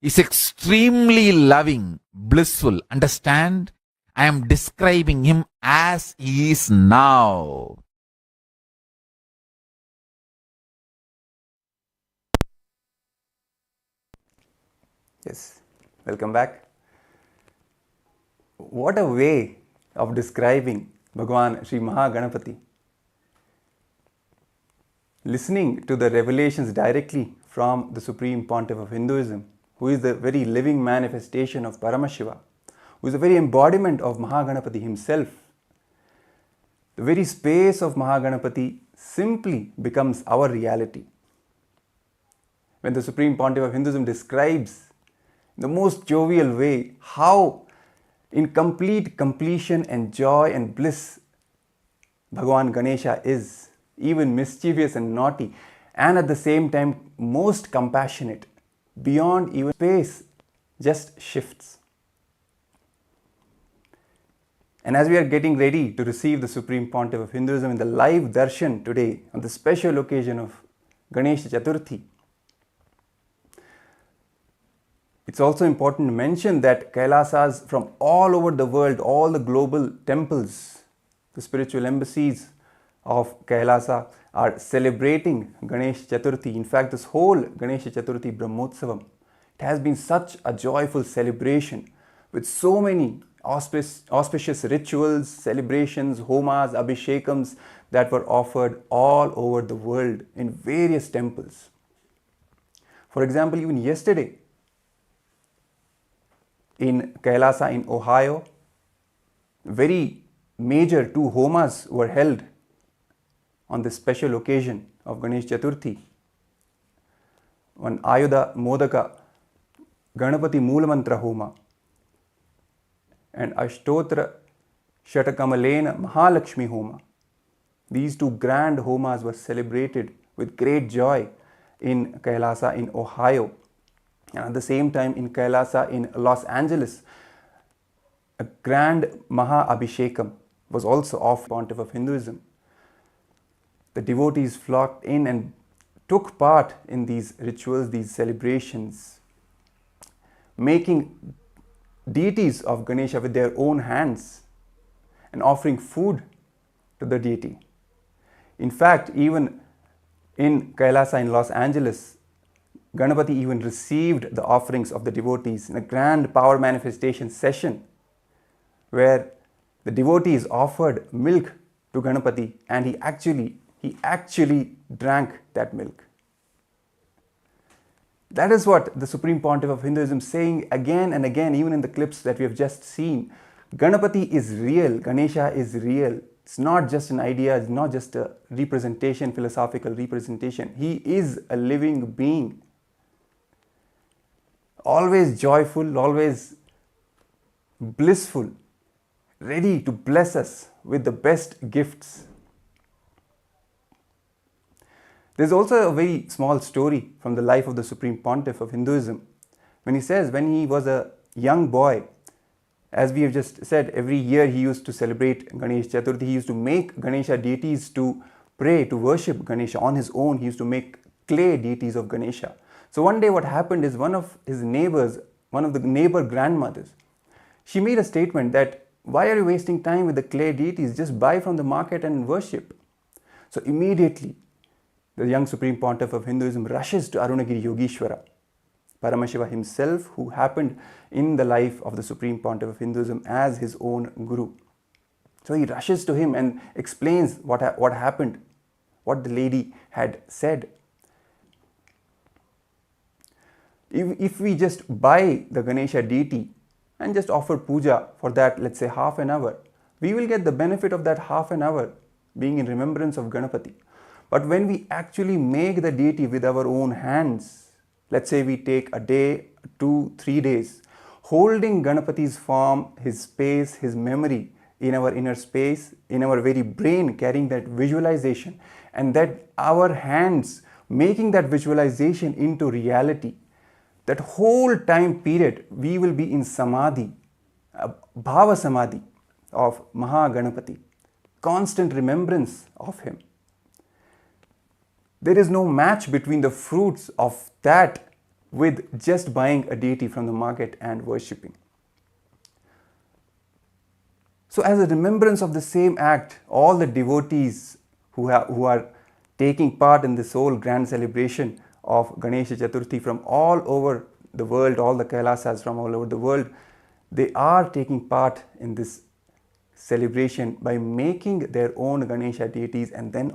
is extremely loving, blissful. Understand? I am describing him as he is now. Yes, welcome back. What a way of describing Bhagavan Sri Maha Ganapathi. Listening to the revelations directly from the Supreme Pontiff of Hinduism, who is the very living manifestation of Paramashivam, who is the very embodiment of Maha Ganapathi himself. The very space of Maha Ganapathi simply becomes our reality. When the Supreme Pontiff of Hinduism describes in the most jovial way how in complete completion and joy and bliss Bhagavan Ganesha is, even mischievous and naughty, and at the same time most compassionate, beyond even space, just shifts. And as we are getting ready to receive the Supreme Pontiff of Hinduism in the live Darshan today, on the special occasion of Ganesha Chathurthi, it's also important to mention that Kailasas from all over the world, all the global temples, the spiritual embassies of Kailasa are celebrating Ganesh Chaturthi. In fact, this whole Ganesha Chaturthi Brahmotsavam, it has been such a joyful celebration with so many auspicious rituals, celebrations, homas, abhishekams that were offered all over the world in various temples. For example, even yesterday, in Kailasa in Ohio, very major 2 homas were held on this special occasion of Ganesh Chaturthi. One Ayudha Modaka Ganapati Moolamantra Homa and Ashtotra Shatakamalena Mahalakshmi Homa. These 2 grand homas were celebrated with great joy in Kailasa in Ohio. And at the same time in Kailasa in Los Angeles, a grand Maha Abhishekam was also offered Pontiff of Hinduism. The devotees flocked in and took part in these rituals, these celebrations, making deities of Ganesha with their own hands and offering food to the deity. In fact, even in Kailasa in Los Angeles, Ganapati even received the offerings of the devotees in a grand power manifestation session where the devotees offered milk to Ganapati and he actually drank that milk. That is what the Supreme Pontiff of Hinduism is saying again and again, even in the clips that we have just seen. Ganapati is real, Ganesha is real. It's not just an idea, it's not just a representation, philosophical representation. He is a living being. Always joyful, always blissful, ready to bless us with the best gifts. There's also a very small story from the life of the Supreme Pontiff of Hinduism. When he says when he was a young boy, as we have just said, every year he used to celebrate Ganesh Chaturthi. He used to make Ganesha deities to pray, to worship Ganesha on his own. He used to make clay deities of Ganesha. So one day what happened is one of his neighbors, one of the neighbor grandmothers, she made a statement that, why are you wasting time with the clay deities? Just buy from the market and worship. So immediately the young Supreme Pontiff of Hinduism rushes to Arunagiri Yogeshwara, Paramashivam himself, who happened in the life of the Supreme Pontiff of Hinduism as his own guru. So he rushes to him and explains what happened, what the lady had said. If we just buy the Ganesha deity and just offer puja for that, let's say half an hour, we will get the benefit of that half an hour being in remembrance of Ganapati. But when we actually make the deity with our own hands, let's say we take a day, 2, 3 days, holding Ganapati's form, his space, his memory in our inner space, in our very brain, carrying that visualization, and that our hands making that visualization into reality, that whole time period we will be in samadhi, bhava samadhi of Maha Ganapathi, constant remembrance of him. There is no match between the fruits of that with just buying a deity from the market and worshipping. So as a remembrance of the same act, all the devotees who are taking part in this whole grand celebration of Ganesha Chathurthi from all over the world, all the Kailasas from all over the world, they are taking part in this celebration by making their own Ganesha deities and then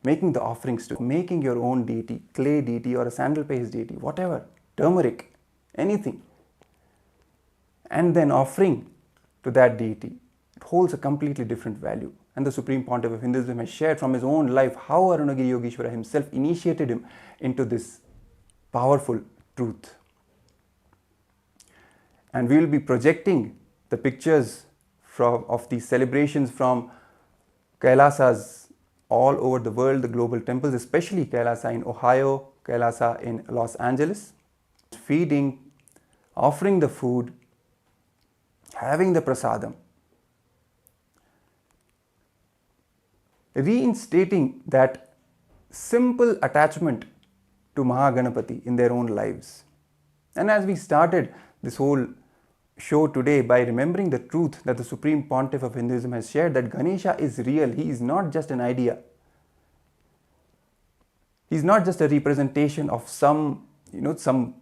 making the offerings to, making your own deity, clay deity or a sandal paste deity, whatever, turmeric, anything, and then offering to that deity. It holds a completely different value. And the Supreme Pontiff of Hinduism has shared from his own life how Arunagiri Yogeshwara himself initiated him into this powerful truth. And we will be projecting the pictures of these celebrations from Kailasas all over the world, the global temples, especially Kailasa in Ohio, Kailasa in Los Angeles. Feeding, offering the food, having the prasadam, reinstating that simple attachment to Maha Ganapathi in their own lives. And as we started this whole show today by remembering the truth that the Supreme Pontiff of Hinduism has shared, that Ganesha is real, he is not just an idea. He is not just a representation of some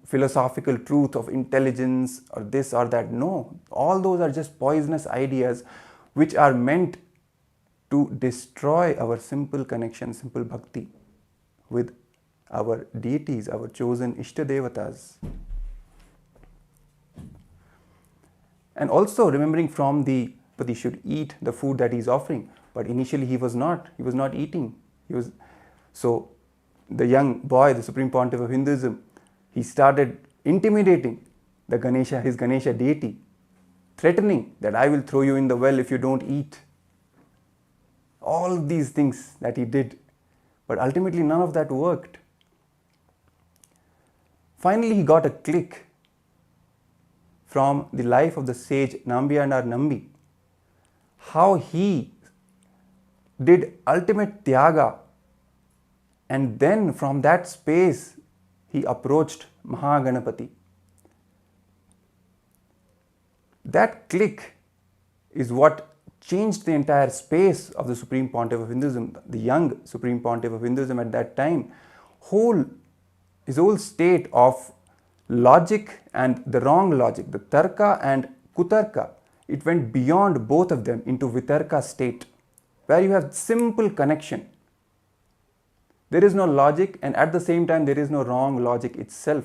philosophical truth of intelligence or this or that. No, all those are just poisonous ideas which are meant to destroy our simple connection, simple bhakti with our deities, our chosen Ishtadevatas. And also remembering from the Pati should eat the food that he is offering, but initially he was not eating. So the young boy, the Supreme Pontiff of Hinduism, he started intimidating his Ganesha deity, threatening that I will throw you in the well if you don't eat. All these things that he did, but ultimately none of that worked. Finally, he got a click from the life of the sage Nambiyanar Nambi, how he did ultimate tyaga, and then from that space he approached Maha Ganapathi. That click is what changed the entire space of the Supreme Pontiff of Hinduism, the young Supreme Pontiff of Hinduism at that time. His whole state of logic and the wrong logic, the tarka and kutarka, it went beyond both of them into vitarka state, where you have simple connection. There is no logic, and at the same time there is no wrong logic itself.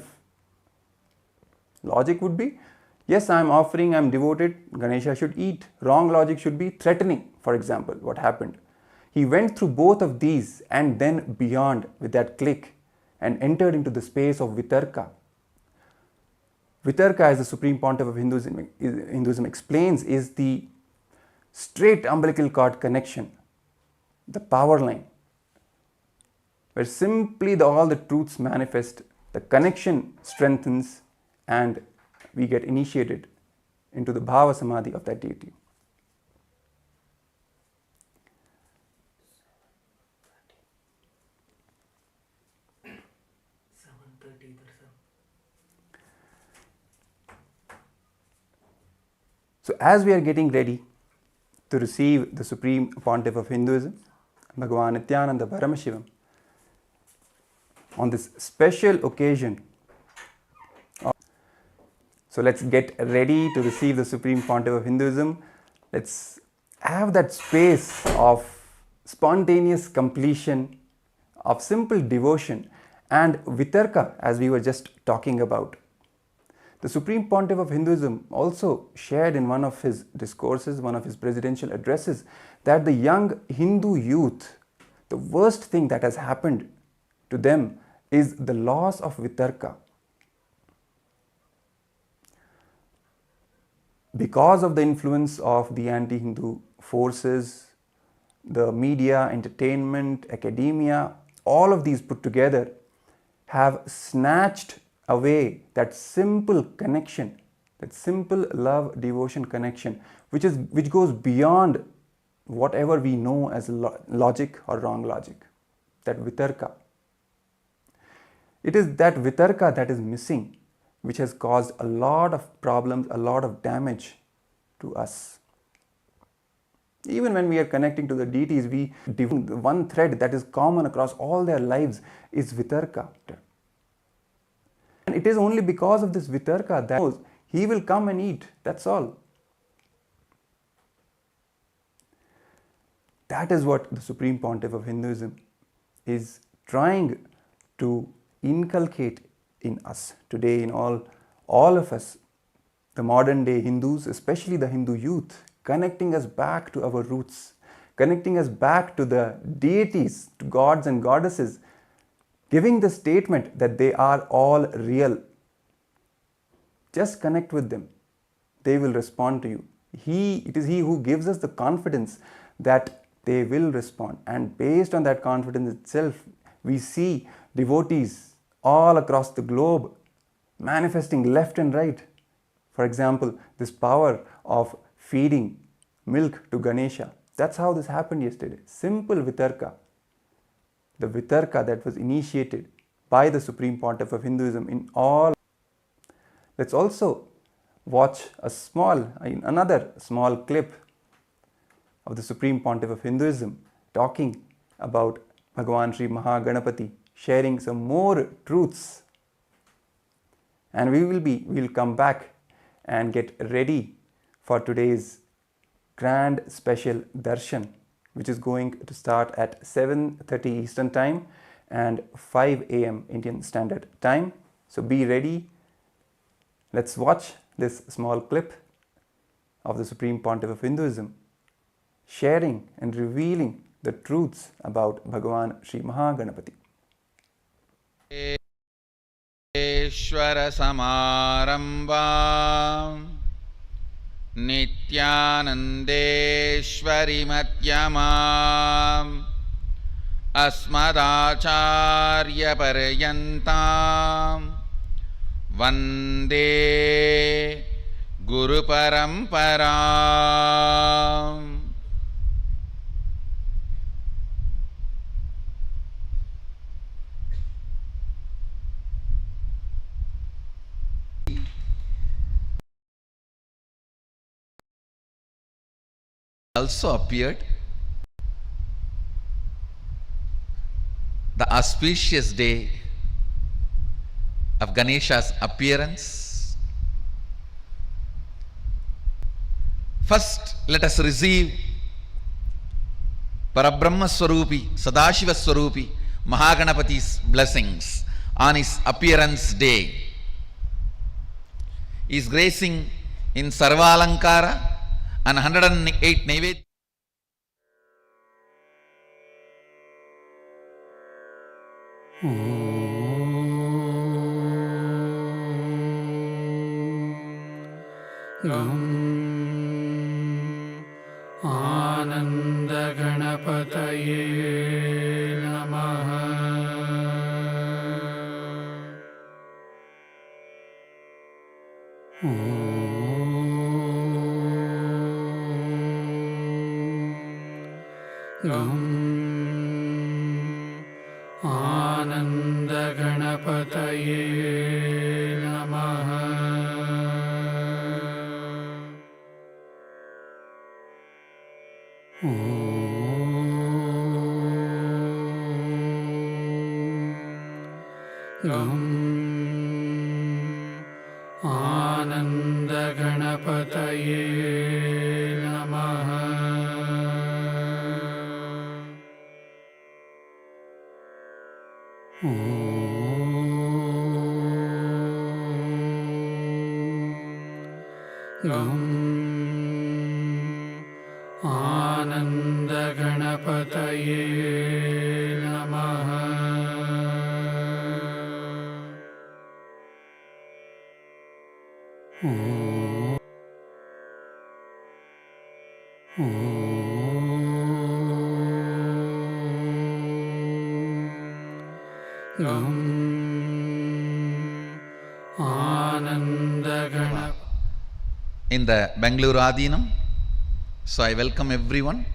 Logic would be, yes, I am offering, I am devoted, Ganesha should eat. Wrong logic should be threatening, for example, what happened. He went through both of these and then beyond with that click and entered into the space of vitarka. Vitarka, as the Supreme Pontiff of Hinduism explains, is the straight umbilical cord connection, the power line, where simply all the truths manifest, the connection strengthens, and we get initiated into the bhava samadhi of that deity. So as we are getting ready to receive the Supreme Pontiff of Hinduism, Bhagavan Nithyananda Paramashivam, on this special occasion, so let's get ready to receive the Supreme Pontiff of Hinduism. Let's have that space of spontaneous completion, of simple devotion and vitarka, as we were just talking about. The Supreme Pontiff of Hinduism also shared in one of his discourses, one of his presidential addresses, that the young Hindu youth, the worst thing that has happened to them is the loss of vitarka. Because of the influence of the anti-Hindu forces, the media, entertainment, academia, all of these put together have snatched away that simple connection, that simple love devotion connection, which goes beyond whatever we know as logic or wrong logic, that vitarka. It is that vitarka that is missing, which has caused a lot of problems, a lot of damage to us. Even when we are connecting to the deities, the one thread that is common across all their lives is vitarka. And it is only because of this vitarka that he will come and eat. That's all. That is what the Supreme Pontiff of Hinduism is trying to inculcate in us today, in all of us, the modern day Hindus, especially the Hindu youth, connecting us back to our roots, connecting us back to the deities, to gods and goddesses, giving the statement that they are all real. Just connect with them. They will respond to you. It is He who gives us the confidence that they will respond. And based on that confidence itself, we see devotees all across the globe manifesting left and right. For example, this power of feeding milk to Ganesha. That's how this happened yesterday. Simple vitarka. The vitarka that was initiated by the Supreme Pontiff of Hinduism in all. Let's also watch another small clip of the Supreme Pontiff of Hinduism talking about Bhagavan Sri Maha Ganapathi, sharing some more truths. And we will come back and get ready for today's grand special Darshan, which is going to start at 7:30 Eastern Time and 5 AM Indian Standard Time. So be ready. Let's watch this small clip of the Supreme Pontiff of Hinduism sharing and revealing the truths about Bhagavan Sri Maha Ganapathi. Ishvara Samarambam Nithyanandeshwari Madhyamam Asmadacharya Paryantam Vande Guru Paramparam. Also appeared the auspicious day of Ganesha's appearance. First, let us receive Parabrahma Swarupi, Sadashiva Swarupi, Maha Ganapathi's blessings on his appearance day. He is gracing in Sarvalankara and 108 Naivedya. Ananda Ganapataye Namaha. Ananda Ganapataye Namaha. Ananda Ganapataye Namaha. Ananda Ganapataye Namaha. Ananda Ganapataye In the Bangalore Adinam. So I welcome everyone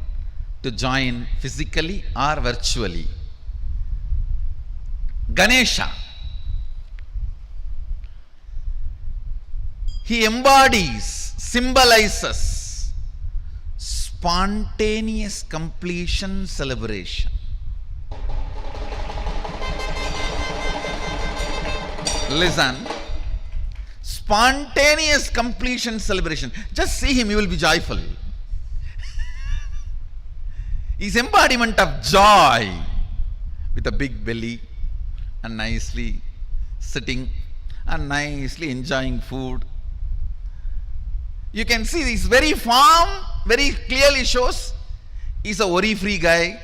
to join physically or virtually. Ganesha, He embodies, symbolizes spontaneous completion celebration. Listen, spontaneous completion celebration. Just see him, you will be joyful. He's embodiment of joy with a big belly and nicely sitting and nicely enjoying food. You can see this very form very clearly shows he's a worry-free guy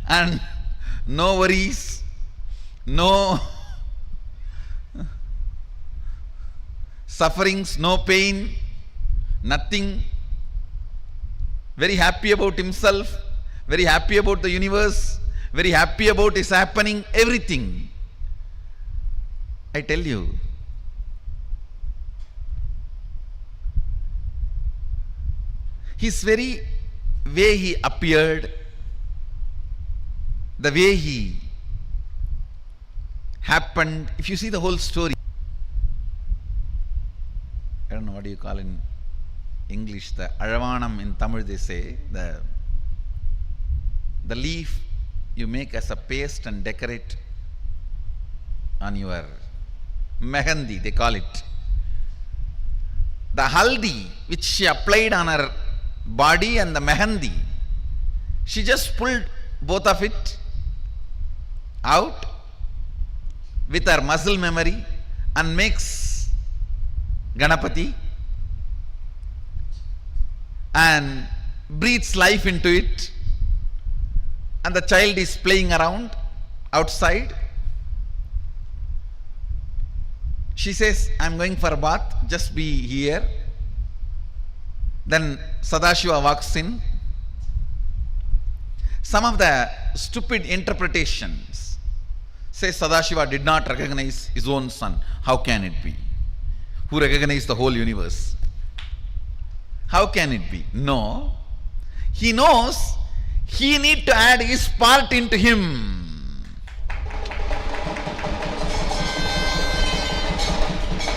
and no worries, no sufferings, no pain, nothing. Very happy about himself, very happy about the universe, very happy about his happening, everything. I tell you, his very way he appeared, the way he happened, if you see the whole story, I don't know what do you call in English, the Aravanam in Tamil they say, the leaf you make as a paste and decorate on your mehendi, they call it. The haldi which she applied on her body and the mehendi, she just pulled both of it out with her muscle memory and makes Ganapathi and breathes life into it, and the child is playing around outside. She says, I'm going for a bath, just be here. Then Sadashiva walks in. Some of the stupid interpretations say Sadashiva did not recognize his own son. How can it be? Who recognized the whole universe? How can it be? No. He knows he need to add his part into him.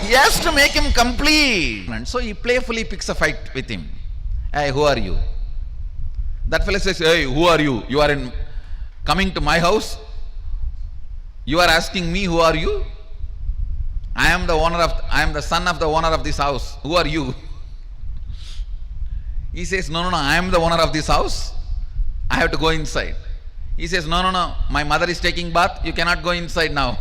He has to make him complete. And so he playfully picks a fight with him. Hey, who are you? That fellow says, hey, who are you? You are coming to my house? You are asking me, who are you? I am the son of the owner of this house. Who are you? He says, no, I am the owner of this house. I have to go inside. He says, no, my mother is taking bath. You cannot go inside now.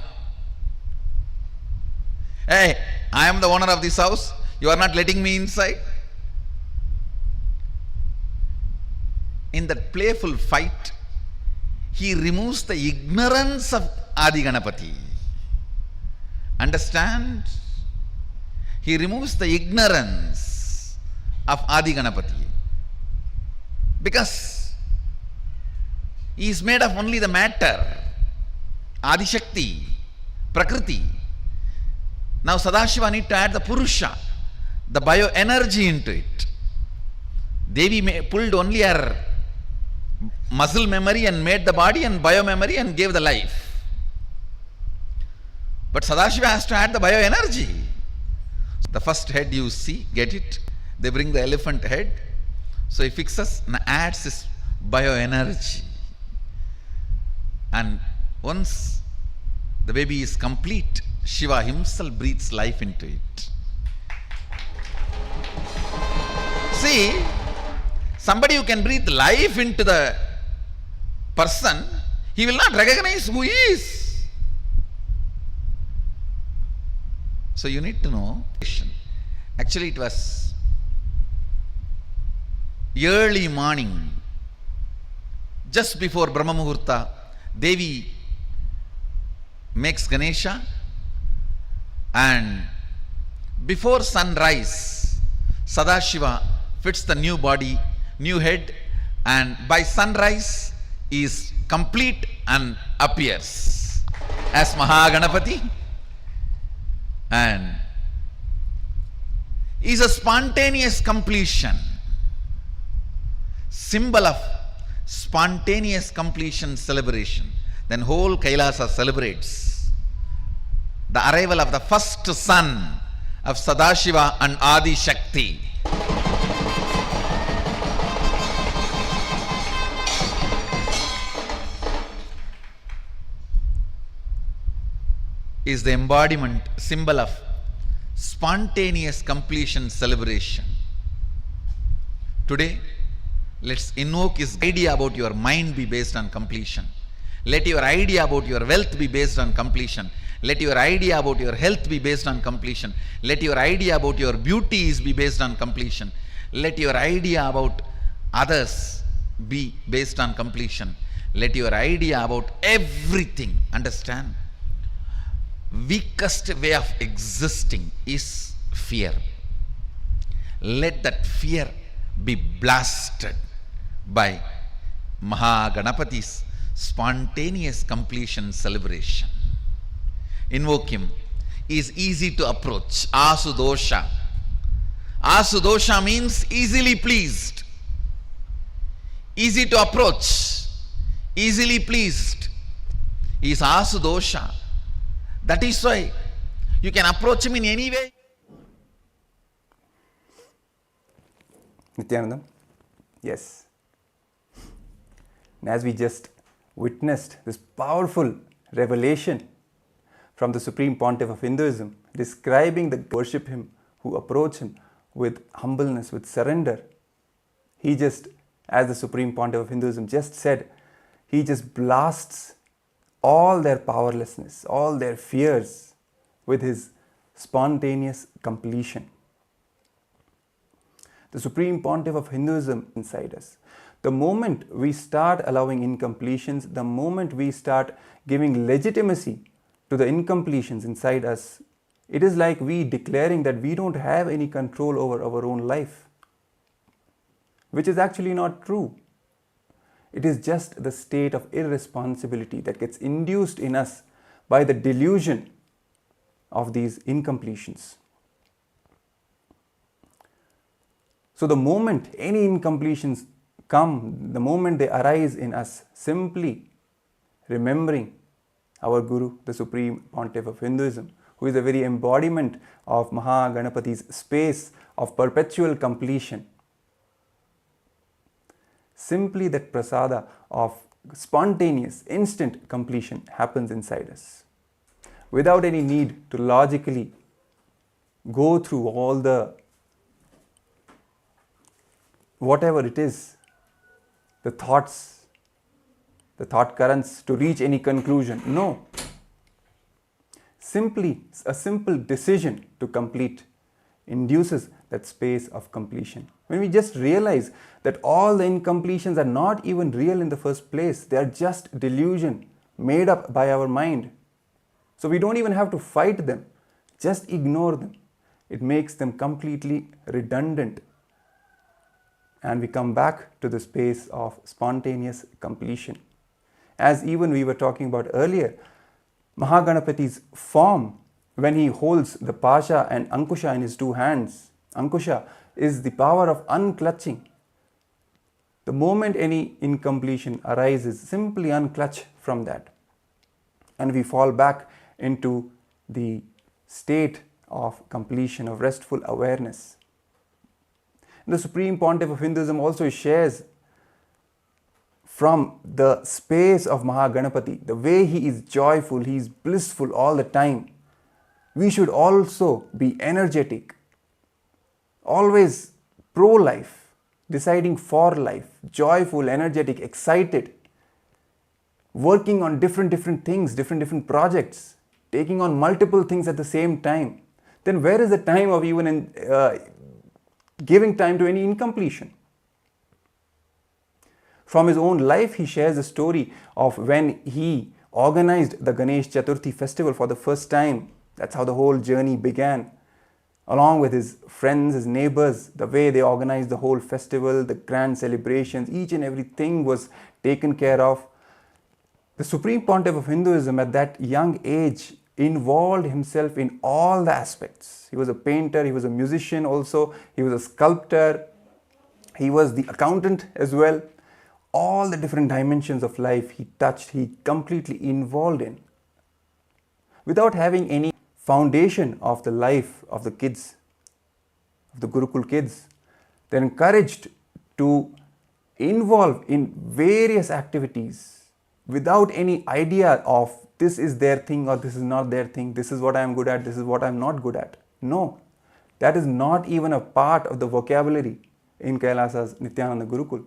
Hey, I am the owner of this house. You are not letting me inside. In that playful fight, he removes the ignorance of Adi Ganapathi. Understand? He removes the ignorance of Adi Ganapathi. Because he is made of only the matter, Adi Shakti, Prakriti. Now Sadashiva need to add the Purusha, the bioenergy into it. Devi pulled only her muscle memory and made the body and biomemory and gave the life. But Sadashiva has to add the bioenergy. The first head you see, get it? They bring the elephant head. So he fixes and adds his bioenergy. And once the baby is complete, Shiva himself breathes life into it. See, somebody who can breathe life into the person, he will not recognize who he is. So you need to know. Actually, it was early morning, just before Brahma Muhurta. Devi makes Ganesha, and before sunrise, Sadashiva fits the new body, new head, and by sunrise is complete and appears as Maha Ganapathi, and is a spontaneous completion, symbol of spontaneous completion celebration. Then whole Kailasa celebrates the arrival of the first son of Sadashiva and Adi Shakti. Is the embodiment, symbol of spontaneous completion celebration. Today, let's invoke his idea about your mind be based on completion. Let your idea about your wealth be based on completion. Let your idea about your health be based on completion. Let your idea about your beauties be based on completion. Let your idea about others be based on completion. Let your idea about everything, understand? Weakest way of existing is fear. Let that fear be blasted by Maha Ganapathi's spontaneous completion celebration. Invoke him. He is easy to approach. Asudosha. Asudosha means easily pleased. Easy to approach. Easily pleased. He is Asudosha. That is why you can approach him in any way. Nithyananda? Yes. And as we just witnessed this powerful revelation from the Supreme Pontiff of Hinduism, describing the worship him, who approach him with humbleness, with surrender, he just, as the Supreme Pontiff of Hinduism just said, he just blasts all their powerlessness, all their fears with his spontaneous completion. The Supreme Pontiff of Hinduism inside us. The moment we start allowing incompletions, the moment we start giving legitimacy to the incompletions inside us, it is like we declaring that we don't have any control over our own life, which is actually not true. It is just the state of irresponsibility that gets induced in us by the delusion of these incompletions. So the moment any incompletions come, the moment they arise in us, simply remembering our Guru, the Supreme Pontiff of Hinduism, who is the very embodiment of Maha Ganapathi's space of perpetual completion. Simply that prasada of spontaneous, instant completion happens inside us, without any need to logically go through all the whatever it is, the thoughts, the thought currents to reach any conclusion. No. Simply a simple decision to complete induces that space of completion. When we just realize that all the incompletions are not even real in the first place, they are just delusion made up by our mind. So we don't even have to fight them, just ignore them. It makes them completely redundant. And we come back to the space of spontaneous completion. As even we were talking about earlier, Maha Ganapathi's form, when he holds the Pasha and Ankusha in his two hands, Ankusha is the power of unclutching. The moment any incompletion arises, simply unclutch from that. And we fall back into the state of completion, of restful awareness. The Supreme Pontiff of Hinduism also shares from the space of Maha Ganapathi, the way he is joyful, he is blissful all the time. We should also be energetic, always pro-life, deciding for life, joyful, energetic, excited, working on different things, different projects, taking on multiple things at the same time. Then where is the time of even giving time to any incompletion? From his own life, he shares a story of when he organized the Ganesh Chathurthi festival for the first time. That's how the whole journey began. Along with his friends, his neighbors, the way they organized the whole festival, the grand celebrations, each and everything was taken care of. The Supreme Pontiff of Hinduism at that young age involved himself in all the aspects. He was a painter, he was a musician also, he was a sculptor, he was the accountant as well. All the different dimensions of life he touched, he completely involved in, without having any foundation of the life of the kids, of the Gurukul kids. They're encouraged to involve in various activities without any idea of this is their thing or this is not their thing, this is what I am good at, this is what I am not good at. No, that is not even a part of the vocabulary in Kailasa's Nithyananda Gurukul.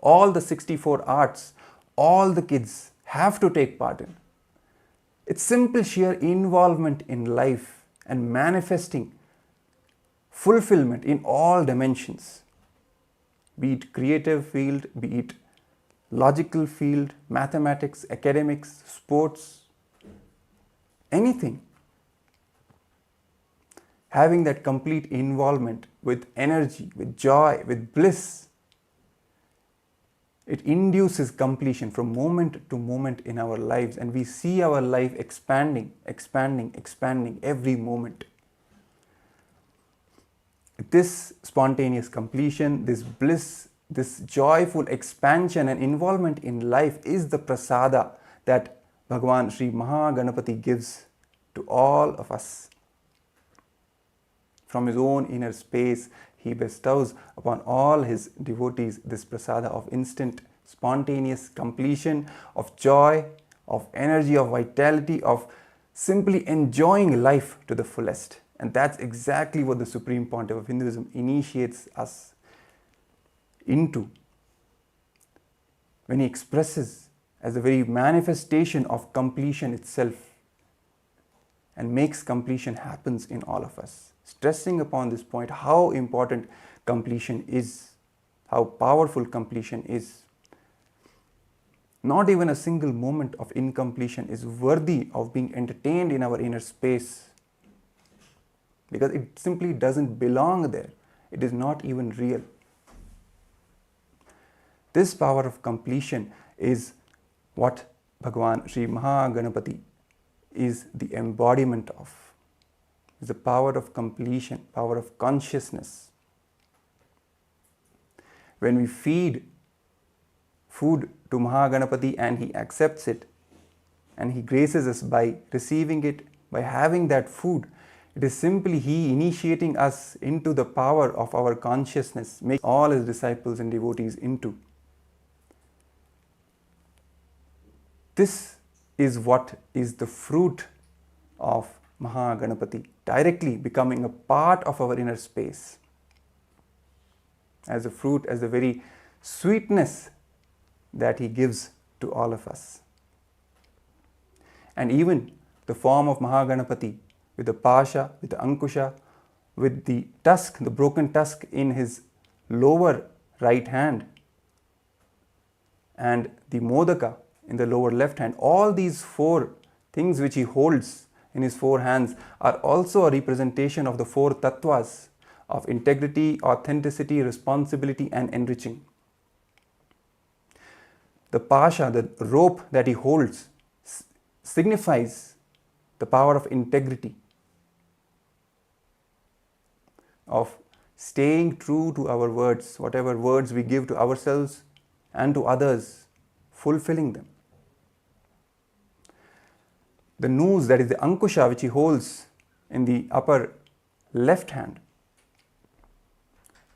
All the 64 arts, all the kids have to take part in. It's simple sheer involvement in life and manifesting fulfillment in all dimensions, be it creative field, be it logical field, mathematics, academics, sports, anything. Having that complete involvement with energy, with joy, with bliss, it induces completion from moment to moment in our lives, and we see our life expanding, expanding, expanding every moment. This spontaneous completion, this bliss, this joyful expansion and involvement in life is the prasada that Bhagavan Sri Maha Ganapathi gives to all of us. From his own inner space, he bestows upon all his devotees this prasada of instant, spontaneous completion, of joy, of energy, of vitality, of simply enjoying life to the fullest. And that's exactly what the Supreme Pontiff of Hinduism initiates us into when he expresses as the very manifestation of completion itself and makes completion happens in all of us. Stressing upon this point how important completion is, how powerful completion is. Not even a single moment of incompletion is worthy of being entertained in our inner space, because it simply doesn't belong there. It is not even real. This power of completion is what Bhagavan Sri Maha Ganapathi is the embodiment of. It's the power of completion, power of consciousness. When we feed food to Maha Ganapathi and he accepts it and he graces us by receiving it, by having that food, it is simply he initiating us into the power of our consciousness, make all his disciples and devotees into. This is what is the fruit of Maha Ganapathi, directly becoming a part of our inner space. As a fruit, as the very sweetness that he gives to all of us. And even the form of Maha Ganapathi, with the pasha, with the ankusha, with the tusk, the broken tusk in his lower right hand, and the modaka in the lower left hand, all these four things which he holds in his four hands are also a representation of the four tattvas of integrity, authenticity, responsibility and enriching. The pasha, the rope that he holds, signifies the power of integrity, of staying true to our words, whatever words we give to ourselves and to others, fulfilling them. The noose, that is the ankusha, which he holds in the upper left hand,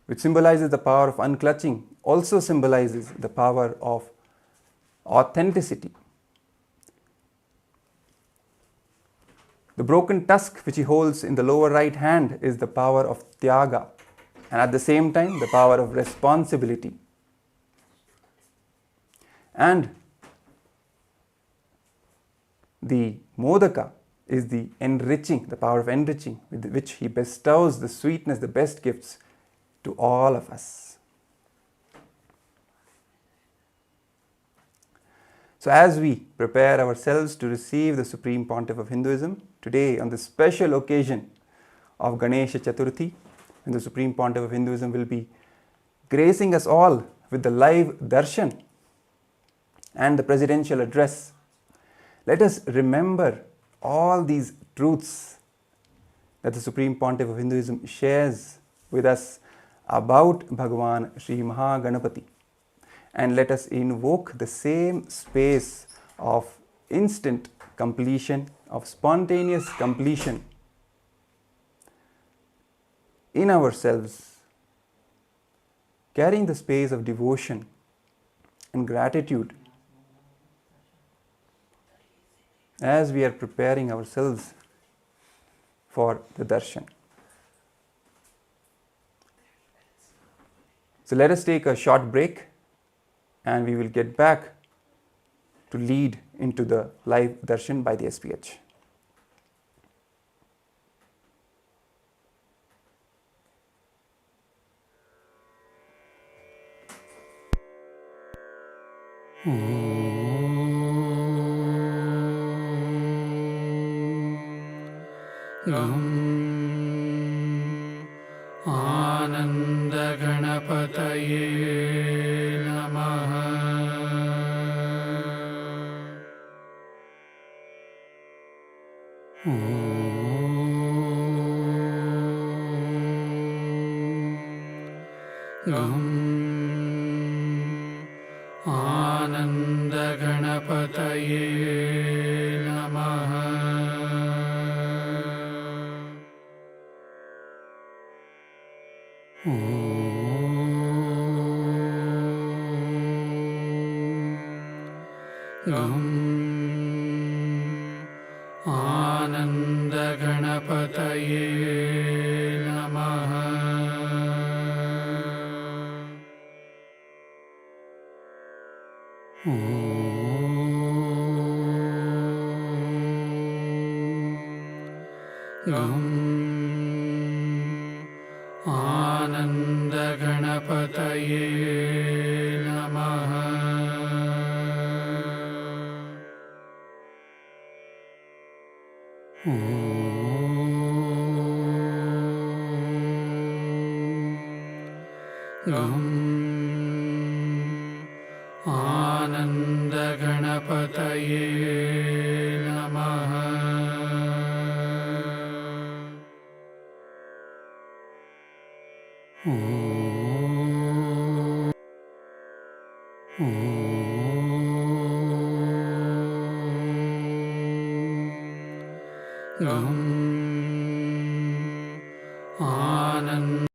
which symbolizes the power of unclutching, also symbolizes the power of authenticity. The broken tusk which he holds in the lower right hand is the power of tyaga, and at the same time the power of responsibility. And the modaka is the enriching, the power of enriching, with which he bestows the sweetness, the best gifts to all of us. So as we prepare ourselves to receive the Supreme Pontiff of Hinduism, today on the special occasion of Ganesha Chathurthi, when the Supreme Pontiff of Hinduism will be gracing us all with the live Darshan and the presidential address, let us remember all these truths that the Supreme Pontiff of Hinduism shares with us about Bhagavan Sri Maha Ganapathi. And let us invoke the same space of instant completion, of spontaneous completion in ourselves, carrying the space of devotion and gratitude as we are preparing ourselves for the darshan. So let us take a short break and we will get back to lead into the live darshan by the SPH. गं आनन्दगणपतये नमः। गं आनन्दगणपतये नमः। गं आनन्दगणपतये नमः। गं आनन्दगणपतये नमः। गं आनन्दगणपतये नमः। गं आनन्द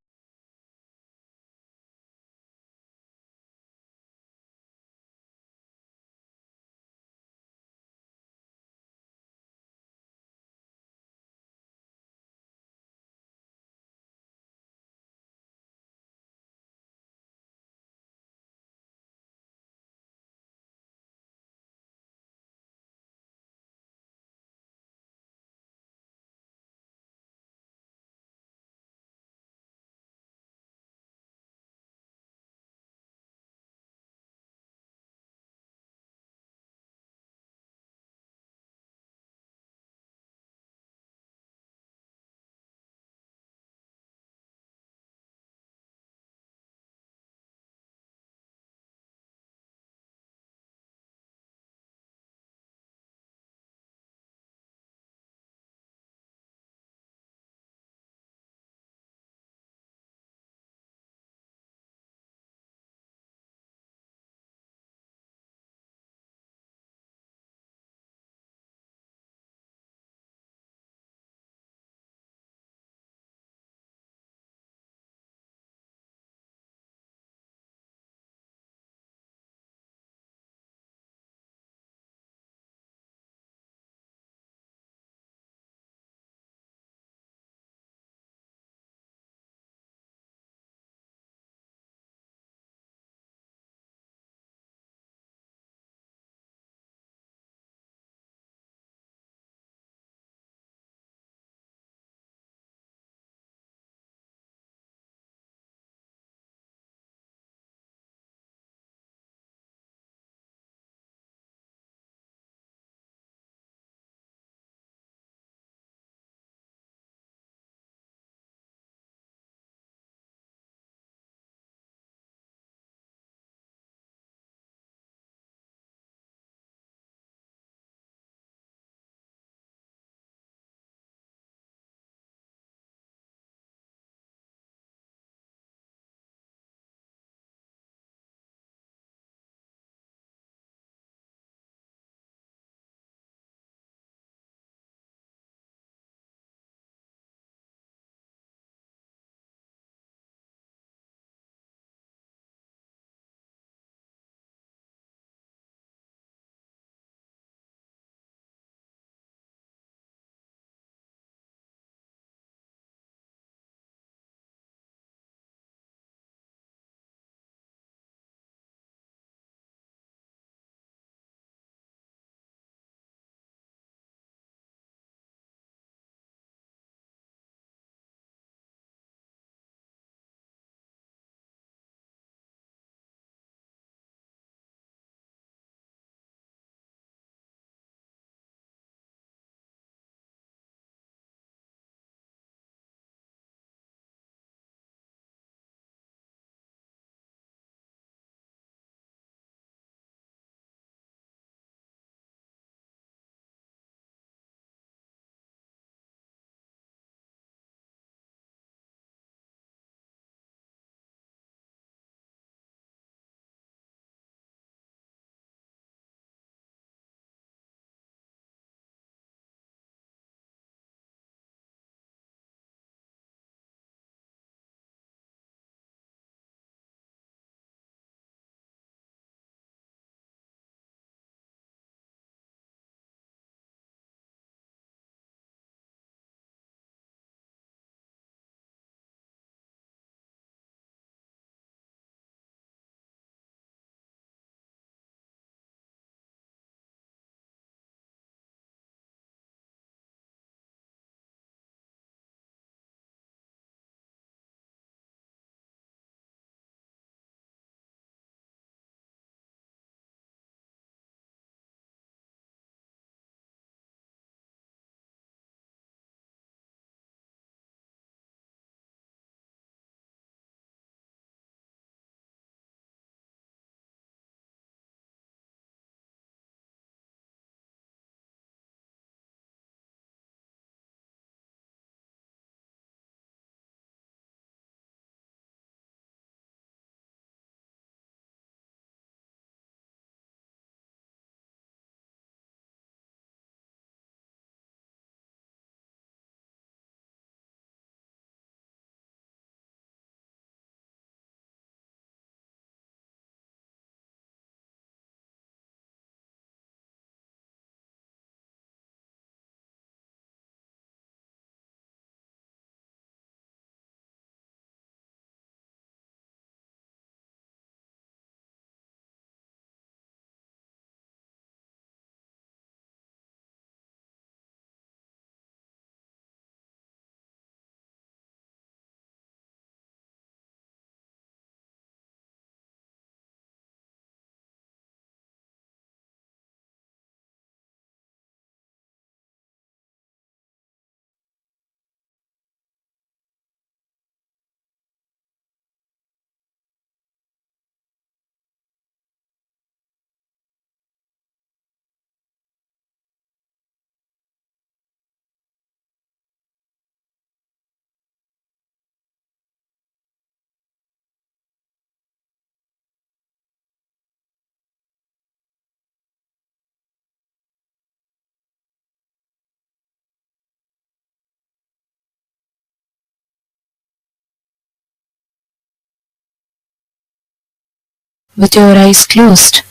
with your eyes closed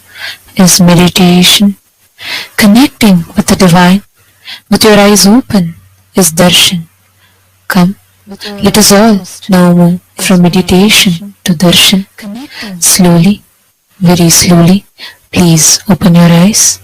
is meditation. Connecting with the divine with your eyes open is darshan. Come, let us all now move from meditation to darshan. Slowly, very slowly, please open your eyes.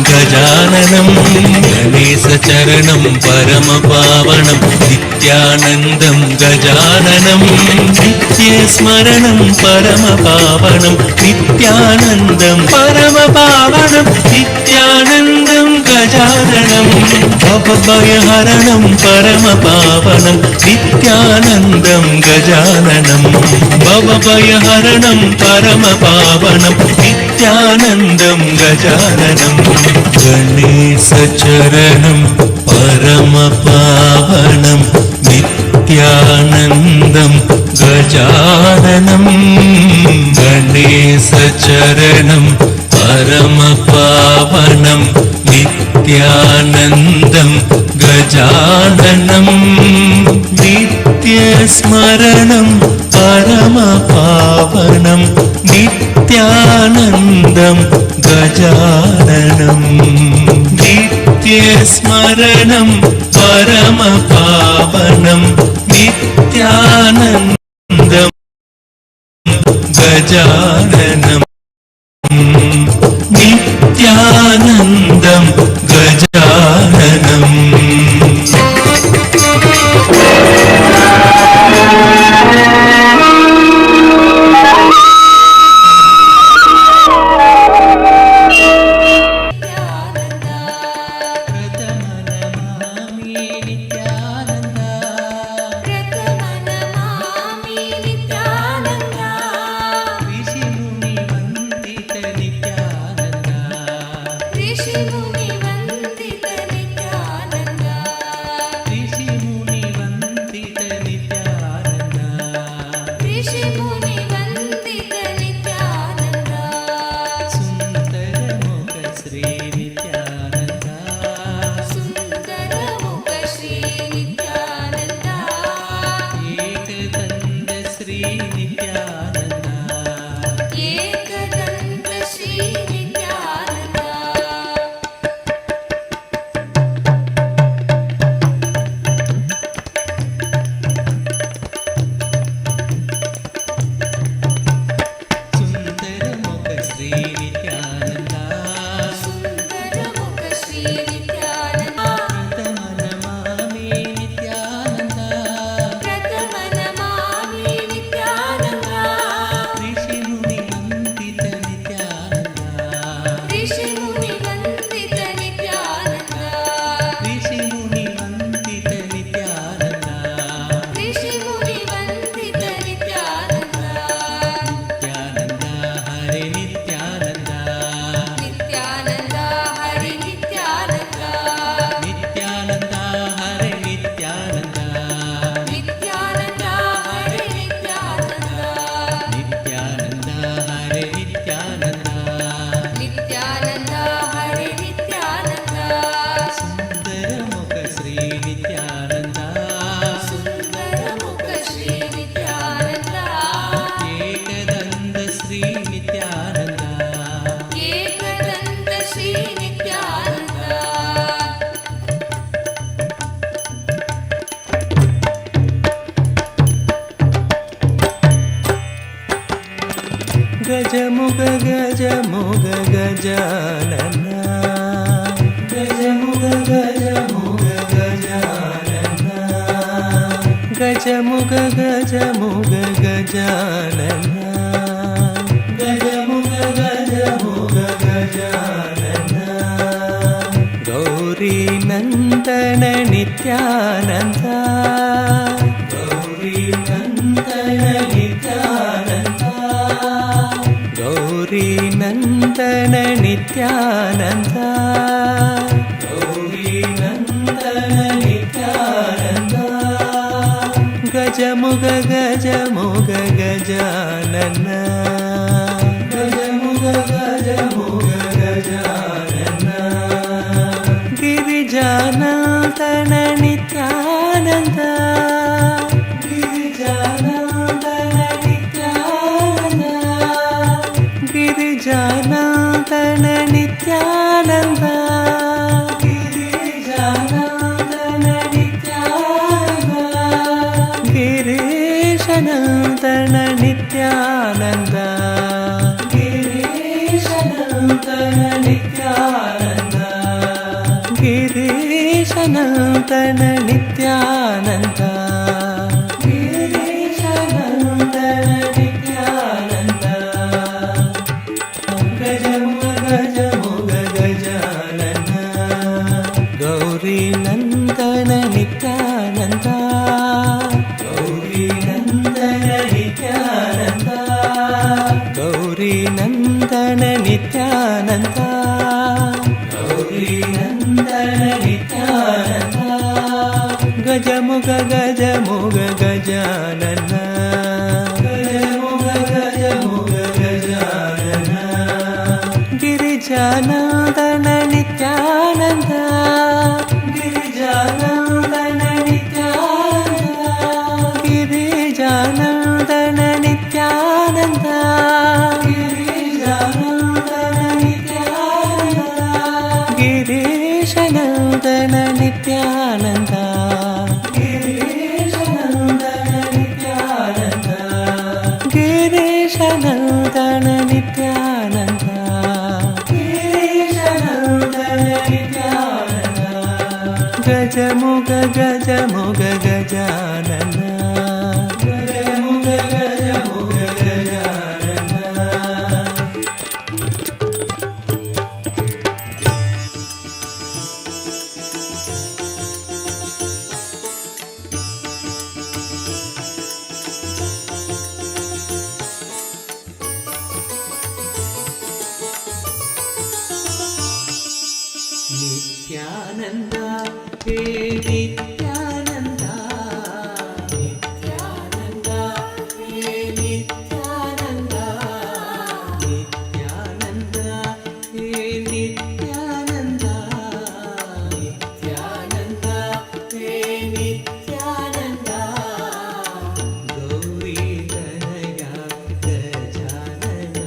गजाननं गणेशचरणं परमपावनं नित्यानन्दं गजाननं नित्यस्मरणं परमपावनं नित्यानन्दं परमपावनं नित्यानन्दं गजाननं भवभयहरणं परमपावनं नित्यानन्दं गजाननं भवभयहरणं परमपावनं नित्यानन्दं गजाननं गणेशचरणं परमपावनं नित्यानन्दं गजाननं गणेशचरणं परमपावनं नित्यानन्दं गजाननं नित्यस्मरणं परमपावनं नित्यानन्दं गजाननं नित्यस्मरणं परमपावनं नित्यानन्दं गजाननं नित्यानन्दं गजाननम् एकदन्त Shri Nityanand సుందరముఖ Shri Nityananda सुन्दरमुख Shri Nityanand ప్రథమనమామి Nityananda प्रथमनमामि Nityanand ఋషిముని వందిత Nityananda ऋषिमुनिवन्दित Nityanand ఋషిముని వందిత Nityananda ऋषिमुनिवन्दित Nityanand Nityananda Hare Nityananda Nityanand Hari Nityanand Nityananda Hare Nityananda Nityanand Hari Nityanand Nityananda Hare Nityananda Nityanand Hari Nityanand సుందరముఖ Shri Nityananda सुन्दरमुख Shri Nityanand Ekadanta Shri Nityananda एकदन्त Shri Nityanand గజముగ గజముగ Gajanana గజముగ గజముగ Gajanana గజముగ గజముగ Gajanana గజముగ గజముగ Gajanana Gauri నందన నిత్యానంద గౌరీ నందన నిత్యానంద గౌరీ నందన నిత్యానంద గౌరీ నందన నిత్యానంద గజముగ గజముగ గజానన గజముగ గజముగ గజానన గిరిజానందన నిత్యానంద గిరిజానందన నిత్యానంద గిరిజానందన నిత్యానంద గిరిజానందన నిత్యానంద గిరీశనందన నిత్యానంద గిరీశనందన నిత్యానంద గిరీశనందన నిత్యానంద గిరీశనందన నిత్యానంద గజముగ గజముగ గజానన గౌరీ నందన నిత్యానంద గౌరీ నందన నిత్యానంద గౌరీ నందన నిత్యానంద గౌరీ నందన నిత్యానంద గజముగ గజముగ గజానన గజముగ గజముగ గజానన గిరిజానందన నిత్యానంద గిరిజానందన నిత్యానంద గిరిజానందన నిత్యానంద గిరిజానందన నిత్యానంద గిరీశనందన నిత్యానంద గిరీశనందన నిత్యానంద గిరీశనందన నిత్యానంద గిరీశనందన నిత్యానంద గజముగ గజముగ గజానన గజముగ గజముగ గజానన నిత్యానంద హే నిత్యానంద నిత్యానంద హే నిత్యానంద నిత్యానంద హే నిత్యానంద నిత్యానంద హే నిత్యానంద గౌరీ తనయ గజానన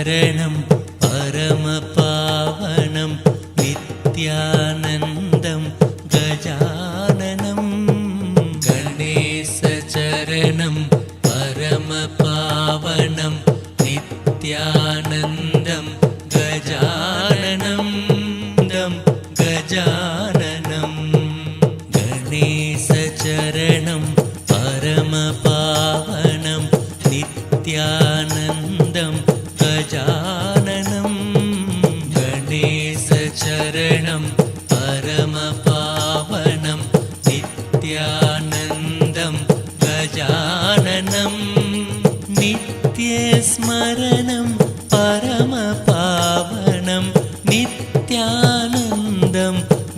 शरणं परमपावनं नित्यानन्दं गजाननं गणेशचरणं परमपावनं नित्यानन्दं गजाननं गजाननं गणेशचरणं परमपावनं नित्यानन्दं गजाननं गणेशचरणं परमपावनं नित्यानन्दं गजाननं नित्यस्मरणं परमपावनं नित्यानन्दं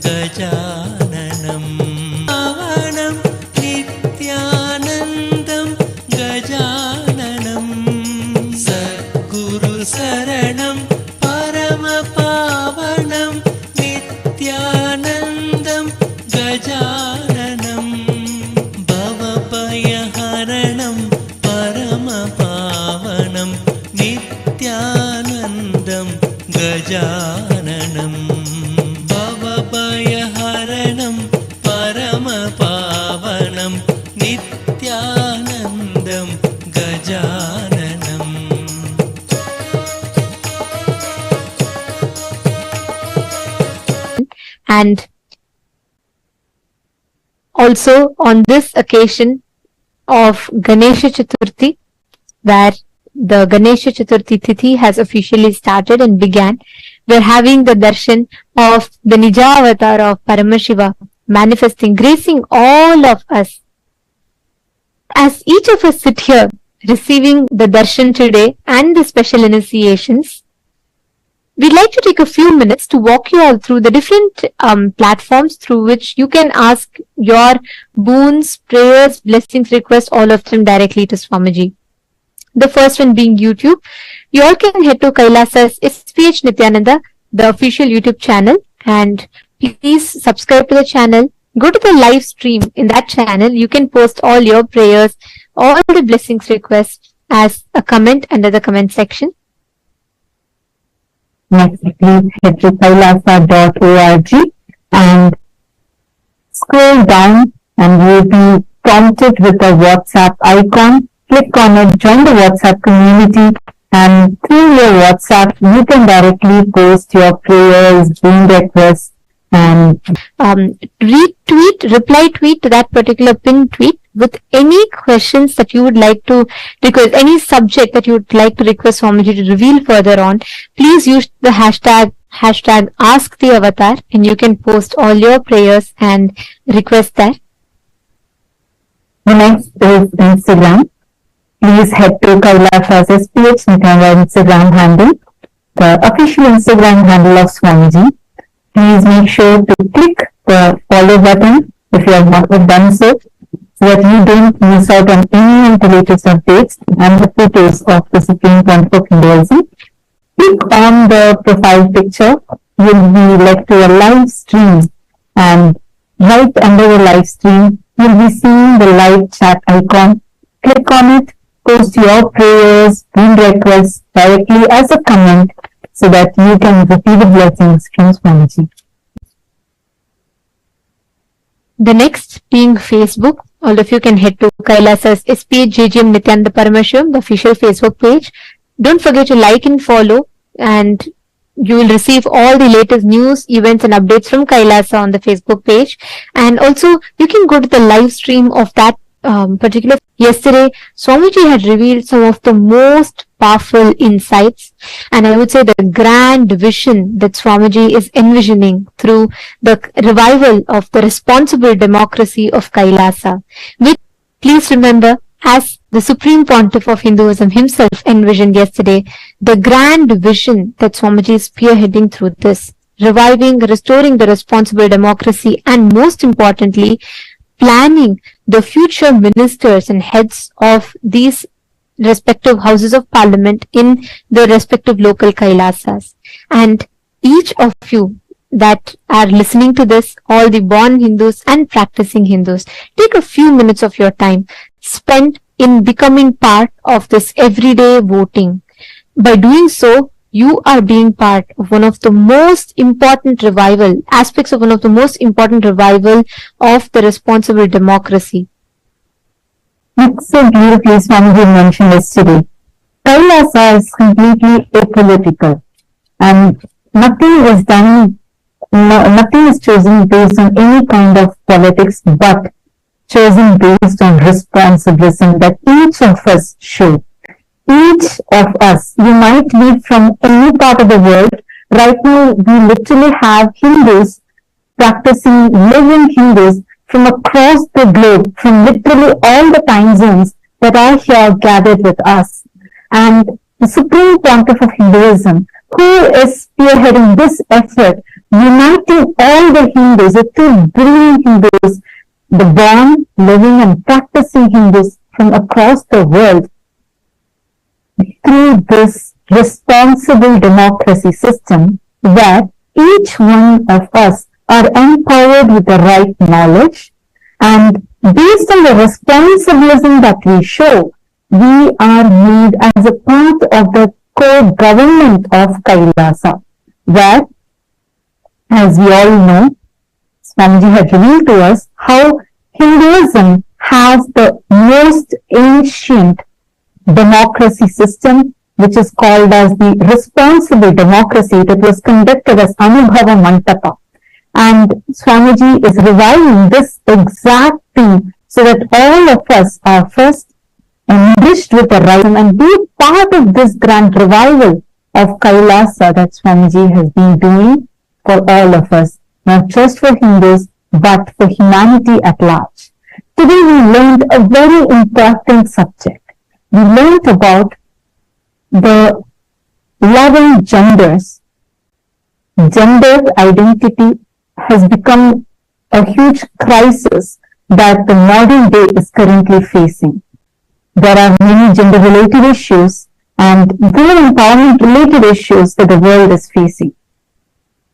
गजाननं पावनं नित्यानन्दं गजाननं सद्गुरुशरणं परमपावनं नित्यानन्दं गजाननं भवभयहरणं परमपावनं नित्यानन्दं गजाननं भवभयहरणं परमपावनं नित्यानन्दं गजाननम्. And also on this occasion of Ganesha Chathurthi, where the Ganesha Chathurthi Tithi has officially started and began, we're having the darshan of the Nija avatar of Paramashivam manifesting, gracing all of us. As each of us sit here receiving the darshan today and the special initiations, we'd like to take a few minutes to walk you all through the different platforms through which you can ask your boons, prayers, blessings, requests, all of them directly to Swamiji. The first one being YouTube. You all can head to KAILASA's SPH Nithyananda, the official YouTube channel, and please subscribe to the channel. Go to the live stream in that channel. You can post all your prayers, all the blessings requests as a comment under the comment section. Next, please head to kailasa.org and scroll down and you'll be prompted with a WhatsApp icon. Click on it, join the WhatsApp community, and through your WhatsApp, you can directly post your prayers, boon requests, and retweet, reply tweet to that particular pin tweet with any questions that you would like to request, any subject that you would like to request Swamiji to reveal further on. Please use the hashtag #AskTheAvatar and you can post all your prayers and requests there. the next is Instagram. Please head to KAILASA's SPH Nithyananda Instagram handle, the official Instagram handle of Swamiji. Please make sure to click the follow button if you have not yet done so that you don't miss out on any of the latest updates and the photos of the Supreme Pontiff of Hinduism. Click on the profile picture. You'll be led to a live stream, and right under the live stream, you'll be seeing the live chat icon. Click on it, post your prayers, boon requests directly as a comment so that you can receive the blessings from Swamiji. The next being Facebook. All of you can head to KAILASA's SPH Nithyananda Paramashivam, the official Facebook page. Don't forget to like and follow, and you will receive all the latest news, events and updates from KAILASA on the Facebook page. And also you can go to the live stream of that particular. Yesterday, Swamiji had revealed some of the most powerful insights, and I would say the grand vision that Swamiji is envisioning through the revival of the responsible democracy of KAILASA, which, please remember, as the Supreme Pontiff of Hinduism himself envisioned yesterday, the grand vision that Swamiji is spearheading through this, reviving, restoring the responsible democracy, and most importantly, planning the future ministers and heads of these respective houses of parliament in the respective local Kailasas. And each of you that are listening to this, all the born Hindus and practicing Hindus, take a few minutes of your time spent in becoming part of this everyday voting. by doing so, you are being part of one of the most important aspects of one of the most important revival of the responsible democracy. It's so beautifully Swamiji mentioned yesterday. Kailasa is completely apolitical, and nothing is done, nothing is chosen based on any kind of politics, but chosen based on responsibilism that each of us show. Each of us, you might live from any part of the world. Right now, we literally have Hindus practicing, living Hindus from across the globe, from literally all the time zones that are here gathered with us. And the Supreme Pontiff of Hinduism, who is spearheading this effort, uniting all the Hindus, the 2 billion Hindus, the born, living and practicing Hindus from across the world, through this responsible democracy system where each one of us are empowered with the right knowledge, and based on the responsibilism that we show, we are made as a part of the co-government of Kailasa, where, as we all know, Swamiji had revealed to us how Hinduism has the most ancient democracy system, which is called as the responsible democracy. It was conducted as Anubhava Mantapa. And Swamiji is reviving this exact thing so that all of us are first enriched with the right and be part of this grand revival of Kailasa that Swamiji has been doing for all of us, not just for Hindus, but for humanity at large. Today we learned a very important subject. We learned about the 11 genders. Gender identity has become a huge crisis that the modern day is currently facing. There are many gender-related issues and women empowerment-related issues that the world is facing.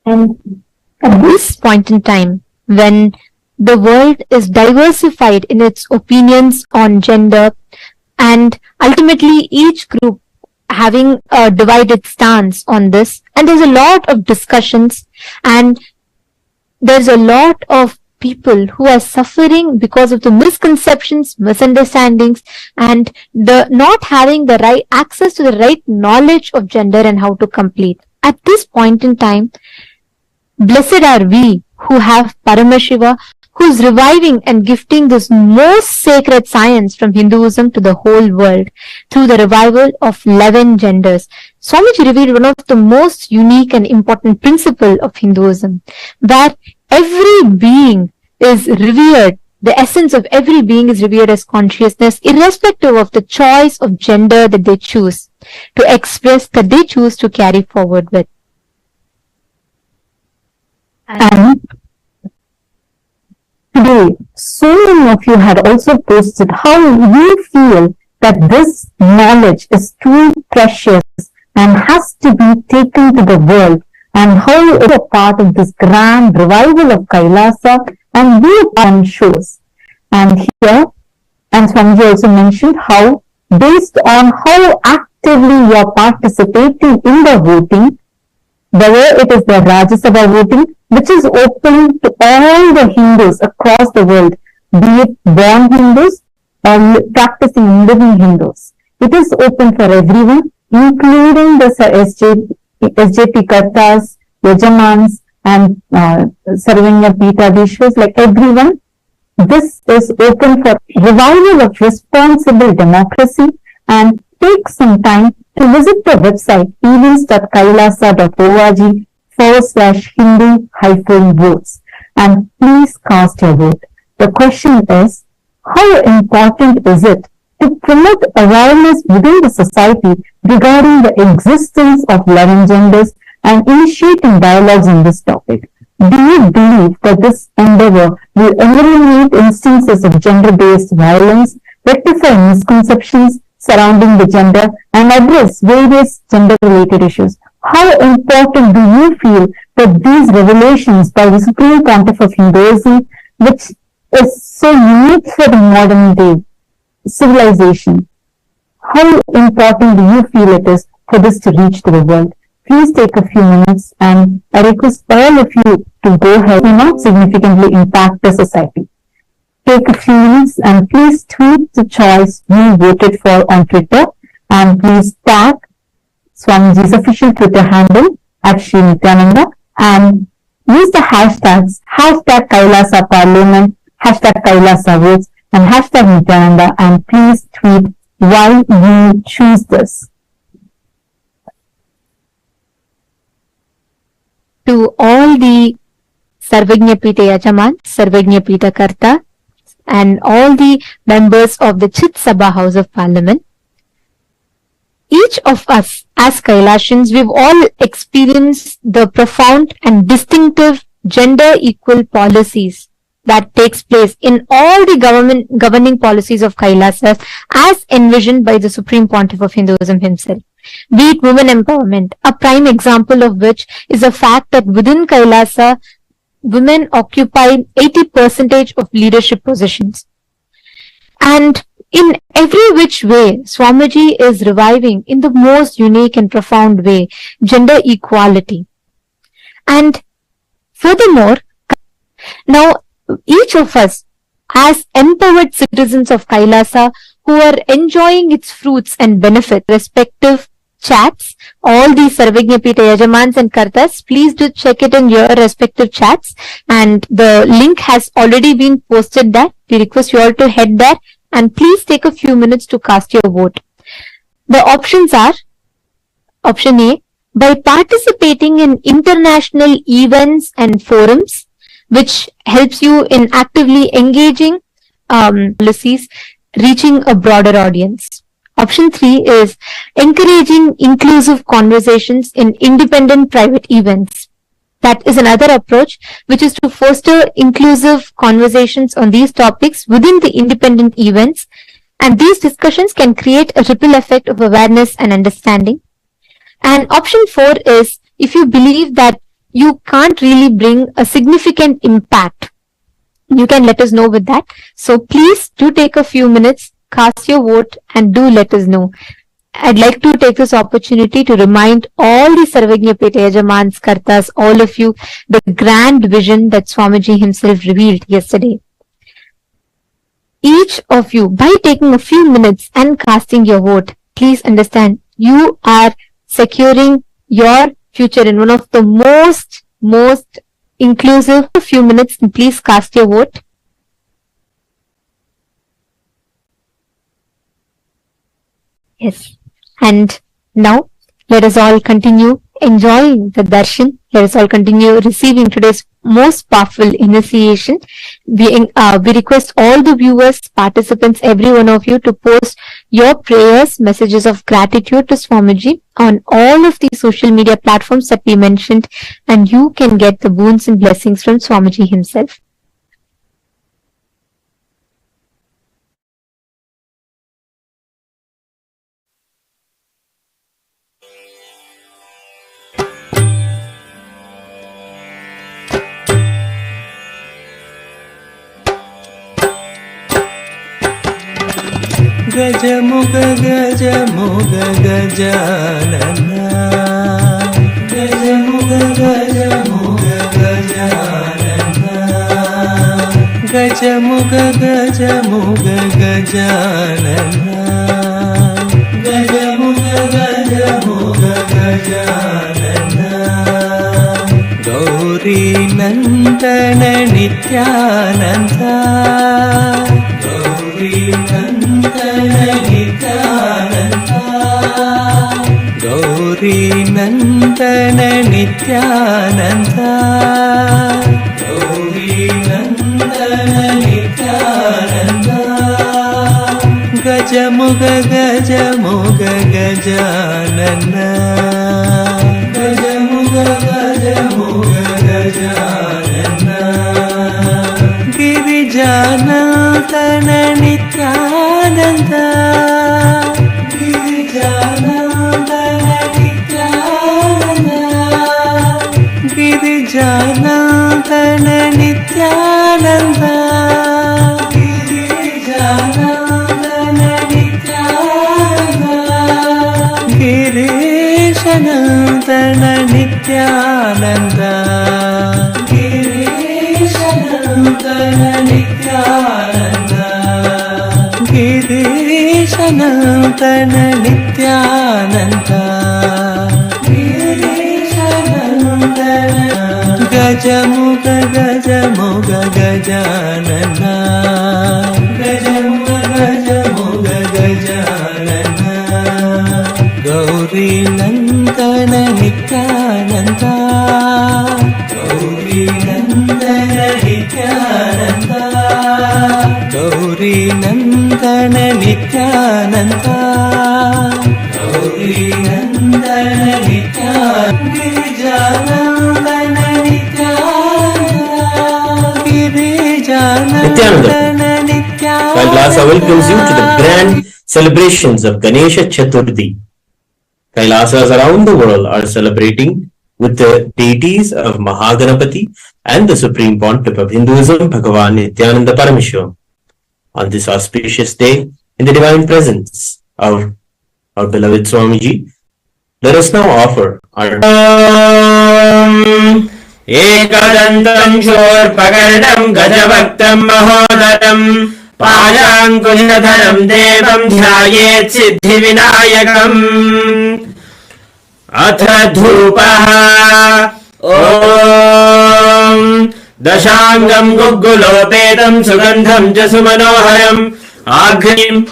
And at this point in time, when the world is diversified in its opinions on gender, and ultimately each group having a divided stance on this, and there's a lot of discussions, and there's a lot of people who are suffering because of the misconceptions, misunderstandings, and the not having the right access to the right knowledge of gender and how to complete. At this point in time, blessed are we who have Paramashiva, who's reviving and gifting this most sacred science from Hinduism to the whole world through the revival of 11 genders. Swamiji revealed one of the most unique and important principle of Hinduism, where every being is revered, the essence of every being is revered as consciousness, irrespective of the choice of gender that they choose to express, that they choose to carry forward with. And today, so many of you had also posted how you feel that this knowledge is too precious and has to be taken to the world, and how you are a part of this grand revival of Kailasa and be on shows. And here, and Swamiji also mentioned how, based on how actively you are participating in the voting, whether it is the Rajya Sabha voting, which is open to all the Hindus across the world, be it born Hindus or practicing and living Hindus. It is open for everyone, including the SJP Kartas, Yajamans, and Sarvanya Pitadishwas, like everyone. This is open for revival of responsible democracy, and take some time to visit the website events.kailasa.org/Hindu-votes, and please cast your vote. The question is, how important is it to promote awareness within the society regarding the existence of 11 genders and initiating dialogues on this topic? Do you believe that this endeavor will eliminate instances of gender-based violence, rectify misconceptions surrounding the gender, and address various gender-related issues? How important do you feel that these revelations by the Supreme Pontiff of Hinduism, which is so unique for the modern day civilization, how important do you feel it is for this to reach to the world. Please take a few minutes, and I request all of you to go ahead and not significantly impact the society. Take a few minutes and please tweet the choice you voted for on Twitter, and please tag Swamiji's official Twitter handle at Sri Nithyananda, and use the hashtags #Kailasa Parliament, #Kailasa Votes, and #Nithyananda, and please tweet why you choose this. To all the Sarvajñapita Yajamans, Sarvajñapita Karta, and all the members of the Chit Sabha House of Parliament, each of us as Kailashans, we've all experienced the profound and distinctive gender equal policies that takes place in all the governing policies of Kailasa as envisioned by the Supreme Pontiff of Hinduism himself. Be it women empowerment, a prime example of which is the fact that within Kailasa, women occupy 80% of leadership positions. And in every which way, Swamiji is reviving in the most unique and profound way gender equality. And furthermore, now each of us as empowered citizens of Kailasa who are enjoying its fruits and benefits, respective chats, all the Sarvajñapita Yajamans and Kartas, please do check it in your respective chats, and the link has already been posted there. We request you all to head there and please take a few minutes to cast your vote. The options are: option A, by participating in international events and forums, which helps you in actively engaging policies, reaching a broader audience. Option 3 is encouraging inclusive conversations in independent private events. That is another approach, which is to foster inclusive conversations on these topics within the independent events, and these discussions can create a ripple effect of awareness and understanding. And option 4 is if you believe that you can't really bring a significant impact, you can let us know with that. So please do take a few minutes, cast your vote, and do let us know. I'd like to take this opportunity to remind all the Sarvajñapita Yajamans, Kartas, all of you, the grand vision that Swamiji himself revealed yesterday. Each of you, by taking a few minutes and casting your vote, please understand you are securing your future in one of the most inclusive. A few minutes, and please cast your vote. Yes. And now, let us all continue enjoying the darshan. Let us all continue receiving today's most powerful initiation. We request all the viewers, participants, every one of you to post your prayers, messages of gratitude to Swamiji on all of the social media platforms that we mentioned, and you can get the boons and blessings from Swamiji himself. Gajamuga Gajamuga Gajanana, Gajamuga Gajamuga Gajanana, Gajamuga Gajamuga Gajanana, Gajamuga Gajamuga Gajanana, Gauri Nandana Nithyananda, Gauri Nityananda, Gauri Nandana Nityananda, Gauri Nandana Nityananda, Gajamuga Gajamuga Gajanana, Gajamuga Gajamuga Gajanana, Girijanandana Nityananda, Girijanandana Nityananda, Girijanandana Nityananda, Girijanandana Nityananda, Girijanandana गिरीशनन्दन Nityanand गिरीशनन्दन Nityanand गिरीशनन्दन Nityanand गिरीशनन्दन गजमुग गजमुग Gajanan गजमुग गजमुग Gajanan Gauri Nandan Nityanand Gauri Nandan Nityanand Gauri Nandan Nityanand Gauri Nandan Nityanand गिरिजानन्दन Nithyananda, Kailasa welcomes you to the grand celebrations of Ganesha Chathurthi. Kailasas around the world are celebrating with the deities of Maha Ganapathi and the Supreme Pontiff of Hinduism, Bhagavan Nithyananda Paramashivam. On this auspicious day, in the divine presence of our beloved Swamiji, let us now offer our एकदन्तं शूर्पकर्णं गजभक्तं महोदरं पाशाङ्कुशधरं देवं ध्यायेत् सिद्धिविनायकम् अथ धूपः ॐ दशाङ्गं गुग्गुलोपेतं सुगन्धं च सुमनोहरम् आघ्रीम्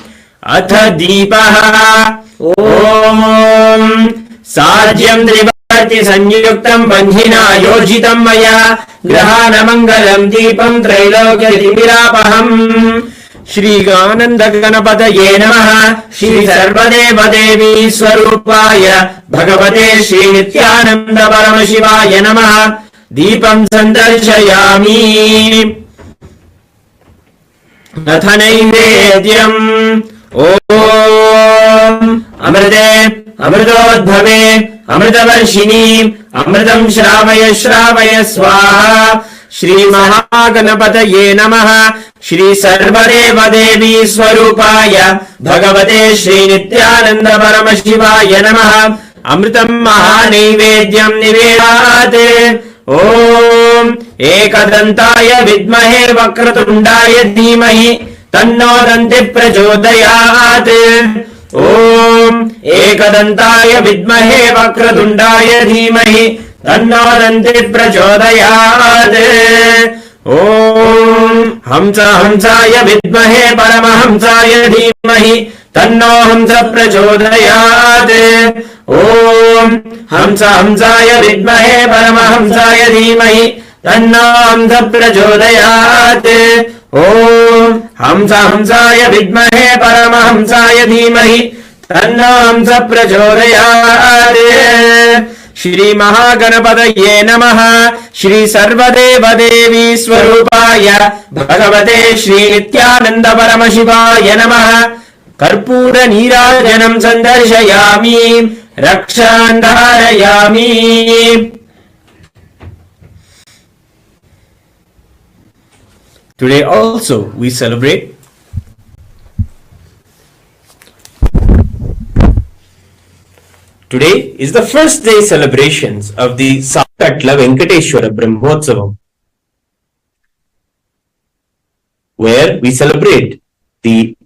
अथ दीपः ॐ साज्यं संयुक्तं बन्धिना योजितं मया ग्रहाणमङ्गलं दीपं त्रैलोक्यतिमिरापहम् श्रीगानन्द गणपतये नमः श्री सर्वदेवदेवी स्वरूपाय भगवते श्रीनित्यानन्द परमशिवाय नमः दीपं सन्दर्शयामि अथ नैवेद्यम् ॐ अमृते अमृतोद्भवे अमृतवर्षिणी अमृतं श्रावय श्रावय स्वाहा श्री महागणपतये नमः श्री सर्वदेवदेवी स्वरूपाय भगवते श्रीनित्यानन्द परमशिवाय नमः अमृतं महानैवेद्यं निवेदयात् ॐ एकदन्ताय विद्महे वक्रतुण्डाय धीमहि तन्नो दन्ति प्रचोदयात् ॐ एकदन्ताय विद्महे वक्रतुण्डाय धीमहि तन्नो दन्ति प्रचोदयात् ॐ हंसाय विद्महे परमहंसाय धीमहि तन्नो हंस प्रचोदयात् ॐ हंसाय विद्महे परमहंसाय धीमहि तन्नो हंस प्रचोदयात् ॐ हंसाय विद्महे परमहंसाय धीमहि तन्नो हंस प्रचोदयात् श्री महागणपतये नमः श्री सर्वदेवदेवी स्वरूपाय भगवते श्रीनित्यानन्द परमशिवाय नमः कर्पूर नीराजनं सन्दर्शयामि रक्षां धारयामि Today also we celebrate Today is the first day celebrations of the Sakatla Venkateshwara Brahmotsavam, where we celebrate the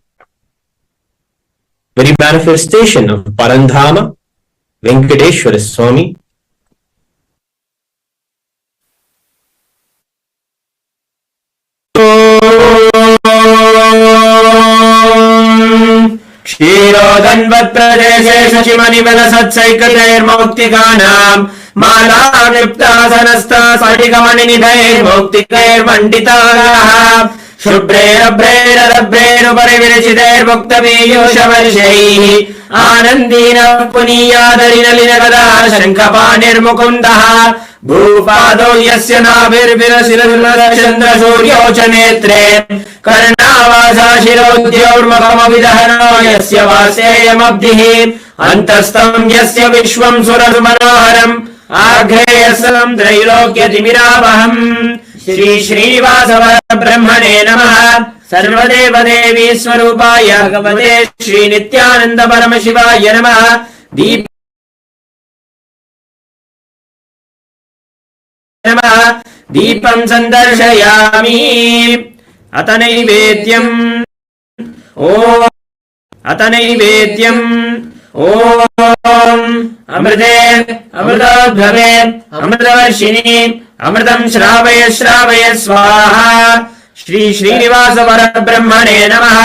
very manifestation of Parandhama Venkateshwara Swami. क्षीरोदन्वत्प्रदेशे शशिमणिबलसत्सैकतैर्मौक्तिकानाम् मालाक्लिप्तासनस्ता स्फटिकमणिनिधैर्मौक्तिकैर्मण्डिताः शुभ्रैरभ्रैरभ्रैरुपरि विरचितैर्मुक्तपीयूषवर्षैः आनन्दीनः पुनीयादरिनलिनगदा शङ्खपाणिर्मुकुन्दः भूपादौ यस्य नाभिर्विरसिरचन्द्रसूर्यौ च नेत्रे कर्णावासा शिरोद्योर्मुखमविदहनो यस्य वासेयमब्धिः अन्तस्थं यस्य विश्वं सुरसुमनोहरम् आघ्रेयसं त्रैलोक्यतिमिरावहम् श्री श्रीनिवासव ब्रह्मणे नमः सर्वदेवदेवी स्वरूपाय भगवते श्रीनित्यानन्द परमशिवाय नमः दीप नमः दीपं सन्दर्शयामि अत नैवेद्यम् ॐ अमृते अमृतोद्भवे अमृतवर्षिणि अमृतं श्रावय श्रावय स्वाहा श्री श्रीनिवास परब्रह्मणे नमः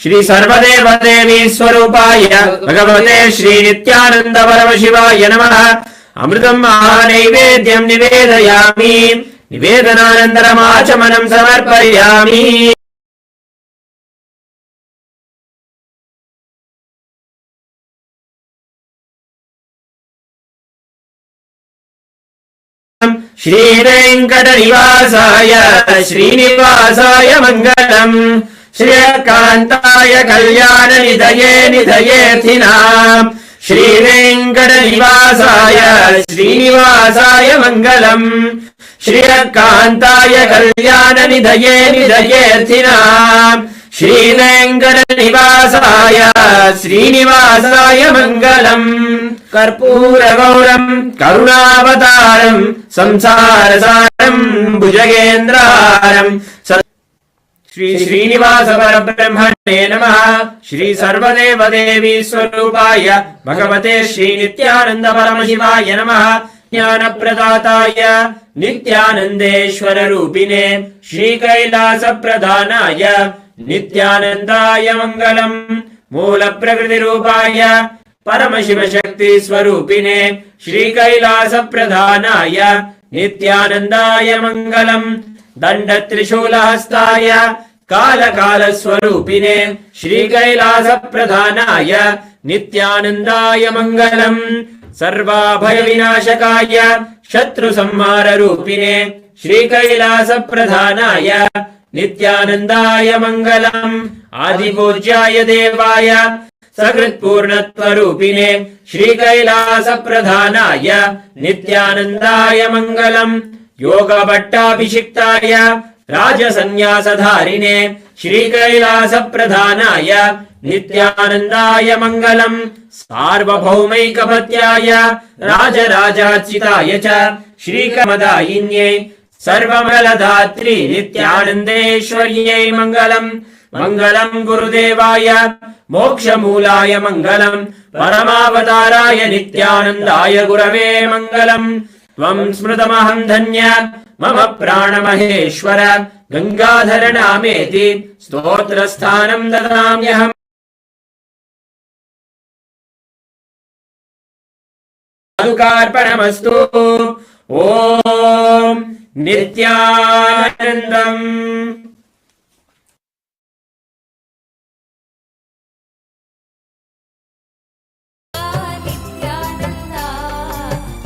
श्री सर्वदेवदेवी स्वरूपाय भगवते श्री नित्यानंद परमशिवाय नमः अमृतं महानैवेद्यं निवेदयामि निवेदनानन्तरमाचमनं समर्पयामि श्रीवेङ्कटनिवासाय श्रीनिवासाय मङ्गलम् श्रियकान्ताय कल्याणनिधये निधयेऽर्थिनाम् श्रीवेङ्कटनिवासाय श्रीनिवासाय मङ्गलम् श्रियकान्ताय कल्याणनिधये निधयेऽर्थिनाम् श्रीवेङ्कटनिवासाय श्रीनिवासाय मङ्गलम् कर्पूरगौरम् करुणावतारम् संसारसारम् भुजगेन्द्रहारम् श्री श्रीनिवास परब्रह्मणे नमः श्री सर्वदेवदेवी स्वरूपाय भगवते श्री नित्यानंद परमशिवाय नमः ज्ञानप्रदाताय नित्यानन्देश्वर रूपिणे श्री कैलास प्रधानाय नित्यानन्दाय मङ्गलम् मूल प्रकृति रूपाय परमशिव शक्ति स्वरूपिणे श्री कैलास प्रधानाय नित्यानन्दाय मङ्गलम् दण्ड त्रिशूलहस्ताय काल काल स्वरूपिणे श्री कैलास प्रधानाय नित्यानन्दाय मङ्गलम् सर्वाभय विनाशकाय शत्रु संहार रूपिणे श्री कैलास प्रधानाय नित्यानन्दाय मङ्गलम् आदिपूज्याय देवाय सकृत्पूर्णत्वरूपिणे श्री कैलास प्रधानाय नित्यानन्दाय मङ्गलम् योगभट्टाभिषिक्ताय राजसन्न्यासधारिणे श्री कैलास प्रधानाय नित्यानन्दाय मङ्गलम् सार्वभौमैकपत्याय राजराजार्चिताय च श्रीकमदायिन्यै सर्वमलधात्री नित्यानन्देश्वर्यै मङ्गलम् मङ्गलम् गुरुदेवाय मोक्षमूलाय मङ्गलम् परमावताराय नित्यानन्दाय गुरवे मङ्गलम् त्वं स्मृतमहं धन्य मम प्राणमहेश्वर गङ्गाधर नामेति स्तोत्रस्थानं ददाम्यहम् पादुकार्पणमस्तु ॐ नित्यानन्दम् नित्यानन्दा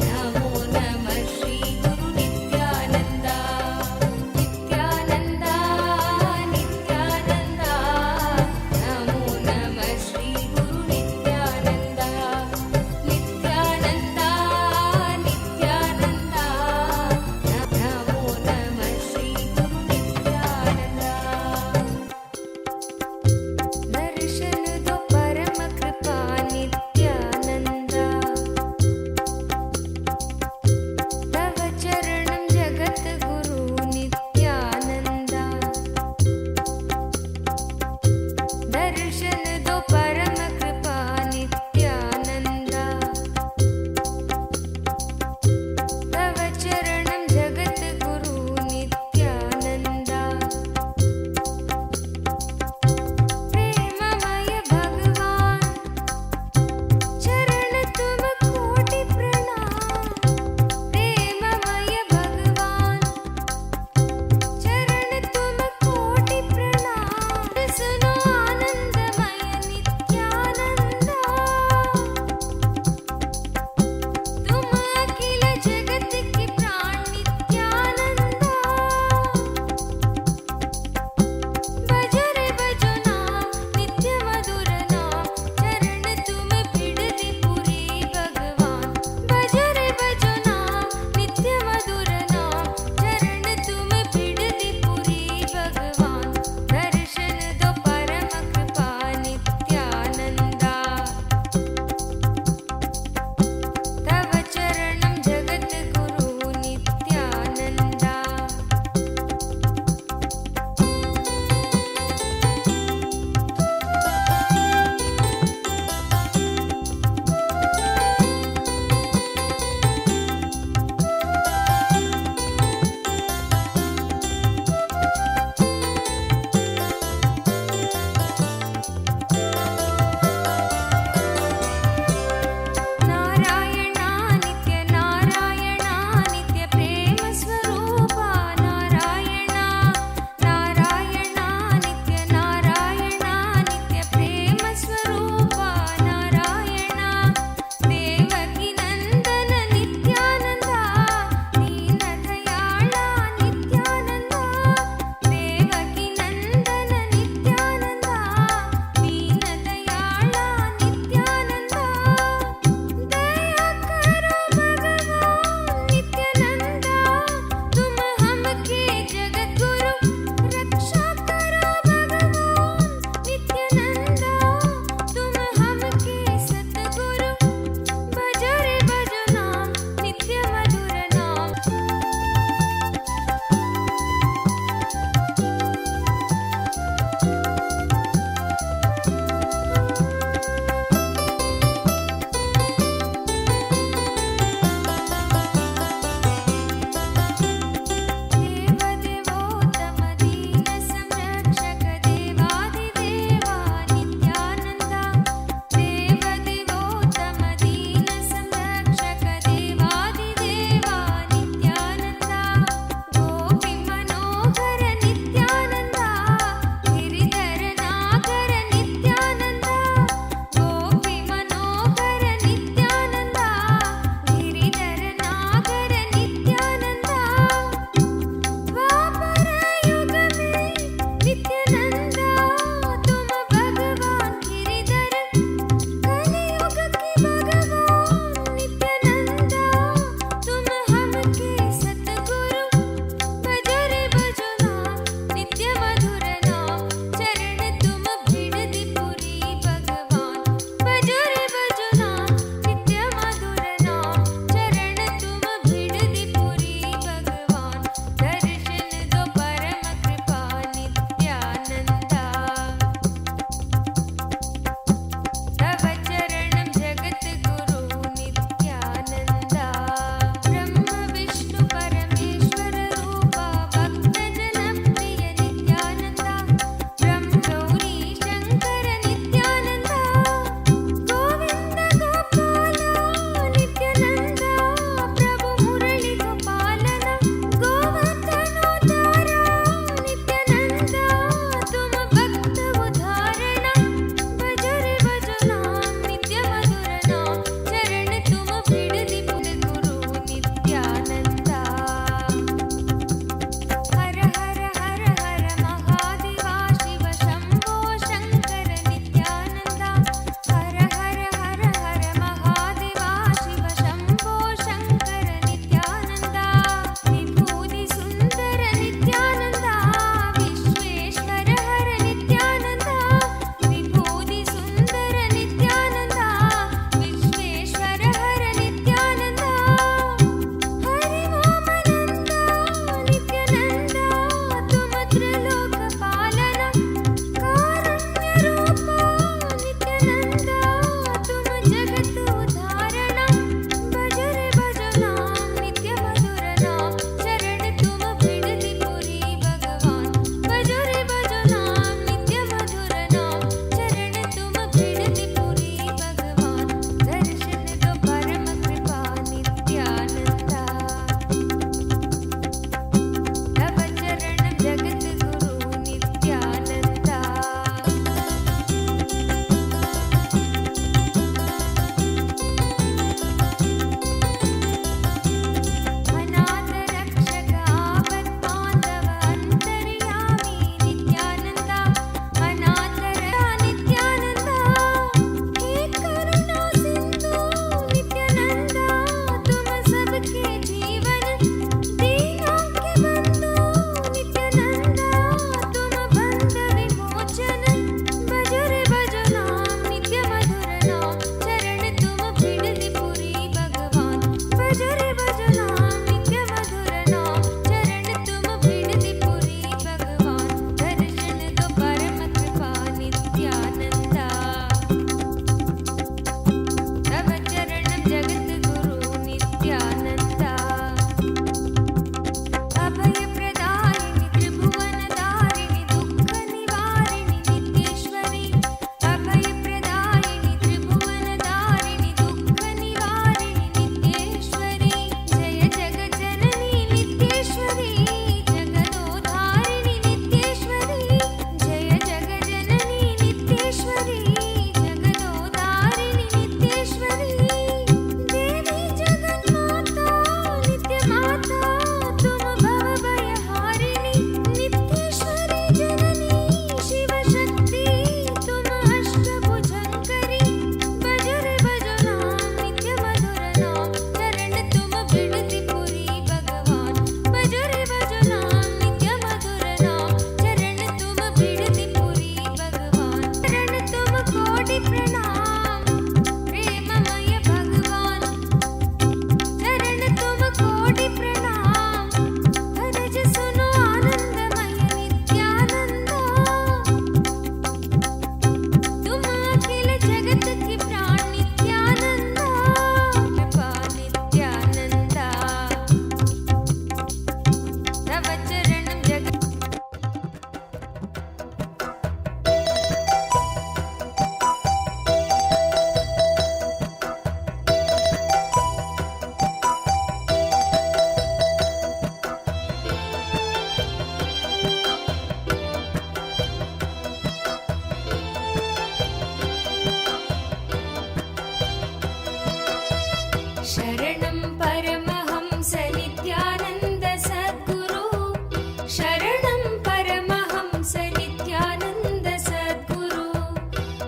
नमो नमः श्री गुरु नित्यानन्दा नित्यानन्दा नित्यानन्दा नमो नमः श्री गुरु नित्यानन्दा नित्यानन्दा नित्यानन्दा नमो नमः श्री गुरु नित्यानन्दा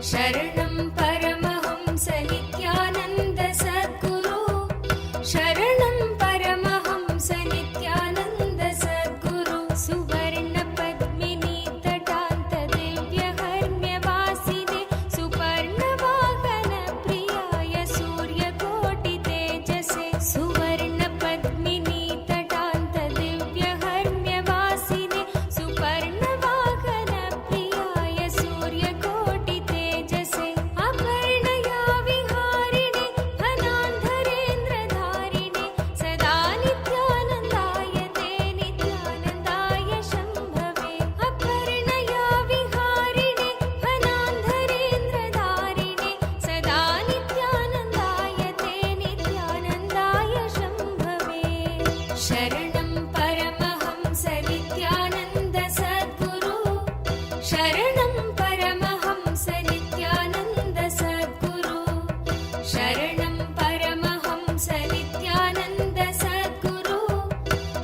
शरणं परमहंस नित्यानन्द सद्गुरु शरणं परमहंस नित्यानन्द सद्गुरु सुवर्ण पद्मिनी तटान्त दिव्यहर्म्यवासिने सुपर्णवाहन प्रियाय सूर्यकोटि तेजसे सुवर्ण पद्मिनी तटान्त दिव्यहर्म्यवासिने सुपर्णवाहन प्रियाय सूर्यकोटि तेजसे अपर्णया विहारिणे फलान्धरेन्द्रधारिणे सदा नित्यानन्दाय ते नित्यानन्दाय शम्भवे अपर्णया विहारिणे फलान्धरेन्द्रधारिणे सदा नित्यानन्दाय ते नित्यानन्दाय शम्भवे शरणं परमहंस नित्यानन्द सद्गुरु शरणं परमहंस नित्यानन्द सद्गुरु शरणं परमहंस नित्यानन्द सद्गुरु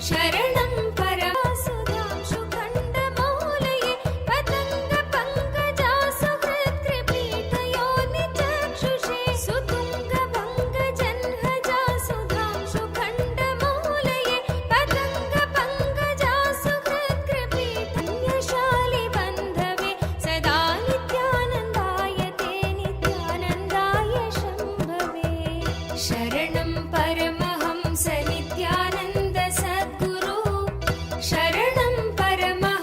शरणं परमसुधांशु खण्डमौलये पतङ्ग पङ्कजासु हृत्कृपीठयो निचक्षुषे सुतुङ्ग भङ्गजन्हजा सुधांशु खण्डमौलये पतङ्ग पङ्कजासु हृत्कृपीठन्यशालि बन्धवे सदा नित्यानन्दाय ते नित्यानन्दाय शम्भवे शरणं परमहंस नित्यानन्द सद्गुरु शरणं परमः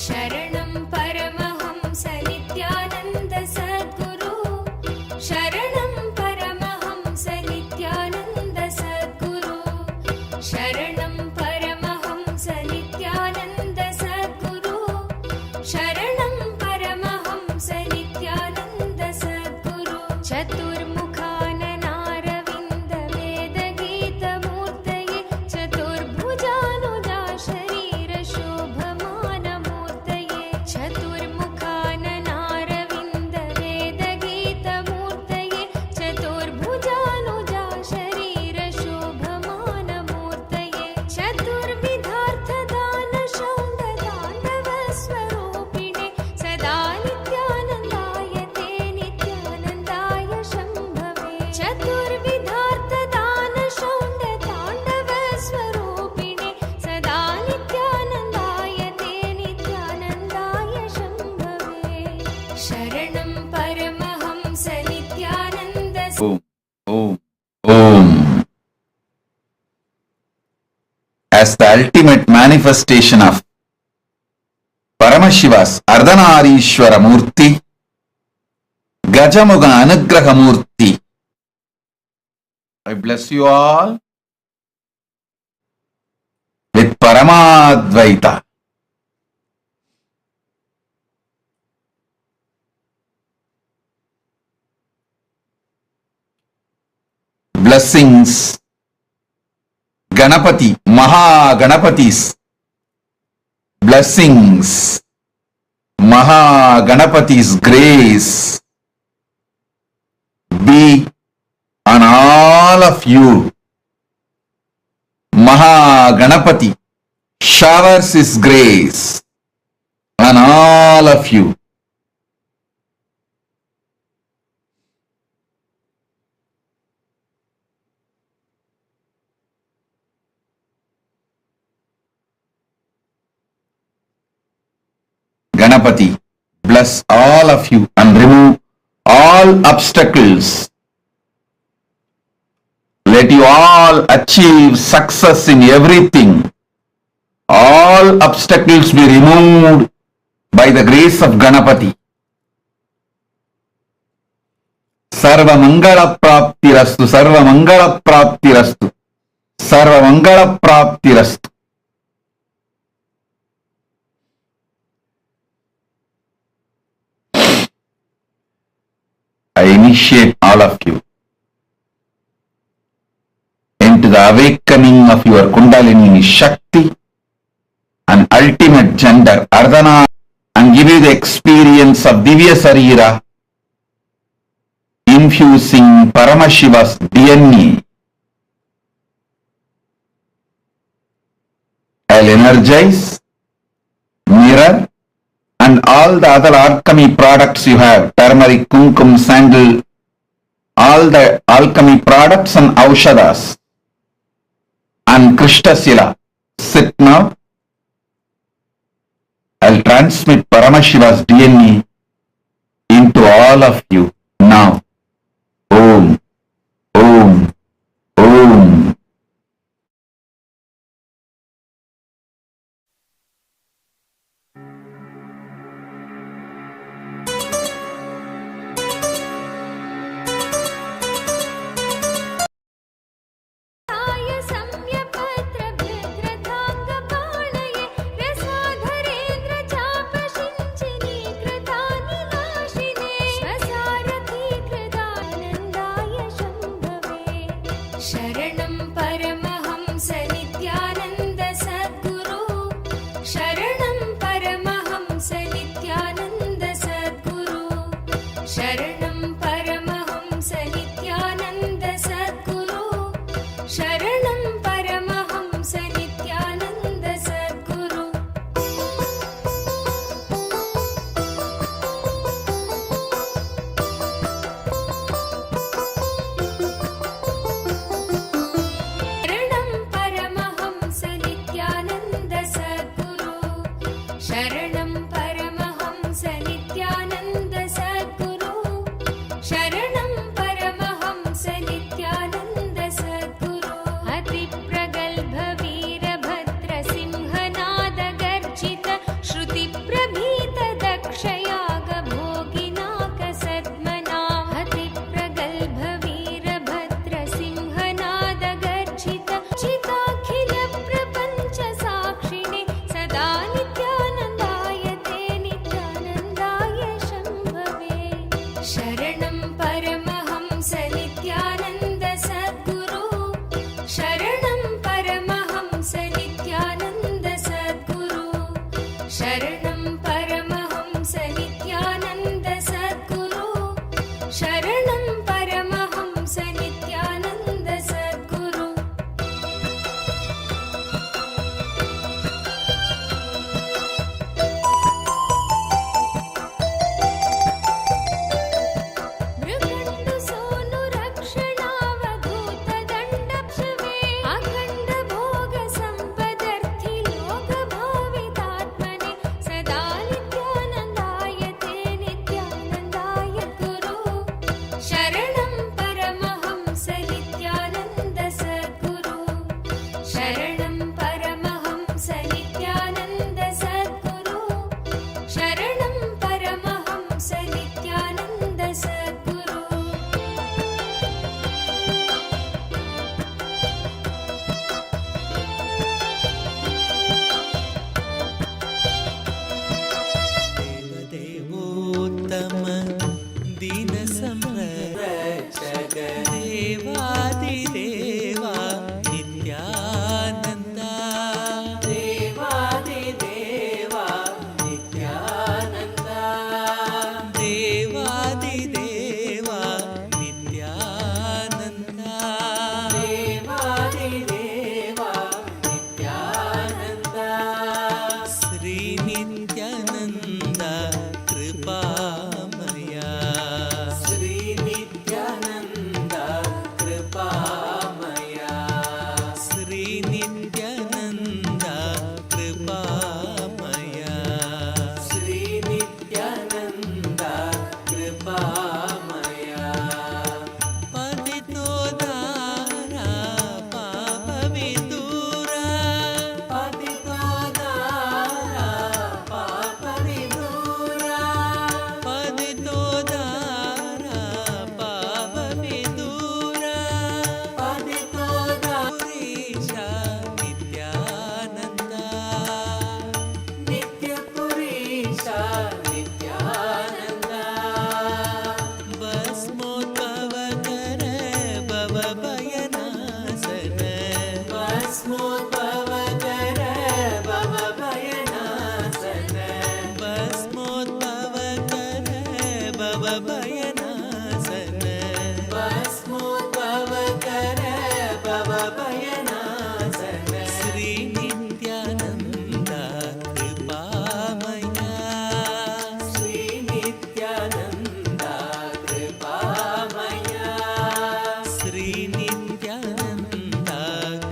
शरणं परमहंस नित्यानन्द सद्गुरु शरणं परमहंस नित्यानन्द सद्गुरु शरणं परमहंस नित्यानन्द सद्गुरु शरणं परमहंस नित्यानन्द सद्गुरु चतुर्मुखाननारविन्द वेदगीतमूर्तये चतुर्भुजानुजा शरीर शोभमानमूर्तये चतुर्मुखाननारविन्द वेदगीतमूर्तये चतुर्भुजानुजा शरीर शोभमानमूर्तये चतुर्विधार्थदानशौण्डताण्डवस्वरूपिणे सदा नित्यानन्दाय ते नित्यानन्दाय शम्भवे चतुर्विधार्थदानशौण्डताण्डवस्वरूपिणे सदा नित्यानन्दाय ते नित्यानन्दाय शम्भवे शरणं Paramhans Nityanand Om. As the ultimate manifestation of Paramashiva's Ardhanarishwara Murti, Gajamuga Anugraha Murti, I bless you all with Paramadvaita. Blessings, Ganapati, Maha Ganapathis. Blessings, Maha Ganapathi's grace be on all of you. Maha Ganapathi showers his grace on all of you. Ganapati bless all of you and remove all obstacles. Let you all achieve success in everything. All obstacles be removed by the grace of Ganapati. Sarva Mangala Praptirastu, Sarva Mangala Praptirastu, Sarva Mangala Praptirastu. I initiate all of you into the awakening of your Kundalini Shakti an ultimate gender, Ardhana, and give you the experience of Divya Sarira, infusing Paramashiva's DNA. I'll energize, mirror, and all the other alchemy products you have, turmeric, kumkum, sandal, all the alchemy products and aushadas, and Krishtasila. Sit now. I'll transmit Paramashiva's DNA into all of you now. Om, Om, Om. शरणं परमहंस नित्यानन्द सद्गुरु शरणं परमहंस नित्यानन्द सद्गुरु शरणं परमहंस नित्यानन्द सद्गुरु शरणं परमहंस नित्यानन्द सद्गुरु शरणं परमहंस नित्यानन्द सद्गुरु शरणं परमहंस नित्यानन्द सद्गुरु अतिप्रगल्भ वीरभद्र सिंहनाद गर्जित श्रुतिप्रभीत दक्षयाग भोगिनाक सद्मना अतिप्रगल्भ वीरभद्र सिंहनाद गर्जित चिताखिल प्रपञ्च साक्षिणे सदा नित्यानन्दाय ते नित्यानन्दाय शम्भवे शरणं परमहंस नित्यानन्द सद्गुरु शरणं परमहंस नित्यानन्द सद्गुरु शरणं परमहंस नित्यानन्द सद्गुरु शरणं परमहंस नित्यानन्द सद्गुरु मृगण्डु सोनु रक्षणावधूत दण्डप्शवे अखण्ड भोग सम्पदर्थि लोक भावितात्मने सदा नित्यानन्दाय ते नित्यानन्दाय गुरु शरणं परमहंस नित्यानन्द सद्गुरु शरणं परमहंस नित्यानन्द सद्गुरु शरणं परमहंस नित्यानन्द सद्गुरु देवदेवोत्तम दीन संरक्षक देवादिदेवा नित्यानन्दा देवादिदेवा नित्यानन्दा देवादिदेवा नित्यानन्दा देवादिदेवा नित्यानन्दा श्री नित्यानन्द कृपामया श्री नित्यानन्द कृपामया श्री नित्यानन्द कृपामया श्री नित्यानन्द कृपामया पतितो दारा पापविदूरा पतितो दारा पापविदूरा पतितो भवभयनाशन भस्मोद्भवकर भवभयनाशन श्री नित्यानन्द कृपामया श्री नित्यानन्द कृपामया श्री नित्यानन्द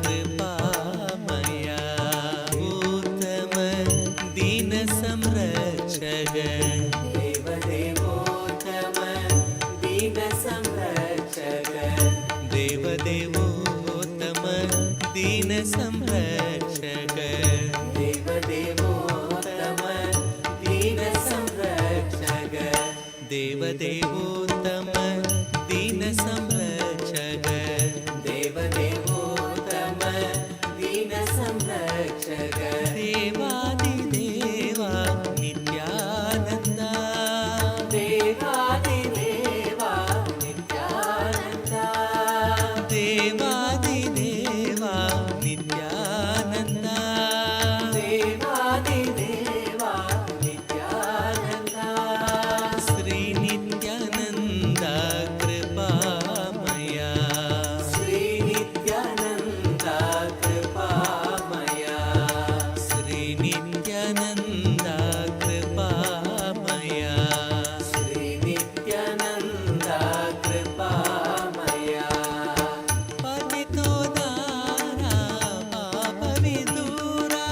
कृपामया उत्तम दीन संरक्षक देवदेवोत्तम दीन संरक्षक देवदेवोत्तम दीन संरक्षक देवदेवोत्तम दीन संरक्षक देवदेवोत्तम दीन संरक्षक देवदेवोत्तम दीन संरक्षक देवादिदेवा नित्यानन्द देवादिदेवा नित्यानन्द देवादिदेवा नित्यानन्द देवादिदेवा नित्यानन्द श्री नित्यानन्द कृपामया श्री नित्यानन्द कृपामया श्री नित्यानन्द कृपामया श्री नित्यानन्द कृपामया पतितोदारा पापविदूरा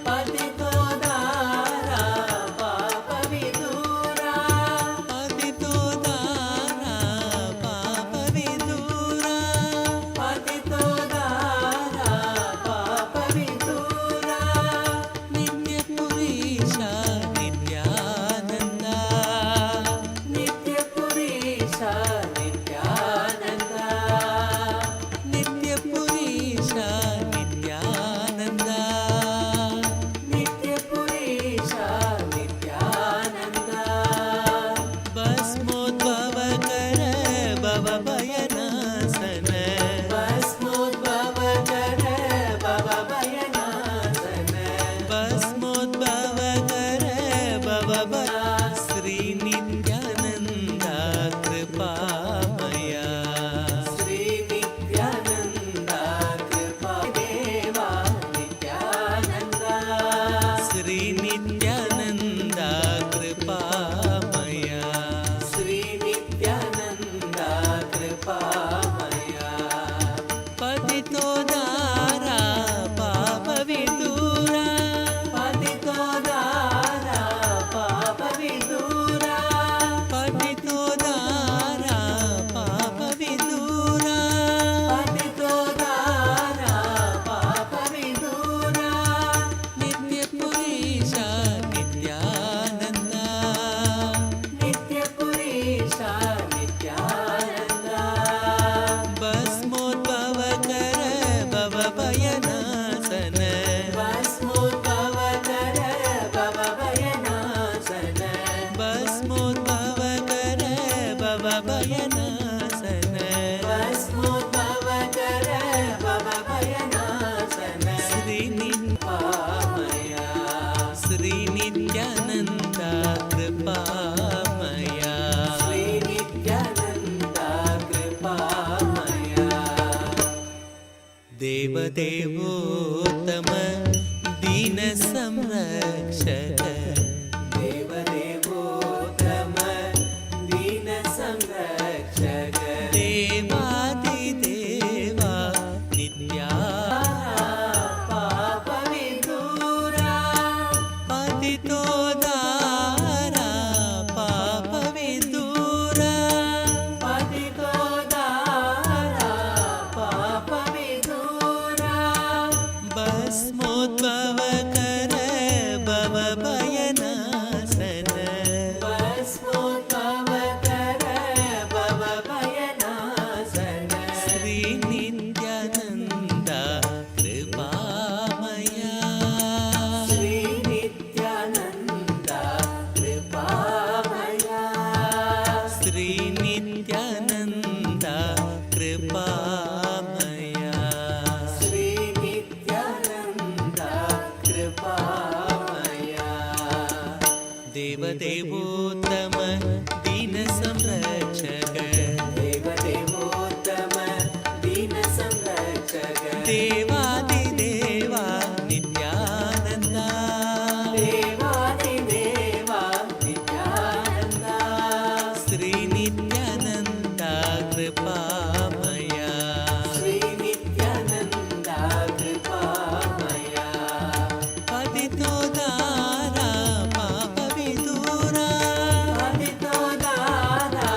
पतितोदारा पापविदूरा पतितोदारा पापविदूरा पतितोदारा पापविदूरा नित्यपुरीशा नित्यानन्द नित्यपुरीशा नित्यानन्द नित्यपुरीशा नित्यानन्द नित्यपुरीशा नित्यानन्द भस्मोद्भवकर भवभयनाशन भस्मोद्भवकर भवभयनाशन भस्मोद्भवकर भवभय श्री नित्यानन्द कृपामया श्री नित्यानन्द कृपा देवा नित्यानन्द श्री नित्यानन्द कृपामया श्री नित्यानन्द कृपामया पतितोदारा पापविदूरा पतितोदारा पापविदूरा पतितोदारा पापविदूरा पतितोदारा पापविदूरा नित्यपुरीशा नित्यानन्द नित्यपुरीशा नित्यानन्द भस्मोद्भवकर भवभयनाशन भस्मोद्भवकर भवभयनाशन भस्मोद्भवकर भवभयनाशन भस्मोद्भवकर भवभयनाशन श्री नित्यामया श्री नित्यानन्द कृपामया श्री नित्यानन्द कृपामया देवदेवोत्तम दीन संरक्षक देवदेवोत्तम दीन संरक्षक देवादिदेवा नित्या पापविदूरा पतितोदारा पापविदूरा पतितोदारा पापविदूरा भस्मोद्भवकर भवभयनाशन भस्मोद्भवकर भवभयनाशन श्री नित्यानन्द कृपामया श्री नित्यानन्द कृपामया श्री नित्यानन्द कृपामया श्री नित्यानन्द कृपामया देवदेवोत्तम दीन संरक्षक देवदेवोत्तम दीन संरक्षक देवादिदेवा नित्यानन्दा देवादिदेवा नित्यानन्दा श्री नित्यानन्दा कृपामया श्री नित्यानन्दा कृपामया पतितो दारा पापविदूरा पतितो दारा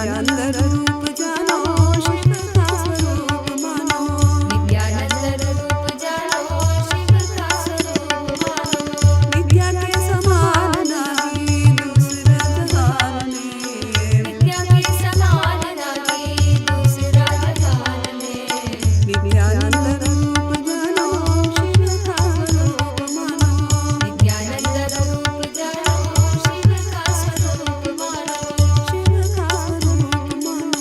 नित्यानंद रूप जानो शिव का स्वरूप मानो नित्यानंद रूप जानो शिव का स्वरूप मानो विद्या के समान नहीं दूसरा जहान में विद्या के समान नहीं दूसरा जहान में नित्यानंद रूप जानो शिव का स्वरूप मानो नित्यानंद रूप जानो शिव का स्वरूप मानो शिव का स्वरूप मानो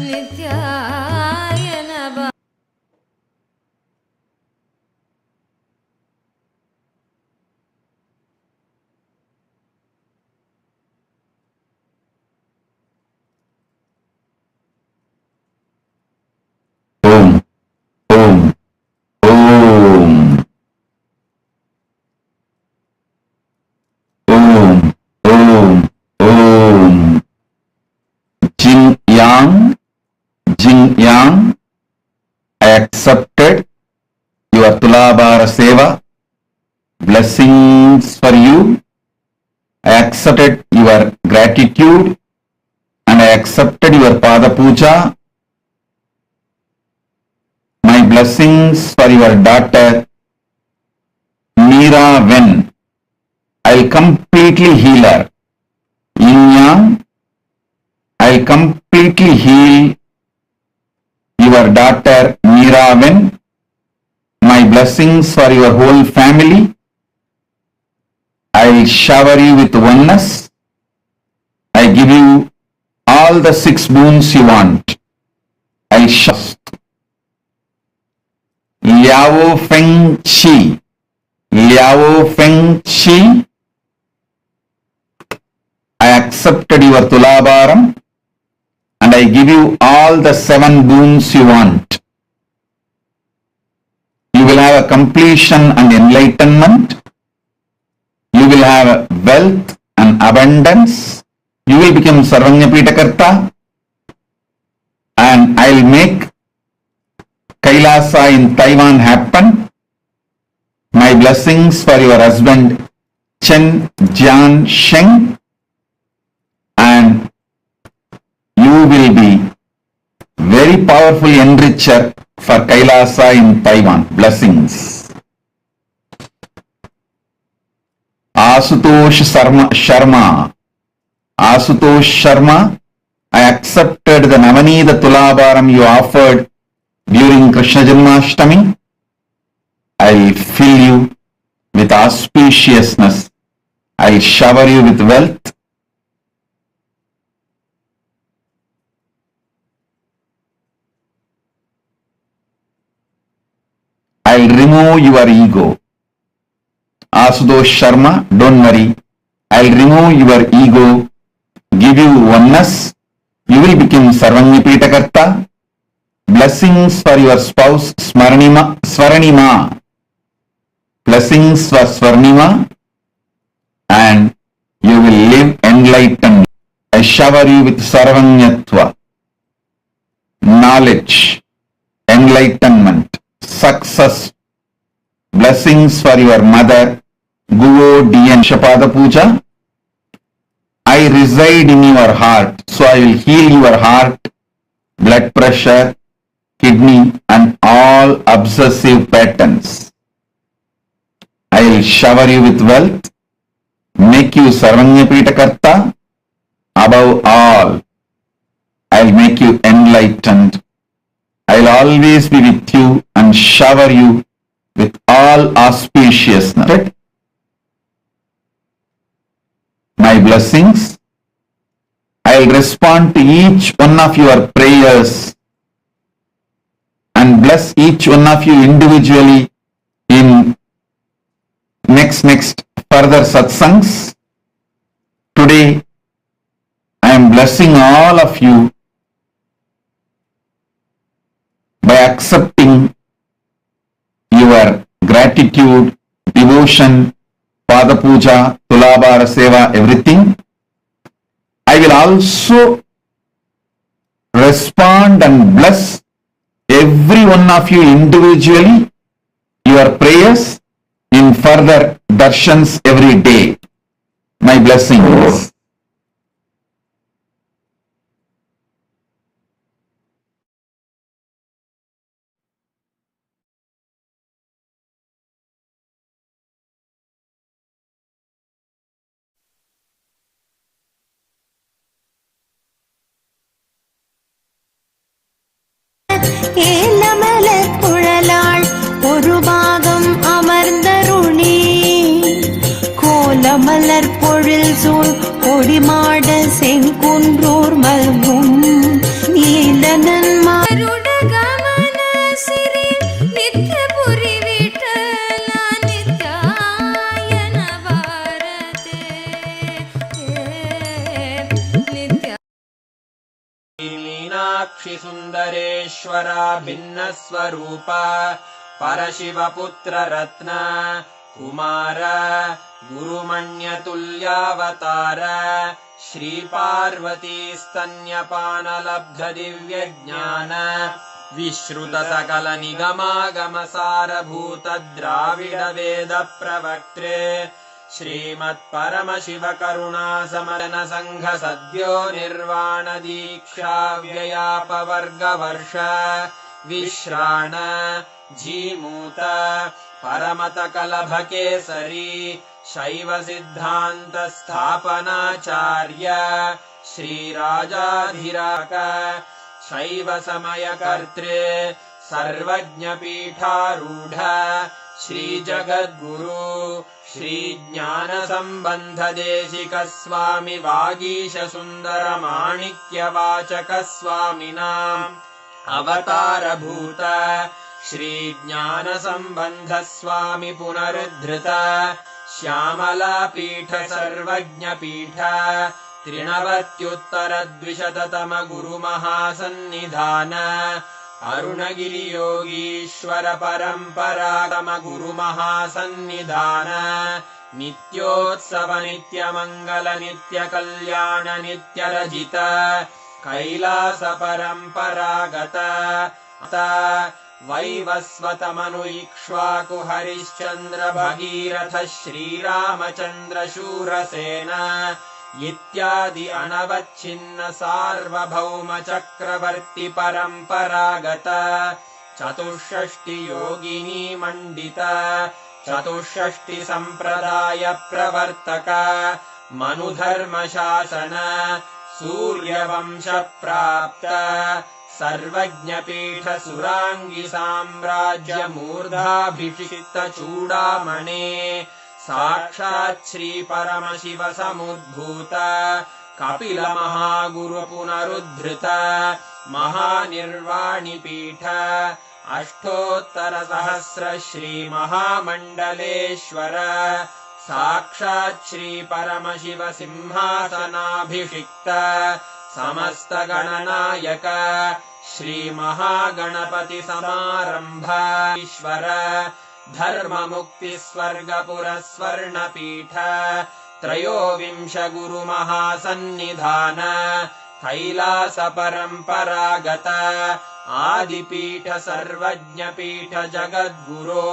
नित्याय नमः Om, Om, Om, Om, Om, Om. Jin Yang, Jin Yang, I accepted your Tulabhara Seva, blessings for you. I accepted your gratitude and I accepted your Pada Puja. My blessings for your daughter Meera Ven. I'll completely heal her. Yin Yang, I'll completely heal your daughter Meera Ven. My blessings for your whole family. I'll shower you with oneness. I give you all the 6 boons you want. I'll shower. Liao Feng Chi, Liao Feng Chi, I accepted your Tulabharam and I give you all the 7 boons you want. You will have a completion and enlightenment. You will have wealth and abundance. You will become Sarvanyapitakarta and I'll make Kailasa in Taiwan happen. My blessings for your husband Chen Jian Sheng and you will be very powerful enricher for Kailasa in Taiwan. Blessings. Asutosh Sharma, Asutosh Sharma, I accepted the Navanida Tulabharam you offered during Krishna Janmashtami. I'll fill you with auspiciousness. I'll shower you with wealth. I'll remove your ego. Asutosh Sharma, don't worry. I'll remove your ego, give you oneness. You will become Sarvanyapitakarta. Blessings for your spouse Swaranima. Blessings for Swaranima and you will live enlightened. I shower you with Sarvanyatva, knowledge, enlightenment, success. Blessings for your mother Guo Dn Shapada Puja. I reside in your heart, so I will heal your heart, blood pressure, kidney and all obsessive patterns. I will shower you with wealth, make you Sarvanyapitakarta. Above all, I will make you enlightened. I will always be with you and shower you with all auspiciousness. My blessings, I will respond to each one of your prayers and bless each one of you individually in next further satsangs. Today, I am blessing all of you by accepting your gratitude, devotion, Pada Puja, Tulabhara Seva, everything. I will also respond and bless every one of you individually, your prayers in further darshans every day. My blessings. ஏலமலர் குழலாள் ஒரு பாகம் அமர்ந்தருளி கோலமலர் பொழில் சூழ் கொடிமாட செங்குன்றூர் மல்கும் सुन्दरेश्वरा भिन्नस्वरूप परशिवपुत्र रत्न कुमार गुरुमण्यतुल्यावतार श्रीपार्वती स्तन्यपानलब्ध दिव्यज्ञान विश्रुत सकल निगमागमसारभूत द्राविड वेद प्रवक्त्रे श्रीमत्परमशिव करुणा समरन संघ सद्यो निर्वाण दीक्षा व्ययापवर्गवर्ष विश्राण जीमूत परमत कलभ केसरी शैव सिद्धान्त स्थापनाचार्य श्रीराजाधिराक शैव समयकर्त्रे सर्वज्ञपीठारूढ श्रीजगद्गुरु श्रीज्ञानसम्बन्धदेशिक स्वामि वागीश सुन्दर माणिक्यवाचक स्वामिनाम् अवतारभूत श्रीज्ञानसम्बन्ध स्वामि पुनरुद्धृत श्यामलापीठ सर्वज्ञपीठ त्रिणवत्युत्तरद्विशततम गुरुमहासन्निधान अरुणगिरियोगीश्वर परम्परातम गुरुमहासन्निधान नित्योत्सव नित्यमङ्गल नित्यकल्याण नित्यरजित कैलास परम्परागत वैवस्वतमनु इक्ष्वाकु हरिश्चन्द्र भगीरथ श्रीरामचन्द्र शूरसेन इत्यादि अनवच्छिन्न सार्वभौम चक्रवर्ति परम्परागत चतुष्षष्टि योगिनी मण्डित चतुष्षष्टि सम्प्रदाय प्रवर्तक मनुधर्म शासन सूर्यवंश प्राप्त सर्वज्ञपीठ सुराङ्गि साम्राज्य मूर्धाभिषिक्त चूडामणे साक्षात् श्री परमशिव समुद्भूत कपिल महागुरु पुनरुद्धृत महानिर्वाणिपीठ अष्टोत्तर सहस्र श्री महामण्डलेश्वर साक्षात् श्री परमशिव सिंहासनाभिषिक्त समस्त गणनायक श्री महागणपति समारंभ ईश्वर धर्म मुक्ति स्वर्ग पुरस्वर्णपीठ त्रयोविंश गुरु महासन्निधान कैलास परम्परागत आदिपीठ सर्वज्ञपीठ जगद्गुरो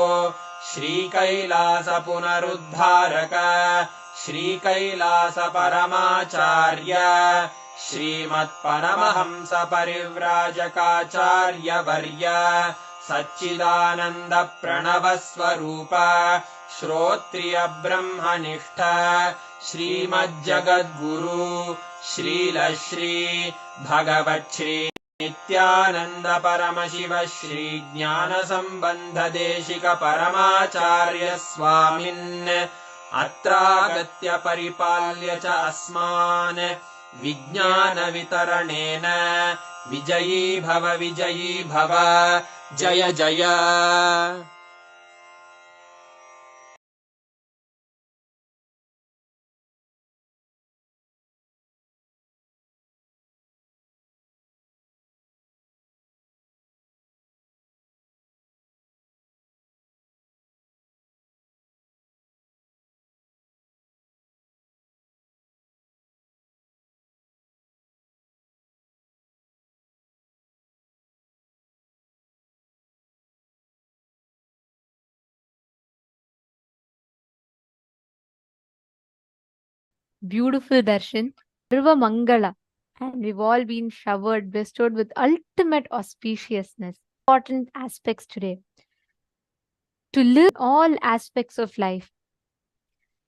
श्री कैलास पुनरुद्धारक श्री कैलास परमाचार्य श्रीमत्परमहंस परिव्राजकाचार्य वर्य सच्चिदानन्द प्रणव स्वरूप श्रोत्रिय ब्रह्मनिष्ठ श्रीमज्जगद्गुरु श्रीलश्री भगवच्छ्री नित्यानन्द परमशिव श्री ज्ञान सम्बन्ध देशिक परमाचार्य स्वामिन् अत्रागत्य परिपाल्य च अस्मान् विज्ञान वितरणेन विजयी भव जय जय। Beautiful darshan, Sarva Mangala, and we've all been showered, bestowed with ultimate auspiciousness. Important aspects today. To live all aspects of life.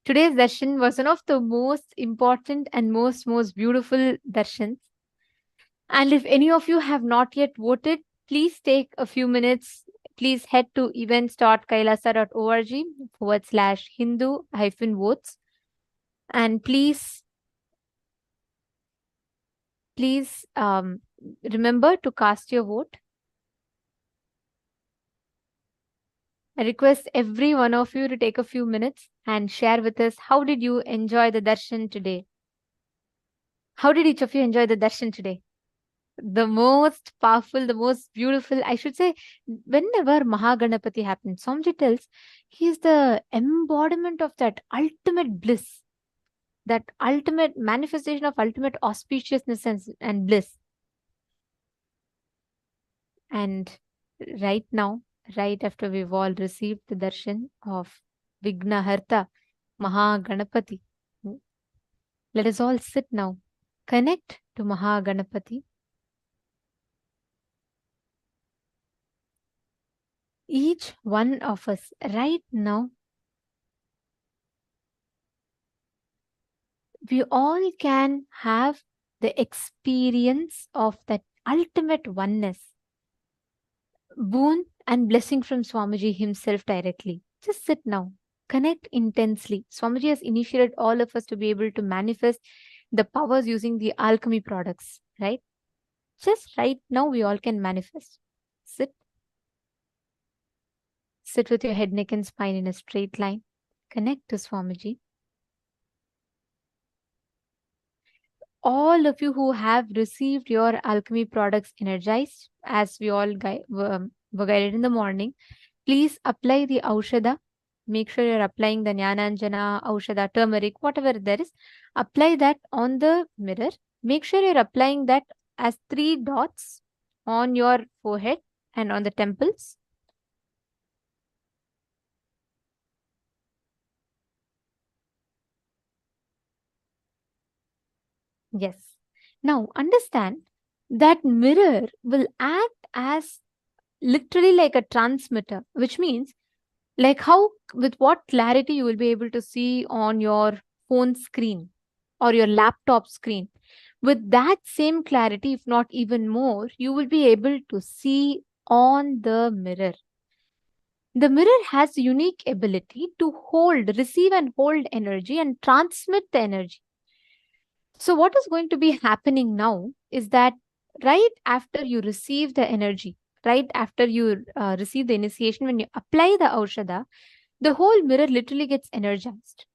Today's darshan was one of the most important and most beautiful darshans. And if any of you have not yet voted, please take a few minutes. Please head to events.kailasa.org/Hindu-votes. And please remember to cast your vote. I request every one of you to take a few minutes and share with us, how did you enjoy the darshan today? How did each of you enjoy the darshan today? the most powerful, the most beautiful, I should say, whenever Maha Ganapathi happens, Swamiji tells he is the embodiment of that ultimate bliss, that ultimate manifestation of ultimate auspiciousness and bliss. And right now, right after we've all received the darshan of Vignaharta, Maha Ganapathi, let us all sit now, connect to Maha Ganapathi. Each one of us right now, we all can have the experience of that ultimate oneness, boon and blessing from Swamiji himself directly. Just sit now, connect intensely. Swamiji has initiated all of us to be able to manifest the powers using the alchemy products, right? Just right now, we all can manifest. Sit. Sit with your head, neck, and spine in a straight line. Connect to Swamiji. All of you who have received your alchemy products energized, as we all were guided in the morning, please apply the Aushada. Make sure you're applying the Jnananjana, Aushada, turmeric, whatever there is. Apply that on the mirror. Make sure you're applying that as 3 dots on your forehead and on the temples. Yes. Now understand that mirror will act as literally like a transmitter, which means like how, with what clarity you will be able to see on your phone screen or your laptop screen. With that same clarity, if not even more, you will be able to see on the mirror. The mirror has a unique ability to receive and hold energy and transmit the energy. So what is going to be happening now is that right after you receive the energy, right after you receive the initiation, when you apply the Aushada, the whole mirror literally gets energized.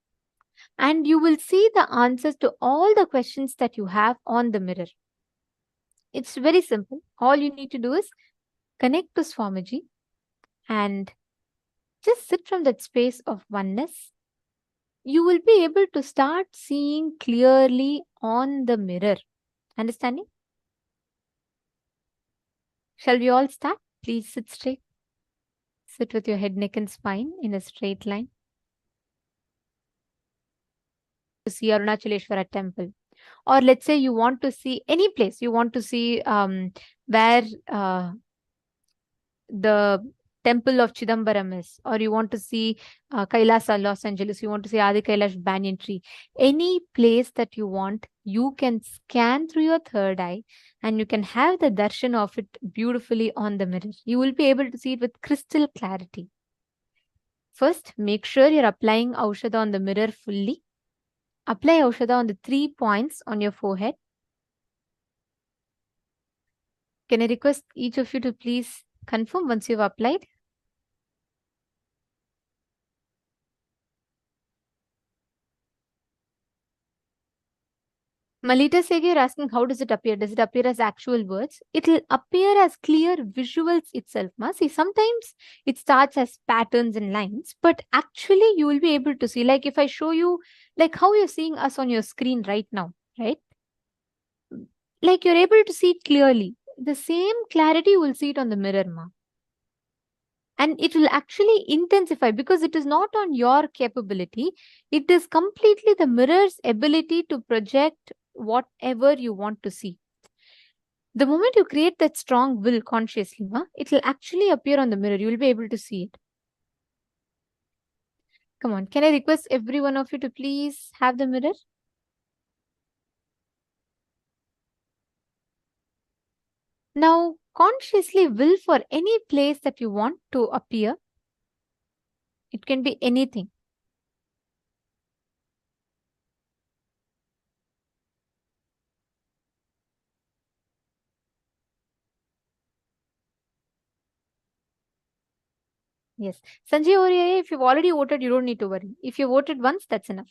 And you will see the answers to all the questions that you have on the mirror. It's very simple. All you need to do is connect to Swamiji and just sit from that space of oneness. You will be able to start seeing clearly on the mirror. Understanding? Shall we all start? Please sit straight. Sit with your head, neck, and spine in a straight line. To see Arunachaleshwara temple, or let's say you want to see any place, you want to see where the temple of Chidambaram is, or you want to see Kailasa, Los Angeles, you want to see Adi Kailash banyan tree, any place that you want, you can scan through your third eye and you can have the darshan of it beautifully on the mirror. You will be able to see it with crystal clarity. First, make sure you're applying Aushada on the mirror fully. Apply Aushada on the 3 points on your forehead. Can I request each of you to please confirm once you've applied? Malita Sege, you're asking how does it appear? Does it appear as actual words? It will appear as clear visuals itself. See, sometimes it starts as patterns and lines, but actually you will be able to see, like if I show you, like how you're seeing us on your screen right now, right? Like you're able to see it clearly. The same clarity you will see it on the mirror, ma. And it will actually intensify because it is not on your capability. It is completely the mirror's ability to project whatever you want to see. The moment you create that strong will consciously, it will actually appear on the mirror. You will be able to see it. Come on, can I request every one of you to please have the mirror? Now, consciously will for any place that you want to appear. It can be anything. Yes. Sanjay Oriya, if you've already voted, you don't need to worry. If you voted once, that's enough.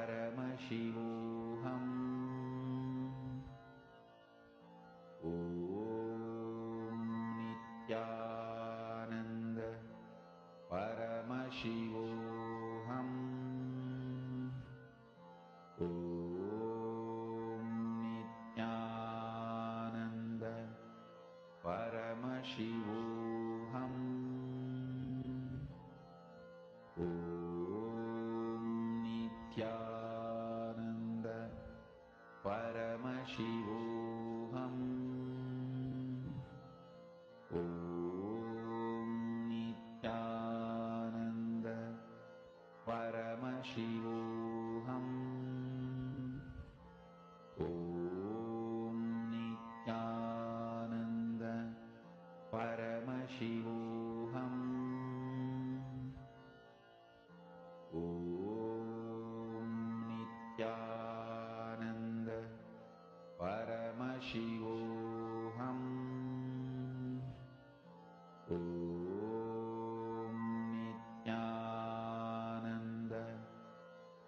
Paramashivoham. Om Nithyananda Paramashivoham. Om Nithyananda Paramashivoham. Om Nithyananda Paramashivoham. Om Nithyananda Paramashivoham. Om Nithyananda Paramashivoham. Om Nithyananda Paramashivoham. Om Nithyananda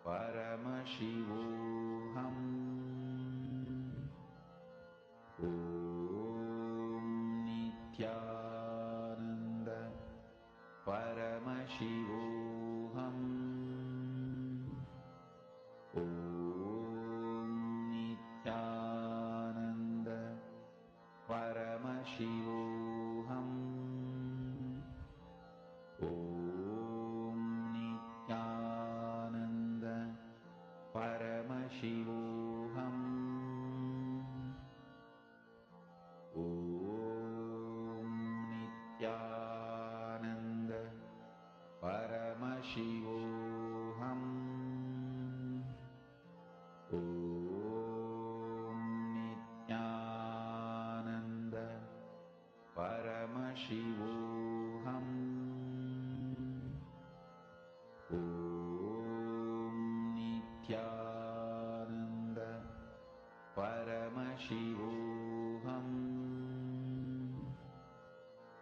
Paramashivoham. Om Nithyananda Paramashivoham. Om Nithyananda Paramashivoham. Om Nithyananda Paramashivoham. Om Nithyananda Paramashivoham. Om Nithyananda Paramashivoham. Om Nithyananda Paramashivoham.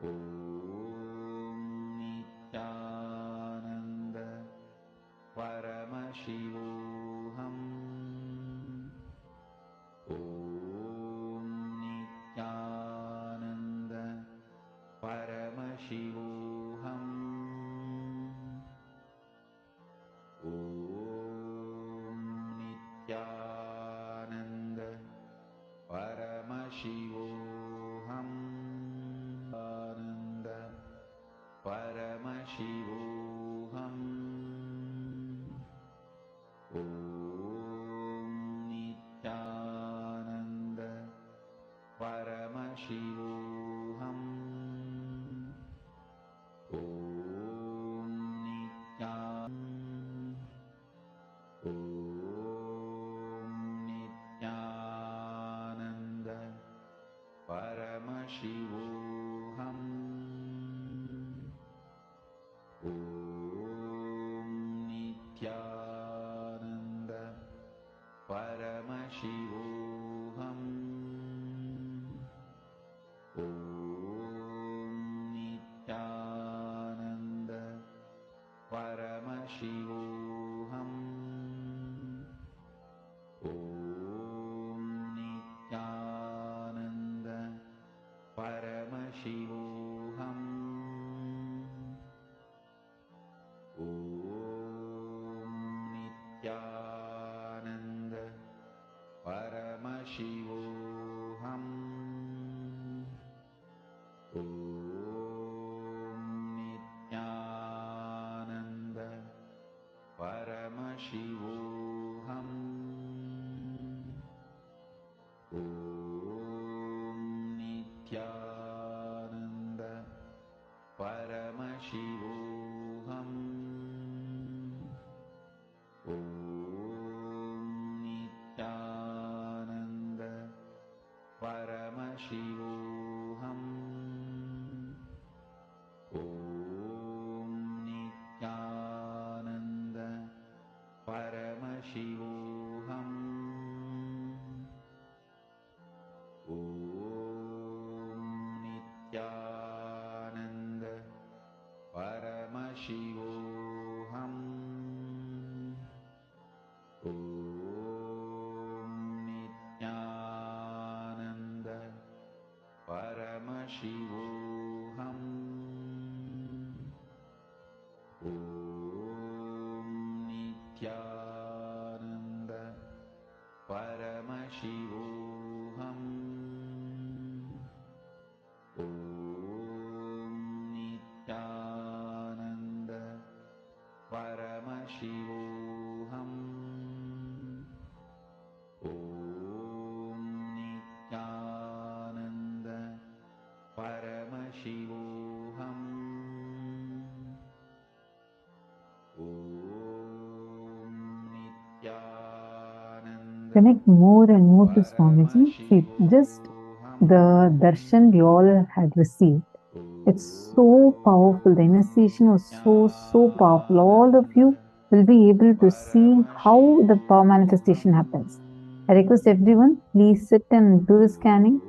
Om Nithyananda Paramashivoham. Om Nithyananda Paramashivoham. Om Nithyananda Paramashivoham. Nithyananda Paramashivoham. Om Nithyananda Paramashivoham. Om Nithyananda Om Nithyananda Paramashivoham. Om Nithyananda Paramashivoham. Om Nithyananda Paramashivoham. Om Nithyananda Paramashivoham. Om Nithyananda Paramashivoham. Om Nithyananda Paramashivoham. Om Nithyananda Paramashivoham. Om Nithyananda Paramashivoham. Om Nithyananda Paramashivoham. Om Nithyananda Paramashivoham. Connect more and more to Swamiji. See, just the darshan we all had received. It's so powerful. The initiation was so powerful. All of you will be able to see how the power manifestation happens. I request everyone, please sit and do the scanning.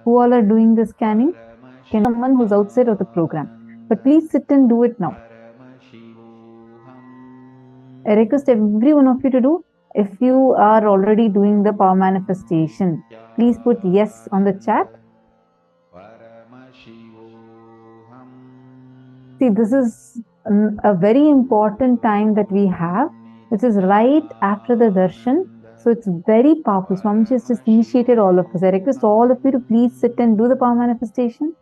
Who all are doing the scanning? Can someone who's outside of the program? But please sit and do it now. I request every one of you to do. If you are already doing the power manifestation, please put yes on the chat. See, this is a very important time that we have, which is right after the darshan. So it's very powerful. Swamiji has just initiated all of us. I request all of you to please sit and do the power manifestation.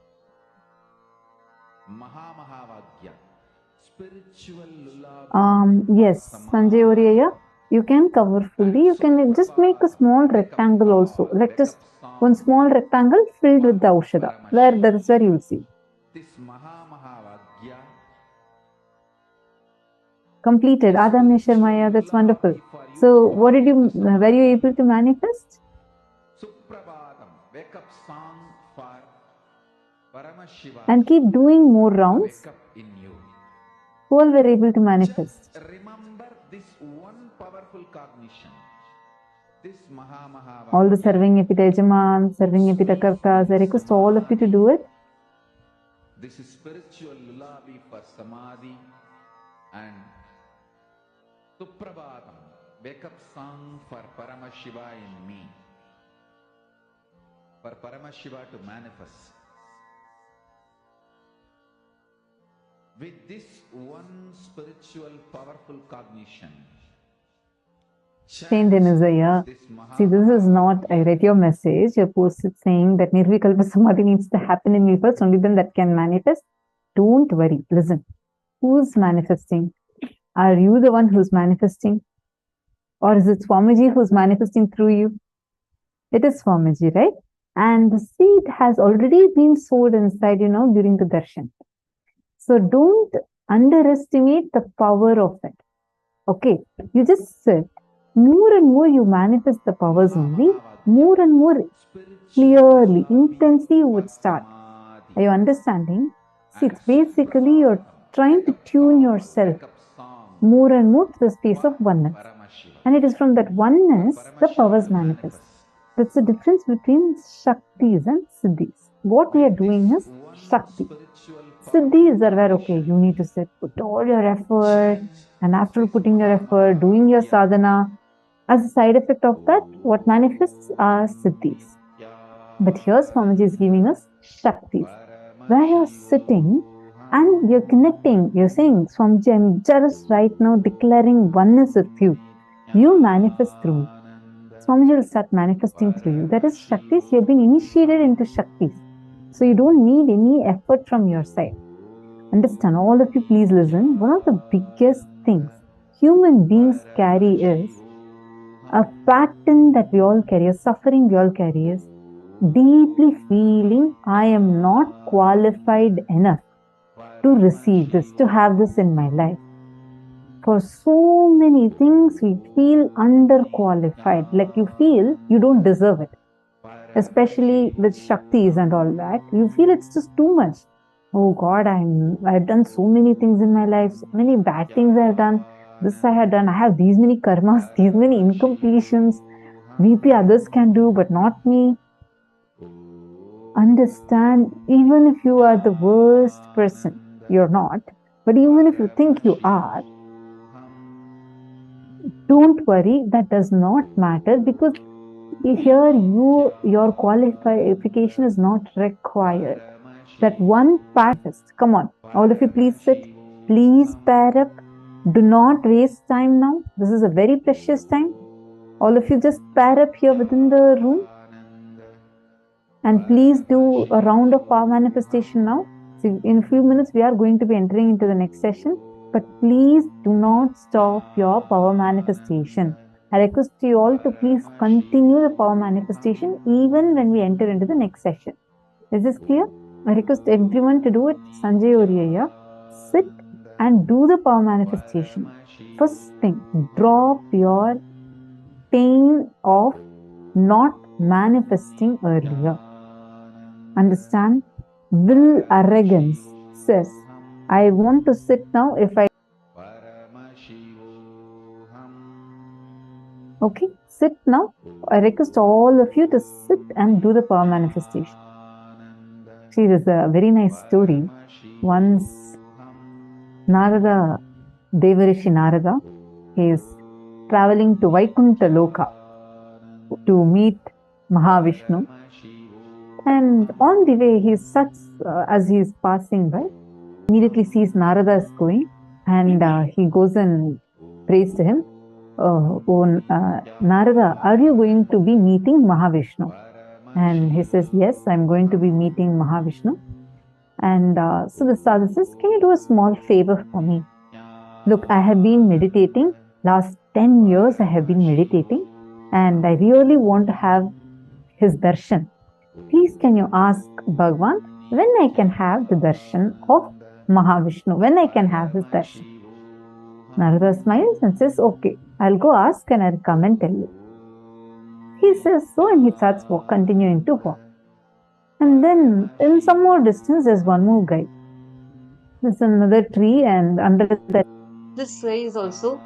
Yes, Sanjay Oriya, you can cover fully. You can just make a small rectangle also. Like just one small rectangle filled with the Aushadha. That's where you will see. Completed. Adam Sharmaya, that's wonderful. So, were you able to manifest? And keep doing more rounds. Who all were able to manifest? Remember this one powerful cognition. This All the serving epitajaman, serving epitakartas, I request all of you to do it. This is spiritual lullaby for Samadhi and Suprabhatam, wake up song for Paramashiva in me. For Paramashiva to manifest. With this one spiritual powerful cognition. Saint Denizaya, see, this is not, I read your message, you posted saying that Nirvikalpa Samadhi needs to happen in me first, only then that can manifest. Don't worry, listen. Who's manifesting? Are you the one who's manifesting? Or is it Swamiji who's manifesting through you? It is Swamiji, right? And the seed has already been sowed inside, during the darshan. So don't underestimate the power of it. Okay, you just sit. More and more you manifest the powers only, more and more clearly, intensely you would start. Are you understanding? See, it's basically you're trying to tune yourself more and more to the space of oneness. And it is from that oneness the powers manifest. That's the difference between Shaktis and Siddhis. What we are doing is Shakti. Siddhis are where, okay, you need to sit, put all your effort, and after putting your effort, doing your sadhana, as a side effect of that, what manifests are Siddhis. But here Swamiji is giving us Shaktis, where you're sitting and you're connecting, you're saying, Swamiji, I'm just right now declaring oneness with you. You manifest through me. Swamiji will start manifesting through you. That is Shaktis. You've been initiated into Shaktis. So you don't need any effort from your side. Understand, all of you please listen. One of the biggest things human beings carry is a pattern that we all carry, a suffering we all carry is deeply feeling I am not qualified enough to receive this, to have this in my life. For so many things we feel underqualified, like you feel you don't deserve it. Especially with Shaktis and all that, you feel it's just too much. Oh God, I've done so many things in my life, so many bad things I've done. This I have done. I have these many karmas, these many incompletions. Maybe others can do, but not me. Understand, even if you are the worst person, you're not. But even if you think you are, don't worry, that does not matter, because here your qualification is not required. That one practice, come on, all of you please sit, please pair up, do not waste time now, this is a very precious time. All of you just pair up here within the room and please do a round of power manifestation now. See, in a few minutes we are going to be entering into the next session, but please do not stop your power manifestation. I request you all to please continue the power manifestation even when we enter into the next session. Is this clear? I request everyone to do it. Sanjay Oriya, sit and do the power manifestation. First thing, drop your pain of not manifesting earlier. Understand? Will arrogance says, I want to sit now if I... Okay, sit now. I request all of you to sit and do the power manifestation. See, there's a very nice story. Once Narada, Devarishi Narada, he is traveling to Vaikuntha Loka to meet Mahavishnu. And on the way, as he is passing by, immediately sees Narada is going, and he goes and prays to him. Narada, are you going to be meeting Mahavishnu? And he says, yes, I'm going to be meeting Mahavishnu. And so the sadhu says, can you do a small favor for me? Look, I have been meditating. Last 10 years I have been meditating, and I really want to have his darshan. Please can you ask Bhagavan when I can have the darshan of Mahavishnu, when I can have his darshan? Narada smiles and says, okay, I'll go ask and I'll come and tell you. He says so, and he starts continuing to walk. And then in some more distance, there's one more guy. There's another tree, and under that, this guy is also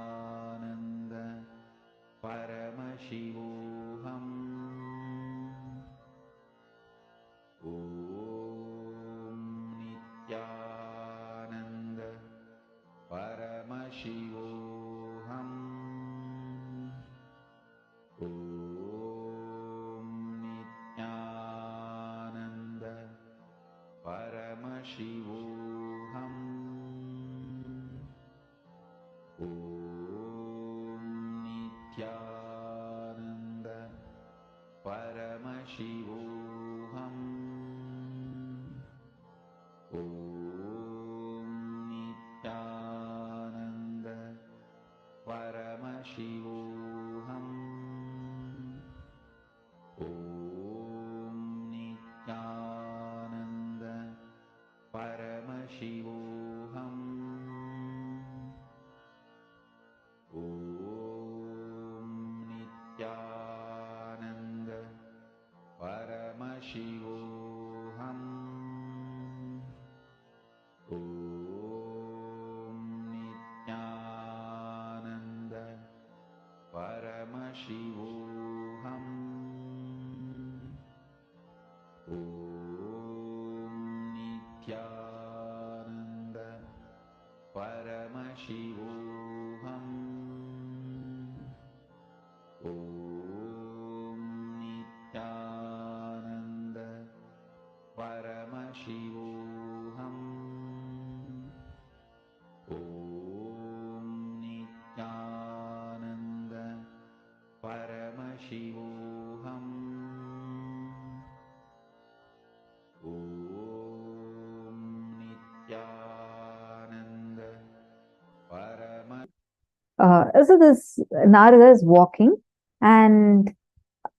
so this Narada is walking, and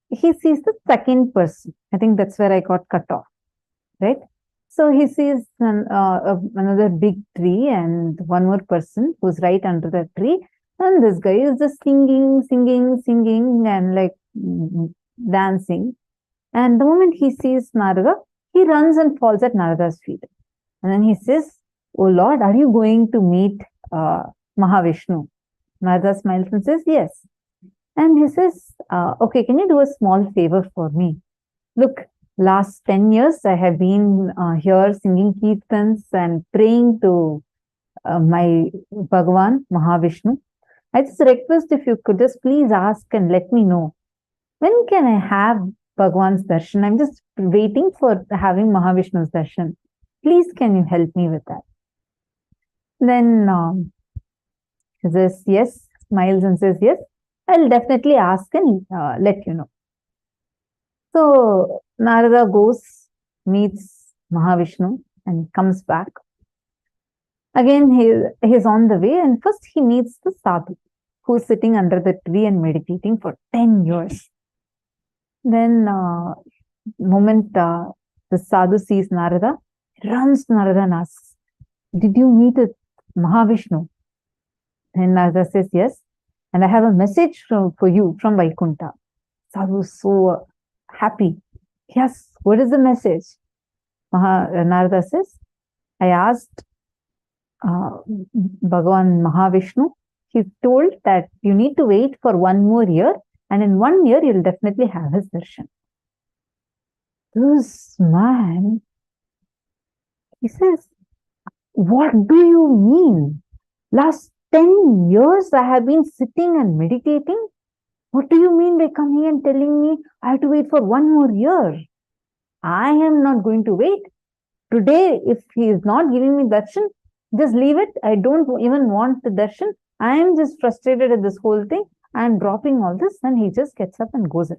he sees the second person. I think that's where I got cut off, right? So he sees another big tree and one more person who's right under the tree, and this guy is just singing and like dancing. And the moment he sees Narada, he runs and falls at Narada's feet. And then he says, oh Lord, are you going to meet Mahavishnu? Narada smiles and says, yes. And he says, okay, can you do a small favor for me? Look, last 10 years I have been here singing kirtans and praying to my Bhagavan, Mahavishnu. I just request if you could just please ask and let me know, when can I have Bhagavan's darshan? I'm just waiting for having Mahavishnu's darshan. Please can you help me with that? Then he says, yes, smiles and says, yes, I'll definitely ask and let you know. So Narada goes, meets Mahavishnu and comes back. Again, he's on the way, and first he meets the sadhu who's sitting under the tree and meditating for 10 years. Then moment the sadhu sees Narada, he runs to Narada and asks, did you meet Mahavishnu? And Narada says, yes. And I have a message for you from Vaikuntha. Sadhu was so happy. Yes, what is the message? Narada says, I asked Bhagavan Mahavishnu. He told that you need to wait for 1 more year, and in 1 year you'll definitely have his darshan. This man, he says, what do you mean? Last 10 years I have been sitting and meditating. What do you mean by coming and telling me I have to wait for 1 more year? I am not going to wait. Today, if he is not giving me darshan, just leave it. I don't even want the darshan. I am just frustrated at this whole thing. I am dropping all this, and he just gets up and goes in.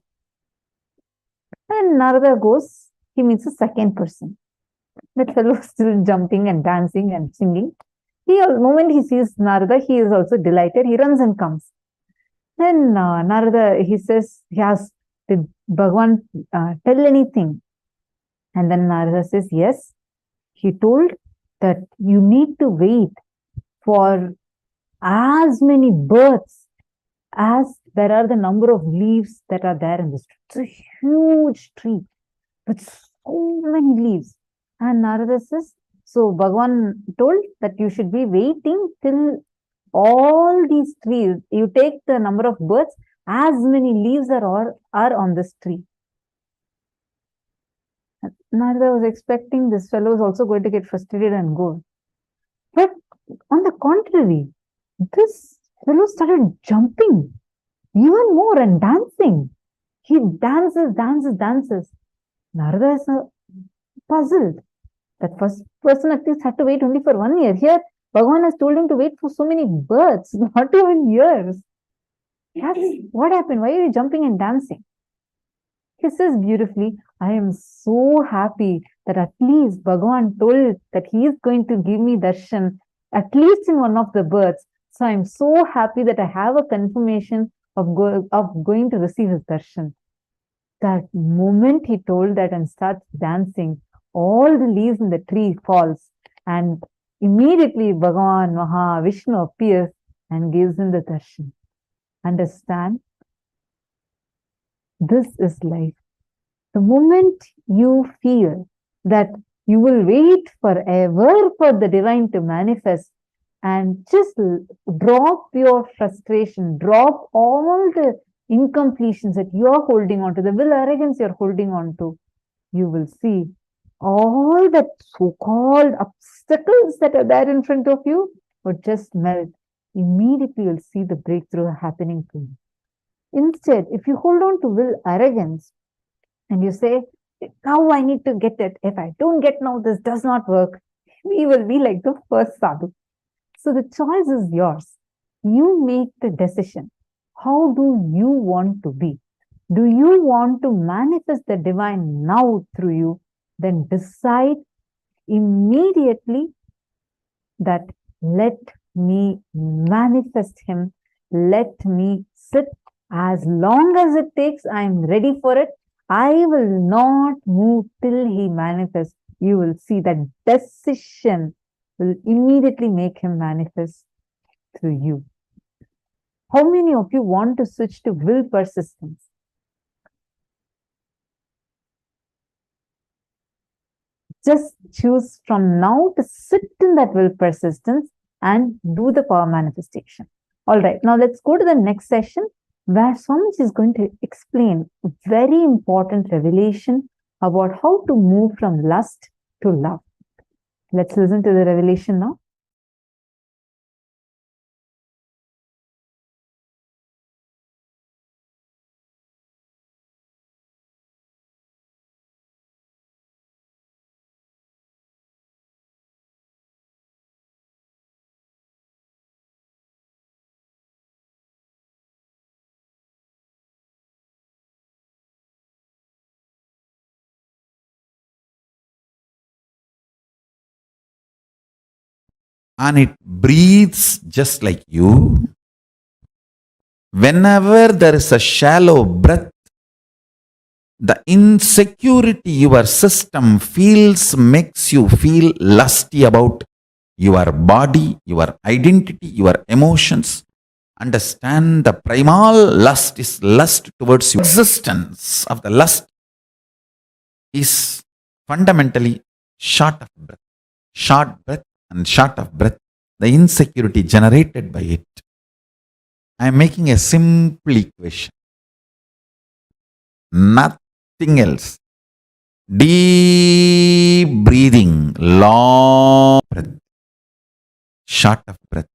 And Narada goes, he meets a second person. That fellow is still jumping and dancing and singing. The moment he sees Narada, he is also delighted. He runs and comes. Then Narada, he says, yes, did Bhagavan tell anything? And then Narada says, yes. He told that you need to wait for as many births as there are the number of leaves that are there in this tree. It's a huge tree with so many leaves. And Narada says, so Bhagavan told that you should be waiting till all these trees, you take the number of birds, as many leaves are on this tree. Narada was expecting this fellow is also going to get frustrated and go. But on the contrary, this fellow started jumping even more and dancing. He dances. Narada is puzzled. That first person at least had to wait only for 1 year. Here, Bhagavan has told him to wait for so many births, not even years. Yes, what happened? Why are you jumping and dancing? He says beautifully, I am so happy that at least Bhagavan told that he is going to give me darshan, at least in one of the births. So I am so happy that I have a confirmation of going to receive his darshan. That moment he told that and starts dancing, all the leaves in the tree falls, and immediately Bhagavan Mahavishnu appears and gives him the darshan. Understand? This is life. The moment you feel that you will wait forever for the divine to manifest, and just drop your frustration, drop all the incompletions that you are holding on to, the will arrogance you're holding on to, you will see all that so-called obstacles that are there in front of you would just melt. Immediately you'll see the breakthrough happening to you. Instead, if you hold on to will arrogance and you say, now I need to get it. If I don't get now, this does not work. We will be like the first sadhu. So the choice is yours. You make the decision. How do you want to be? Do you want to manifest the divine now through you? Then decide immediately that let me manifest him. Let me sit. As long as it takes, I am ready for it. I will not move till he manifests. You will see that decision will immediately make him manifest through you. How many of you want to switch to will persistence? Just choose from now to sit in that will persistence and do the power manifestation. All right, now let's go to the next session, where Swamiji is going to explain a very important revelation about how to move from lust to love. Let's listen to the revelation now. And it breathes just like you. Whenever there is a shallow breath, the insecurity your system feels makes you feel lusty about your body, your identity, your emotions. Understand the primal lust is lust towards your existence of the lust is fundamentally short of breath. Short breath and short of breath, the insecurity generated by it. I am making a simple equation. Nothing else. Deep breathing, long breath, short of breath,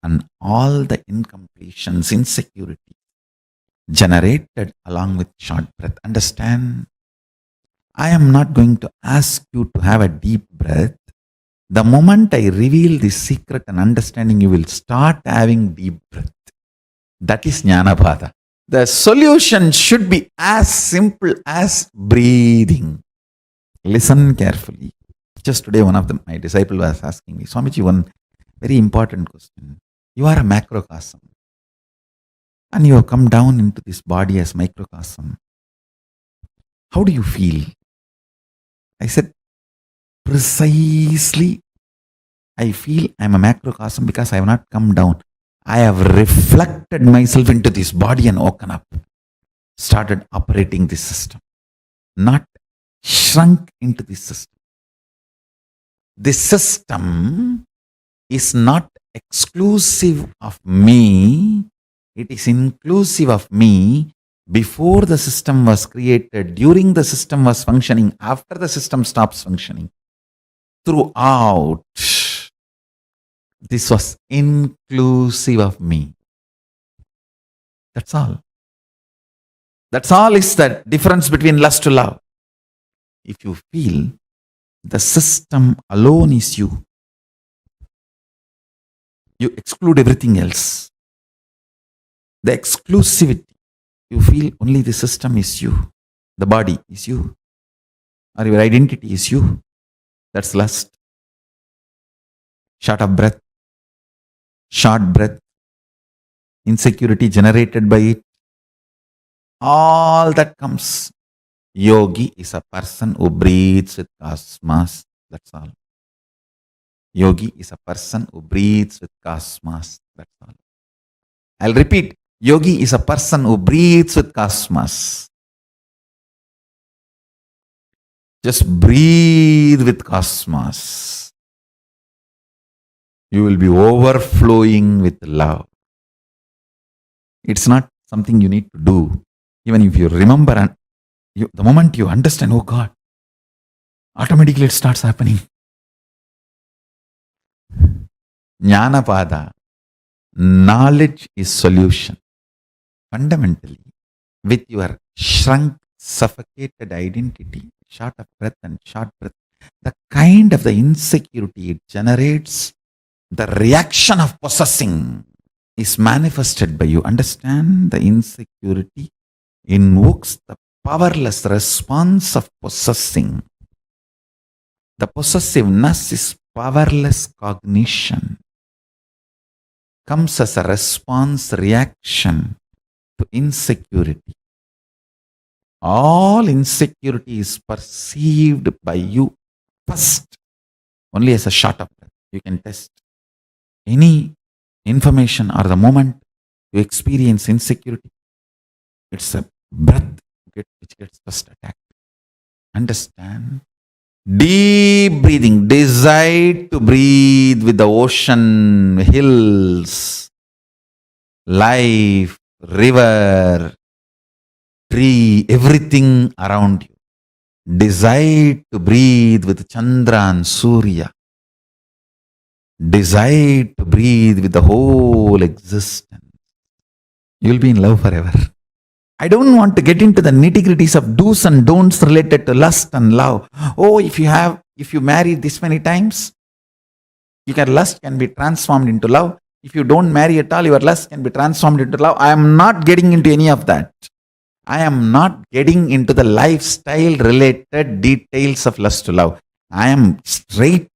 and all the incompletions, insecurity generated along with short breath. Understand? I am not going to ask you to have a deep breath. The moment I reveal this secret and understanding, you will start having deep breath. That is Jnanapada. The solution should be as simple as breathing. Listen carefully. Just today, one of my disciples was asking me, Swamiji, one very important question. You are a macrocosm. And you have come down into this body as microcosm. How do you feel? I said, precisely, I feel I am a macrocosm because I have not come down. I have reflected myself into this body and woken up. Started operating this system. Not shrunk into this system. This system is not exclusive of me. It is inclusive of me. Before the system was created, during the system was functioning, after the system stops functioning. Throughout, this was inclusive of me. That's all. That's all is the difference between lust to love. If you feel the system alone is you, you exclude everything else. The exclusivity, you feel only the system is you, the body is you, or your identity is you. That's lust. Short of breath, short breath, insecurity generated by it. All that comes. Yogi is a person who breathes with cosmos. That's all. Yogi is a person who breathes with cosmos. That's all. I'll repeat. Yogi is a person who breathes with cosmos. Just breathe with cosmos. You will be overflowing with love. It's not something you need to do. Even if you remember and the moment you understand, oh God, automatically it starts happening. Jnanapada, knowledge is solution. Fundamentally, with your shrunk, suffocated identity, short of breath and short breath, the kind of the insecurity it generates, the reaction of possessing is manifested by you. Understand? The insecurity invokes the powerless response of possessing. The possessiveness is powerless cognition. Comes as a response reaction to insecurity. All insecurity is perceived by you first only as a short of breath. You can test any information or the moment you experience insecurity. It's a breath which gets first attacked. Understand? Deep breathing. Decide to breathe with the ocean, hills, life, river, tree, everything around you. Decide to breathe with Chandra and Surya. Decide to breathe with the whole existence. You will be in love forever. I don't want to get into the nitty-gritties of do's and don'ts related to lust and love. Oh, if you marry this many times, lust can be transformed into love. If you don't marry at all, your lust can be transformed into love. I am not getting into any of that. I am not getting into the lifestyle related details of lust to love. I am straight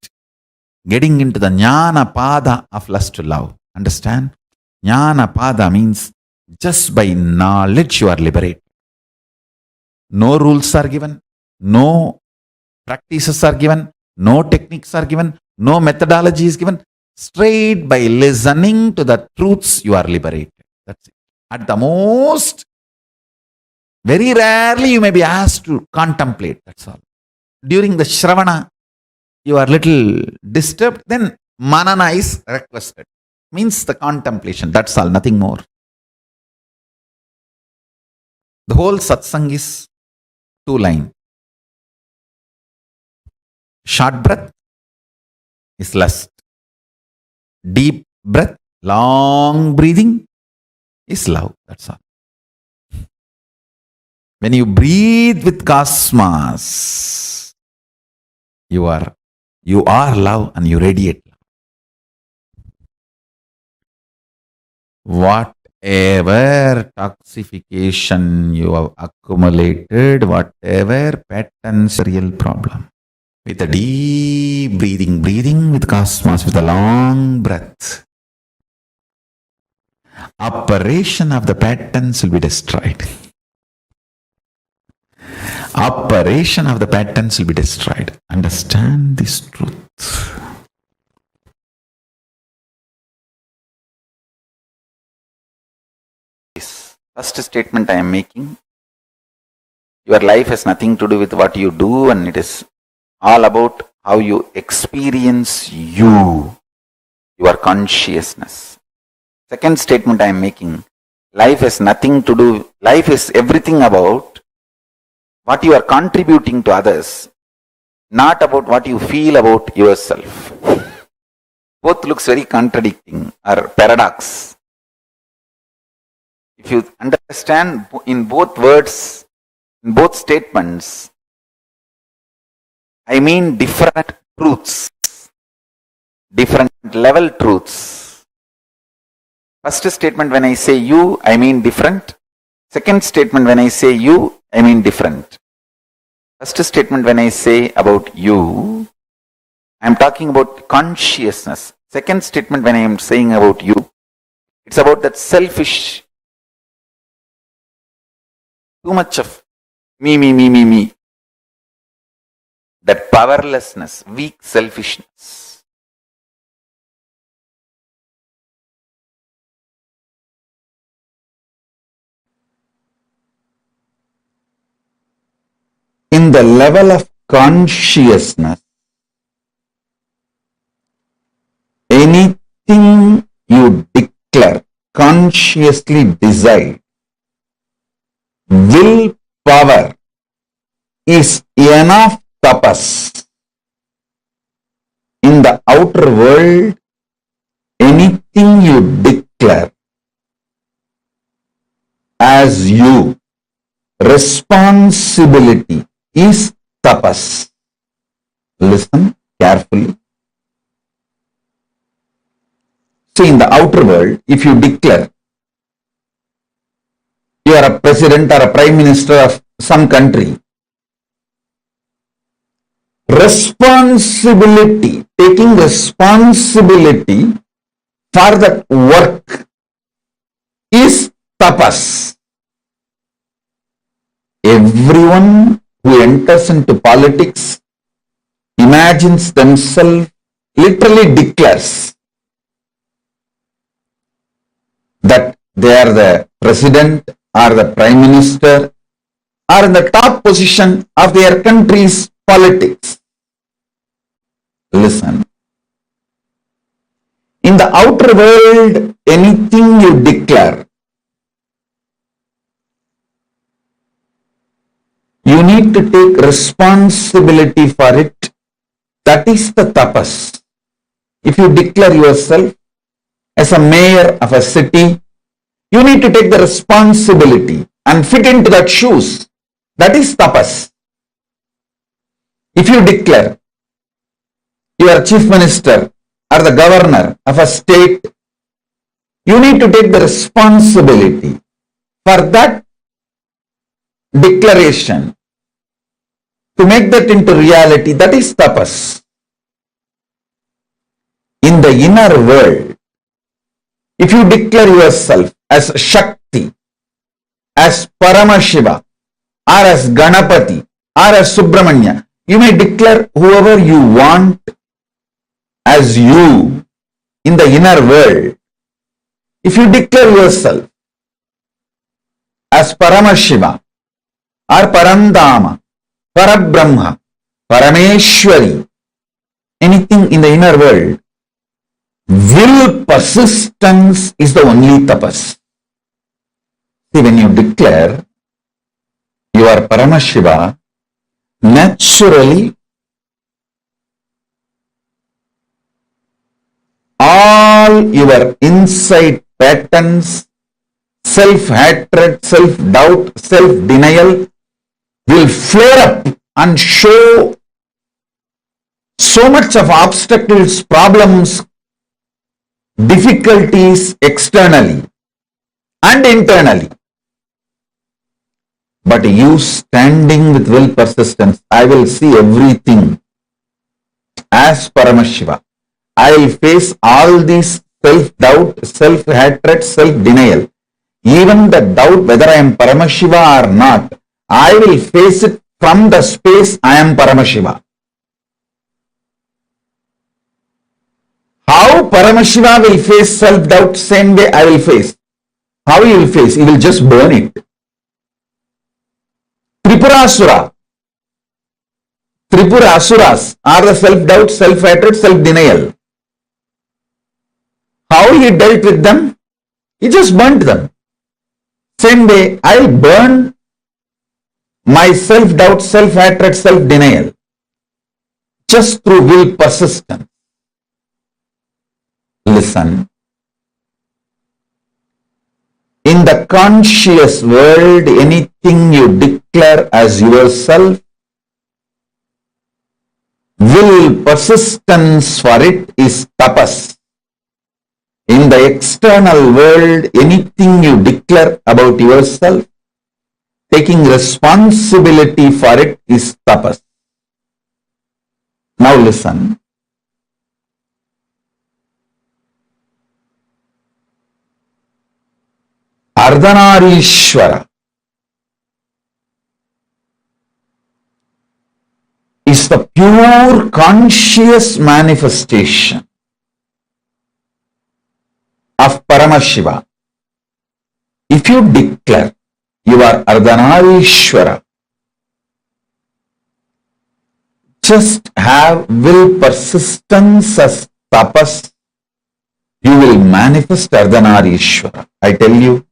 getting into the Jnana Pada of lust to love. Understand? Jnana Pada means just by knowledge you are liberated. No rules are given, no practices are given, no techniques are given. No methodology is given. Straight by listening to the truths, you are liberated. That's it. At the most, very rarely you may be asked to contemplate. That's all. During the Shravana, you are little disturbed, then manana is requested. Means the contemplation. That's all, nothing more. The whole satsang is 2 lines. Short breath is lust. Deep breath, long breathing is love. That's all. When you breathe with cosmos, you are love and you radiate love. Whatever toxification you have accumulated, whatever patterns, real problem. With a deep breathing with cosmos, with a long breath, operation of the patterns will be destroyed. Operation of the patterns will be destroyed. Understand this truth. First statement I am making, your life has nothing to do with what you do, and it is all about how you experience your consciousness. Second statement I am making, life has nothing to do, life is everything about what you are contributing to others, not about what you feel about yourself. Both looks very contradicting or paradox. If you understand in both words, in both statements, I mean different truths, different level truths. First statement, when I say you, I mean different. Second statement, when I say you, I mean different. First statement, when I say about you, I am talking about consciousness. Second statement, when I am saying about you, it's about that selfish, too much of me. That powerlessness, weak selfishness. In the level of consciousness, anything you declare, consciously decide, willpower is enough tapas. In the outer world, anything you declare as you, responsibility is tapas. Listen carefully. See, in the outer world, if you declare you are a president or a prime minister of some country, responsibility, taking responsibility for that work is tapas. Everyone who enters into politics imagines themselves, literally declares that they are the president or the prime minister or in the top position of their country's politics. Listen. In the outer world, anything you declare, you need to take responsibility for it. That is the tapas. If you declare yourself as a mayor of a city, you need to take the responsibility and fit into that shoes. That is tapas. If you declare you are chief minister or the governor of a state, you need to take the responsibility for that declaration to make that into reality. That is tapas. In the inner world, if you declare yourself as Shakti, as Paramashiva, or as Ganapati, or as Subramanya, you may declare whoever you want. as you in the inner world, if you declare yourself as Paramashiva or Parandama, Parabrahma, Parameshwari, anything in the inner world, will persistence is the only tapas. See, when you declare you are Paramashiva, naturally all your inside patterns, self-hatred, self-doubt, self-denial will flare up and show so much of obstacles, problems, difficulties externally and internally. But you standing with will persistence, I will see everything as Paramashiva. I will face all these self-doubt, self-hatred, self-denial. Even the doubt whether I am Paramashiva or not, I will face it from the space I am Paramashiva. How Paramashiva will face self-doubt, same way I will face. How he will face? He will just burn it. Tripura Asuras are the self-doubt, self-hatred, self-denial. How he dealt with them? He just burnt them. Same way, I will burn my self-doubt, self-hatred, self-denial just through will persistence. Listen. In the conscious world, anything you declare as yourself, will persistence for it is tapas. In the external world, anything you declare about yourself, taking responsibility for it is tapas. Now listen. Ardhanarishwara is the pure conscious manifestation of Paramashiva. If you declare you are Ardhanarishwara, just have will persistence as tapas, you will manifest Ardhanarishwara. I tell you,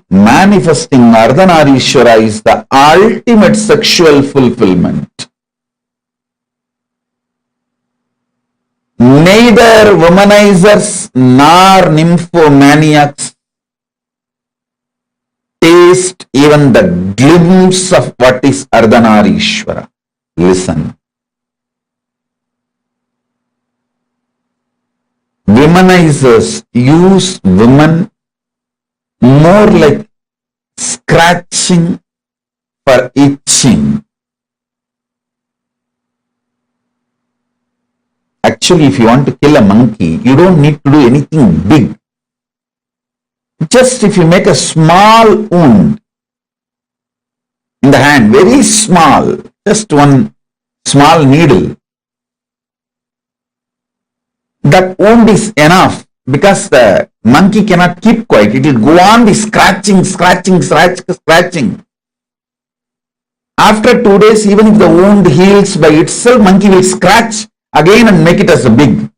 manifesting Ardhanarishwara is the ultimate sexual fulfillment. Neither womanizers nor nymphomaniacs taste even the glimpse of what is Ardhanarishwara. Listen. Womanizers use women more like scratching for itching. Actually, if you want to kill a monkey, you don't need to do anything big. Just if you make a small wound in the hand, very small, just one small needle, that wound is enough, because the monkey cannot keep quiet. It will go on the scratching. After 2 days, even if the wound heals by itself, monkey will scratch again and make it as a big,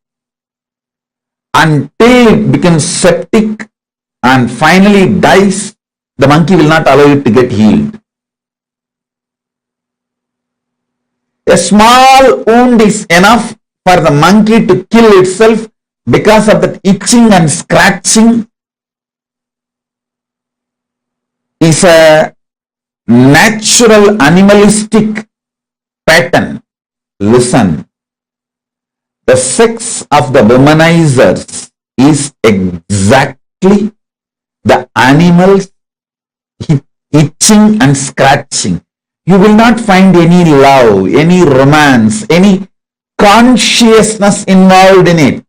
until it becomes septic and finally dies. The monkey will not allow it to get healed. A small wound is enough for the monkey to kill itself because of that itching and scratching. Is a natural animalistic pattern. Listen. The sex of the womanizers is exactly the animals itching and scratching. You will not find any love, any romance, any consciousness involved in it.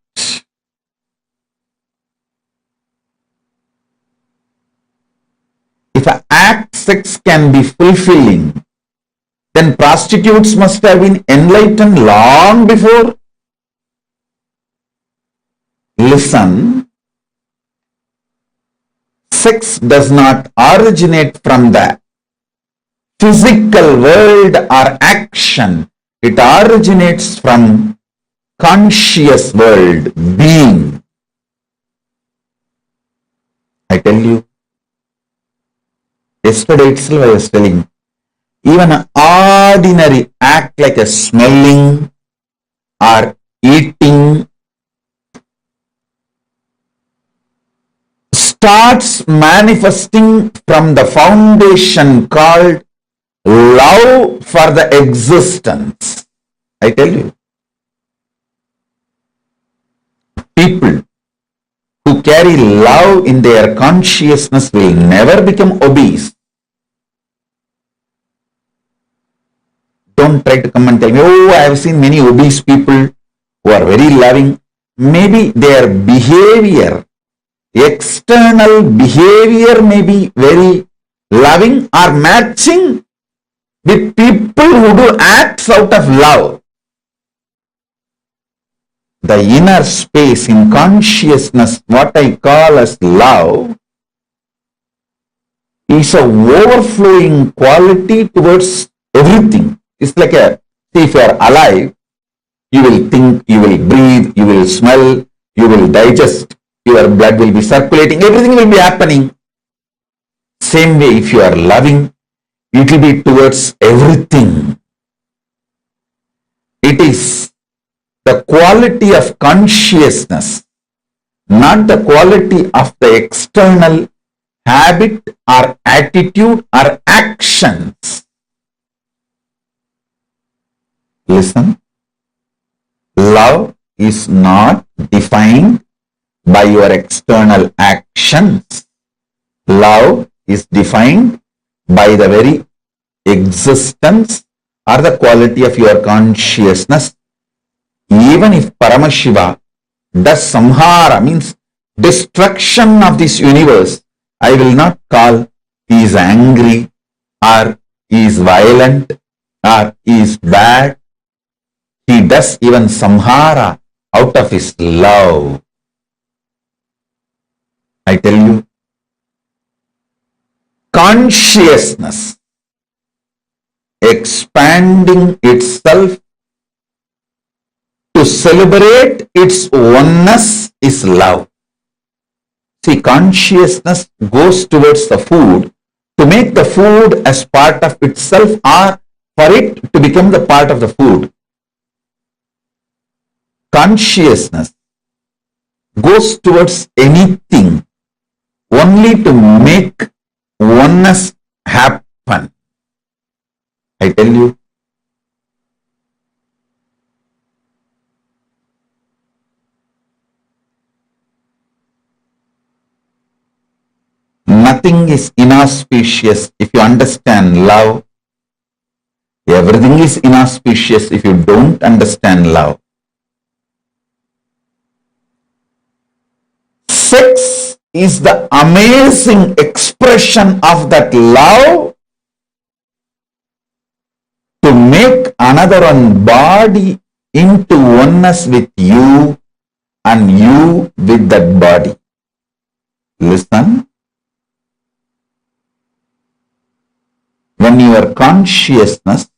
If an act sex can be fulfilling, Then prostitutes must have been enlightened long before. Listen, sex does not originate from the physical world or action. It originates from conscious world, being. I tell you, yesterday itself I was telling, even an ordinary act like a smelling or eating starts manifesting from the foundation called love for the existence. I tell you, people who carry love in their consciousness will never become obese. Don't try to come and tell me, oh, I have seen many obese people who are very loving. Maybe their behavior, external behavior may be very loving or matching with people who do acts out of love. The inner space in consciousness, what I call as love, is a overflowing quality towards everything. It's like a, see, if you are alive, you will think, you will breathe, you will smell, you will digest, your blood will be circulating, everything will be happening. Same way, if you are loving, it will be towards everything. It is the quality of consciousness, not the quality of the external habit or attitude or actions. Listen, love is not defined by your external actions. Love is defined by the very existence or the quality of your consciousness. Even if Paramashiva does samhara, means destruction of this universe, I will not call he is angry or he is violent or he is bad. He does even samhara out of his love. I tell you, consciousness expanding itself to celebrate its oneness is love. See, consciousness goes towards the food to make the food as part of itself or for it to become the part of the food. Consciousness goes towards anything only to make oneness happen. I tell you, nothing is inauspicious if you understand love. Everything is inauspicious if you don't understand love. Sex is the amazing expression of that love to make another one body into oneness with you and you with that body. Listen. When your consciousness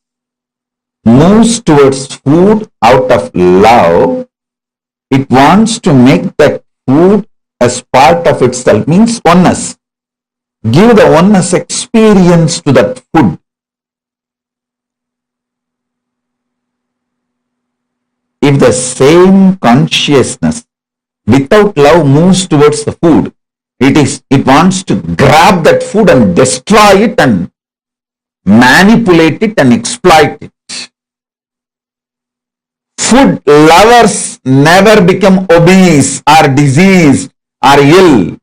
moves towards food out of love, it wants to make that food as part of itself, means oneness. Give the oneness experience to that food. If the same consciousness without love moves towards the food, it wants to grab that food and destroy it and manipulate it and exploit it. Food lovers never become obese or diseased or ill.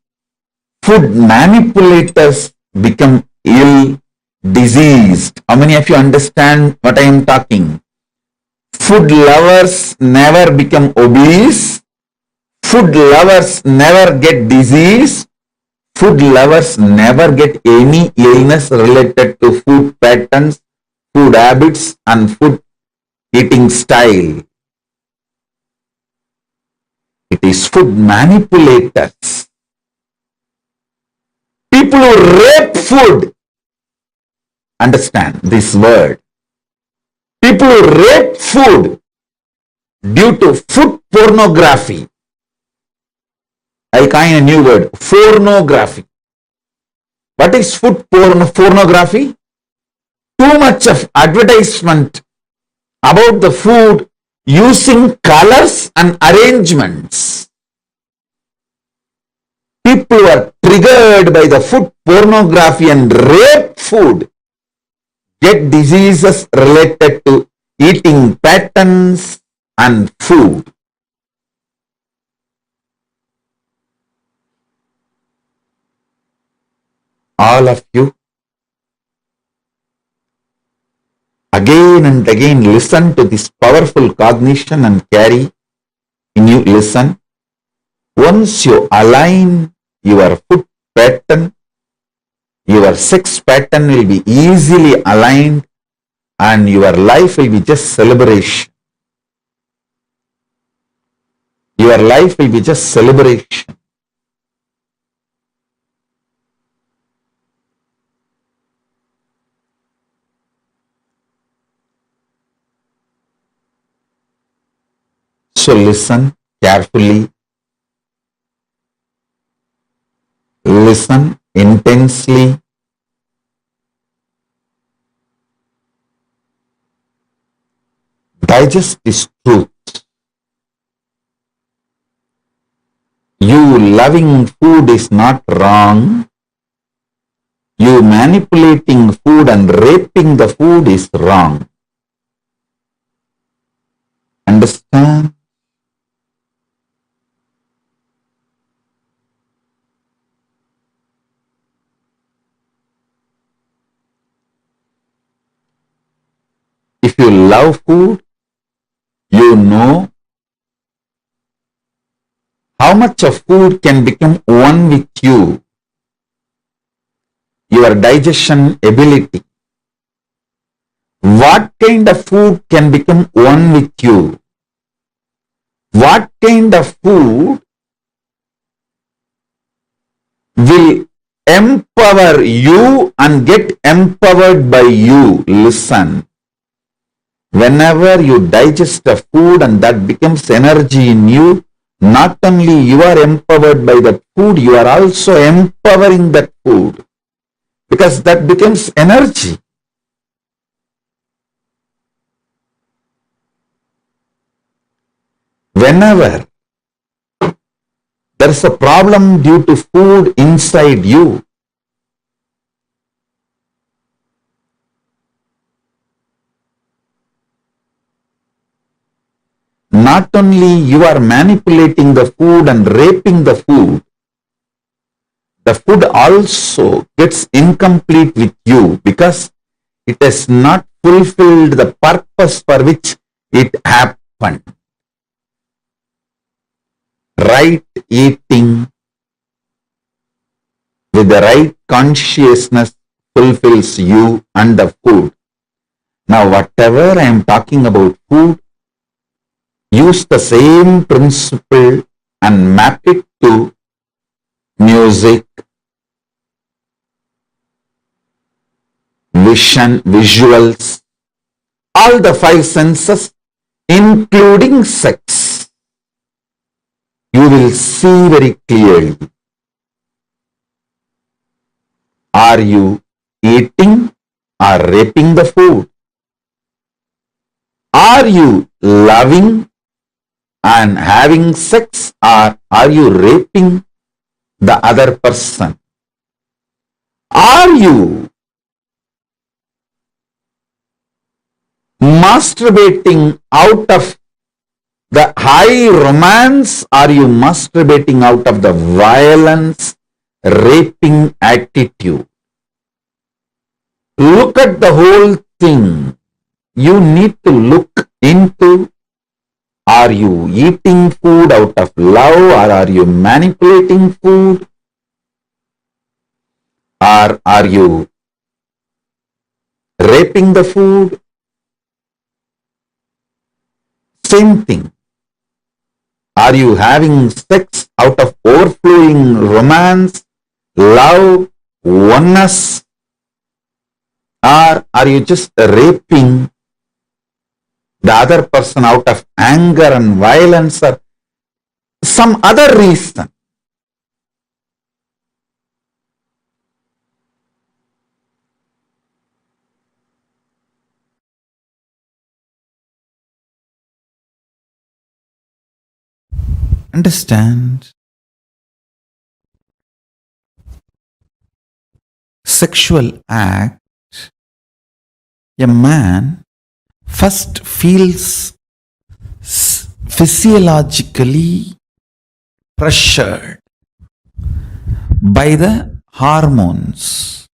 Food manipulators become ill, diseased. How many of you understand what I am talking? Food lovers never become obese. Food lovers never get disease. Food lovers never get any illness related to food patterns, food habits and food eating style. It is food manipulators. People who rape food. Understand this word. People who rape food due to food pornography. I coin a new word, pornography. What is food pornography? Too much of advertisement about the food using colors and arrangements. People who are triggered by the food pornography and rape food get diseases related to eating patterns and food. All of you, again and again listen to this powerful cognition and carry in you listen. Once you align your food pattern, your sex pattern will be easily aligned and your life will be just celebration. Your life will be just celebration. So listen carefully. Listen intensely. Digest this truth. You loving food is not wrong. You manipulating food and raping the food is wrong. Understand? If you love food, you know how much of food can become one with you, your digestion ability. What kind of food can become one with you? What kind of food will empower you and get empowered by you? Listen. Whenever you digest the food and that becomes energy in you, not only you are empowered by that food, you are also empowering that food because that becomes energy. Whenever there is a problem due to food inside you, not only you are manipulating the food and raping the food also gets incomplete with you because it has not fulfilled the purpose for which it happened. Right eating with the right consciousness fulfills you and the food. Now, whatever I am talking about food, use the same principle and map it to music, vision, visuals, all the five senses, including sex. You will see very clearly. Are you eating or raping the food? Are you loving and having sex, or are you raping the other person? Are you masturbating out of the high romance? Are you masturbating out of the violence, raping attitude? Look at the whole thing. You need to look into, are you eating food out of love, or are you manipulating food? Or are you raping the food, same thing. Are you having sex out of overflowing romance, love, oneness? Or are you just raping the other person out of anger and violence or some other reason? Understand? Sexual act, a man first feels physiologically pressured by the hormones.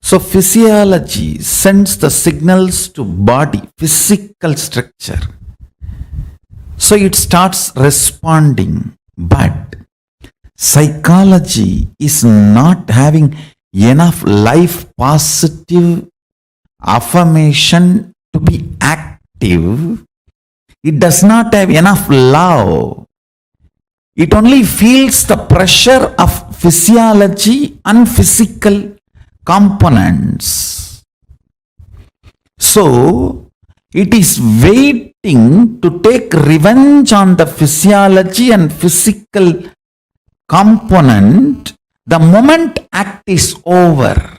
So physiology sends the signals to body, physical structure. So it starts responding, but psychology is not having enough life positive affirmation to be active. It does not have enough love. It only feels the pressure of physiology and physical components. So it is waiting to take revenge on the physiology and physical component the moment act is over.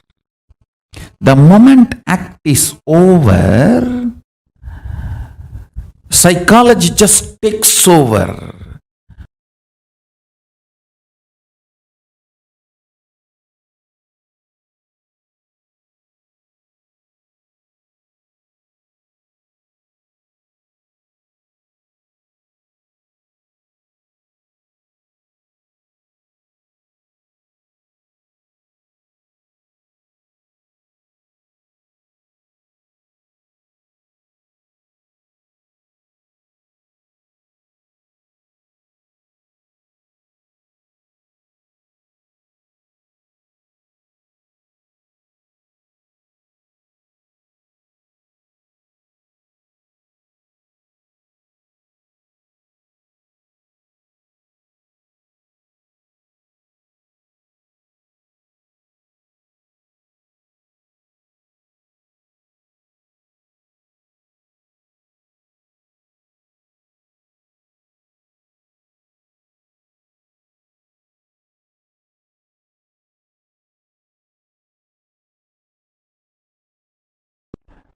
The moment act is over, psychology just takes over.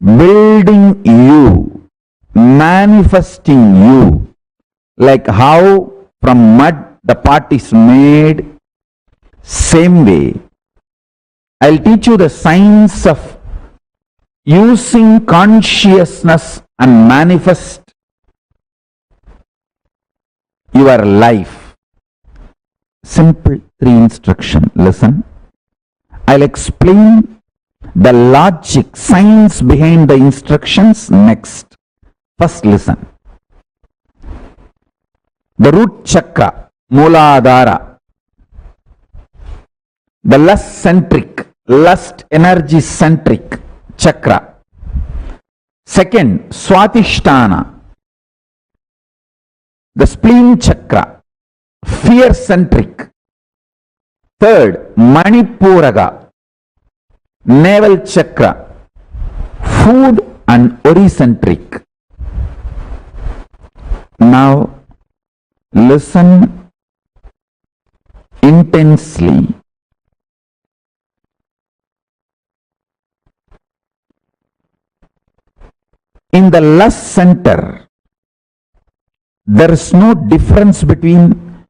Building you, manifesting you, like how from mud the pot is made, same way. I'll teach you the science of using consciousness and manifest your life. Simple 3 instruction. Listen. I'll explain the logic, science behind the instructions next. First listen. The root chakra, Mooladhara, the lust energy centric chakra. Second, Swatisthana, the spleen chakra, fear centric. Third, Manipuraga, navel chakra, food and oricentric. Now listen intensely. In the lust center, there is no difference between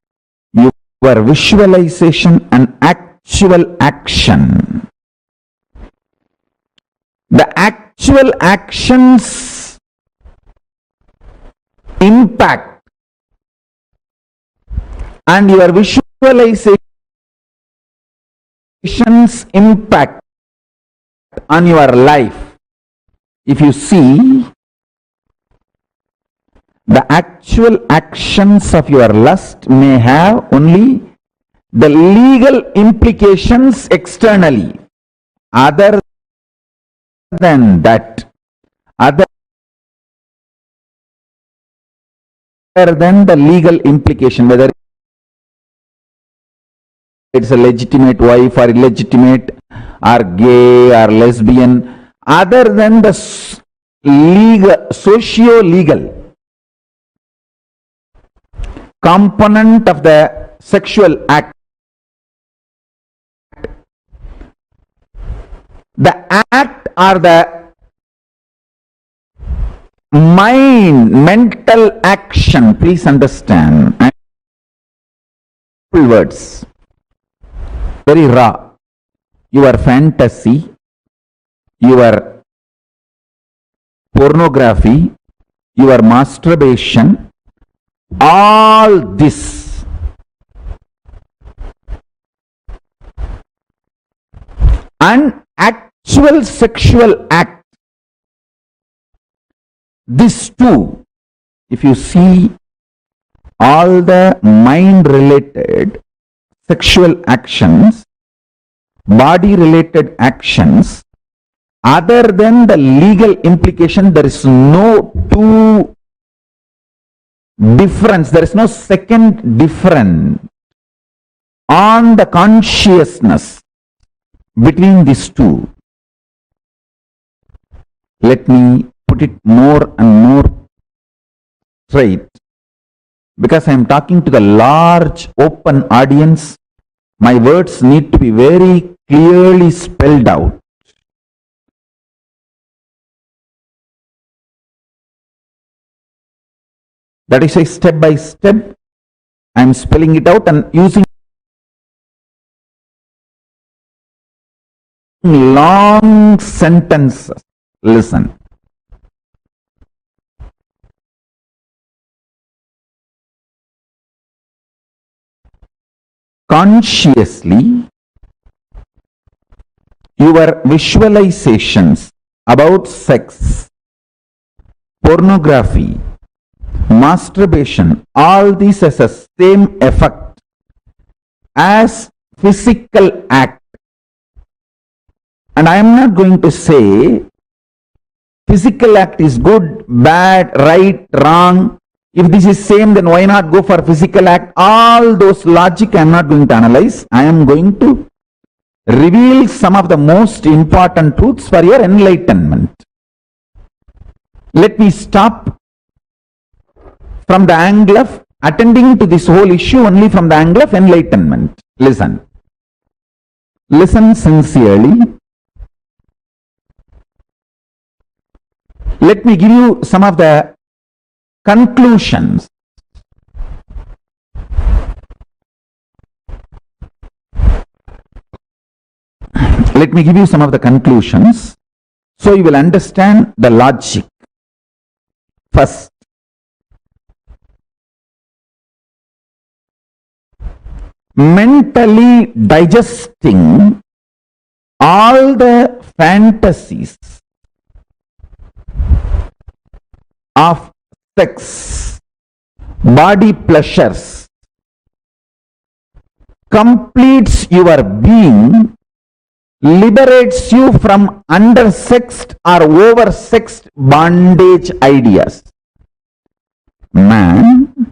your visualization and actual action. The actual actions impact and your visualizations impact on your life. If you see, the actual actions of your lust may have only the legal implications externally. Other than that, other than the legal implication, whether it's a legitimate wife or illegitimate or gay or lesbian, other than the legal, socio-legal component of the sexual act, the act or the mental action, please understand, words, very raw, your fantasy, your pornography, your masturbation, all this and actual sexual act, this too, if you see all the mind related sexual actions, body related actions, other than the legal implication, there is no two difference, there is no second difference on the consciousness between these two. Let me put it more and more straight, because I am talking to the large open audience. My words need to be very clearly spelled out. That is a step by step. I am spelling it out and using long sentences. Listen. Consciously, your visualizations about sex, pornography, masturbation, all these has a same effect as physical act. And I am not going to say physical act is good, bad, right, wrong. If this is same, then why not go for physical act? All those logic I am not going to analyze. I am going to reveal some of the most important truths for your enlightenment. Let me stop from the angle of attending to this whole issue only from the angle of enlightenment. Listen. Listen sincerely. Let me give you some of the conclusions. Let me give you some of the conclusions so you will understand the logic. First, mentally digesting all the fantasies of sex, body pleasures, completes your being, liberates you from undersexed or oversexed bondage ideas. Man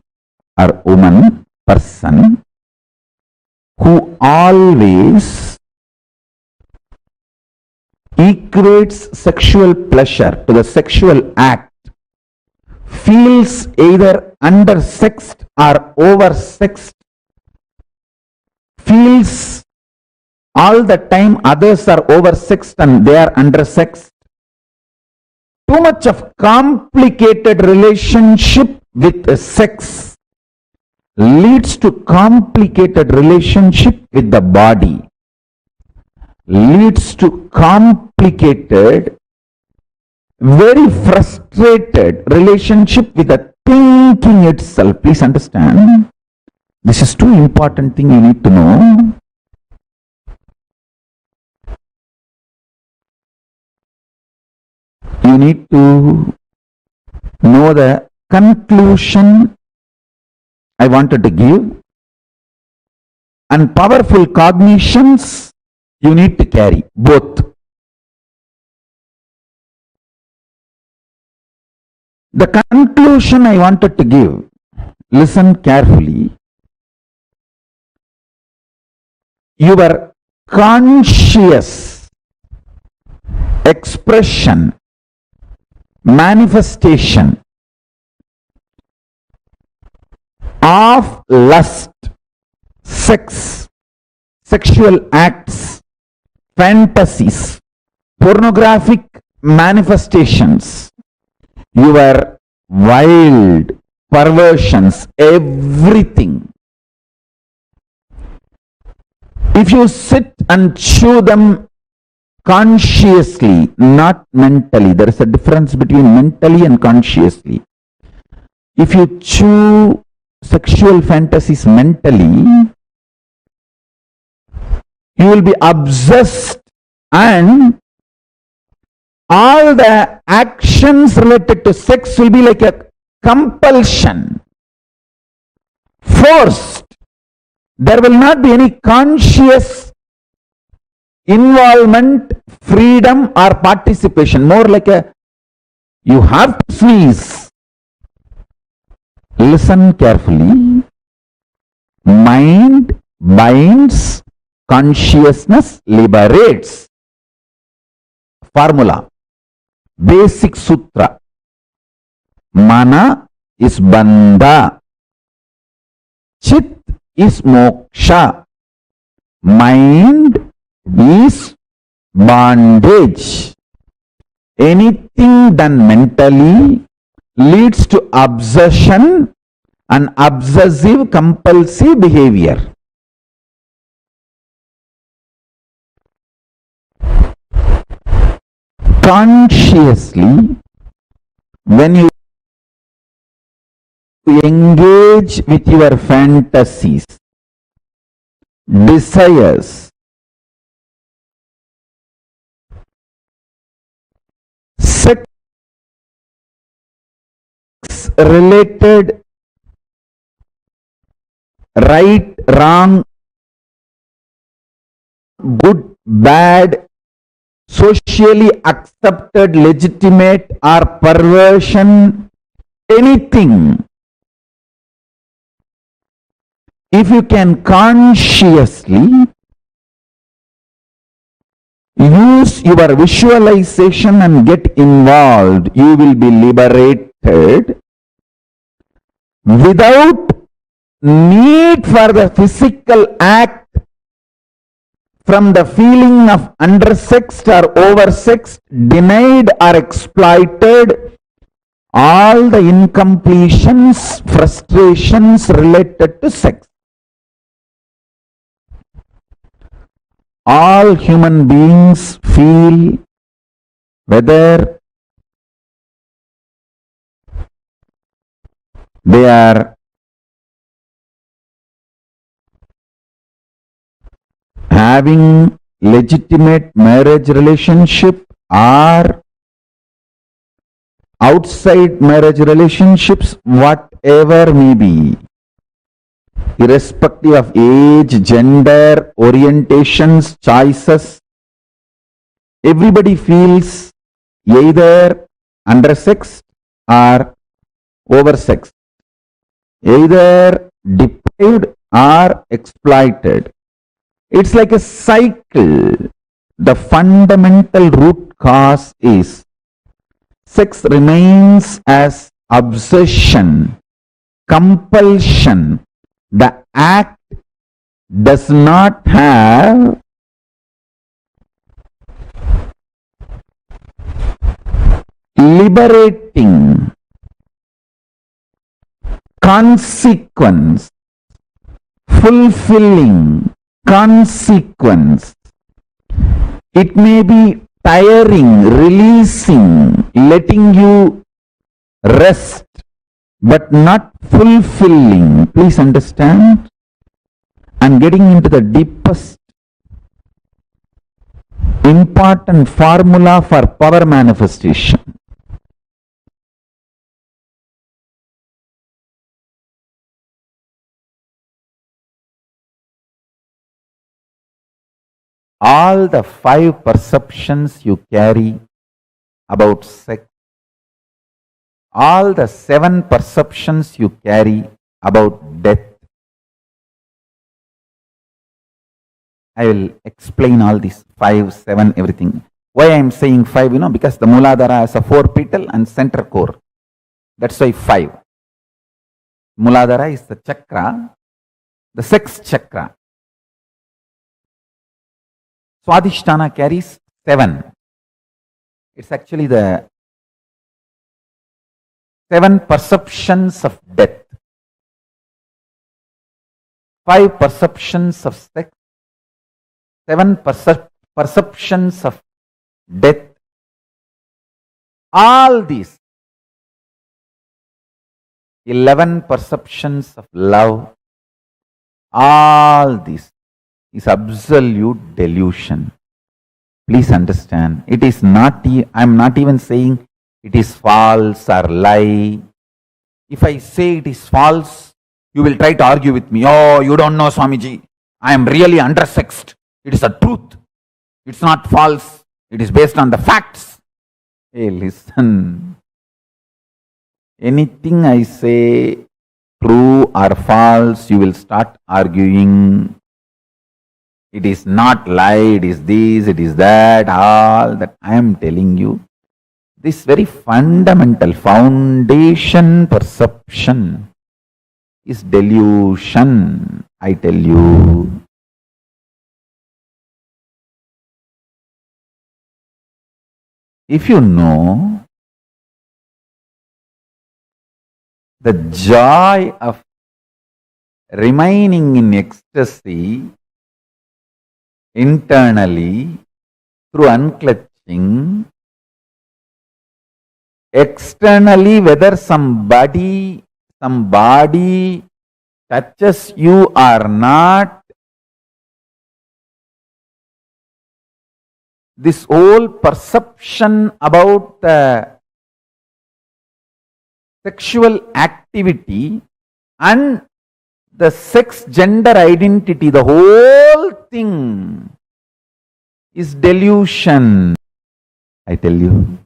or woman, person, who always equates sexual pleasure to the sexual act, feels either undersexed or oversexed, feels all the time others are oversexed and they are undersexed. Too much of complicated relationship with sex leads to complicated relationship with the body, leads to complicated, very frustrated relationship with the thinking itself. Please understand, this is too important thing you need to know. You need to know the conclusion I wanted to give, and powerful cognitions you need to carry, both. The conclusion I wanted to give, listen carefully. Your conscious expression, manifestation of lust, sex, sexual acts, fantasies, pornographic manifestations, your wild perversions, everything. If you sit and chew them consciously, not mentally, there is a difference between mentally and consciously. If you chew sexual fantasies mentally, you will be obsessed, and all the actions related to sex will be like a compulsion, forced. There will not be any conscious involvement, freedom or participation. More like a, you have to sneeze. Listen carefully. Mind binds, consciousness liberates. Formula. Basic sutra. Mana is bandha. Chit is moksha. Mind is bondage. Anything done mentally leads to obsession and obsessive compulsive behavior. Consciously, when you engage with your fantasies, desires, sex related right, wrong, good, bad, socially accepted, legitimate or perversion, anything. If you can consciously use your visualization and get involved, you will be liberated without need for the physical act from the feeling of undersexed or oversexed, denied or exploited, all the incompletions, frustrations related to sex. All human beings feel, whether they are having legitimate marriage relationship or outside marriage relationships, whatever may be, irrespective of age, gender, orientations, choices, everybody feels either undersexed or oversexed, either deprived or exploited. It's like a cycle. The fundamental root cause is sex remains as obsession, compulsion. The act does not have liberating consequence, fulfilling consequence. It may be tiring, releasing, letting you rest, but not fulfilling. Please understand. And getting into the deepest important formula for power manifestation. All the 5 perceptions you carry about sex, all the 7 perceptions you carry about death. I will explain all these 5, 7, everything. Why I am saying 5, because the Muladhara has a 4 petal and center core. That's why 5. Muladhara is the chakra, the 6th chakra. Swadhisthana carries 7. It's actually the 7 perceptions of death, 5 perceptions of sex, 7 perceptions of death. All these 11 perceptions of love, all this is absolute delusion. Please understand, it is not, I am not even saying it is false or lie. If I say it is false, you will try to argue with me. Oh, you don't know, Swamiji. I am really undersexed. It is a truth. It's not false. It is based on the facts. Hey, listen. Anything I say, true or false, you will start arguing. It is not lie, it is this, it is that, all that I am telling you. This very fundamental foundation perception is delusion, I tell you. If you know the joy of remaining in ecstasy internally through unclutching, externally whether some body touches you or not, this whole perception about the sexual activity and the sex gender identity, the whole thing is delusion, I tell you.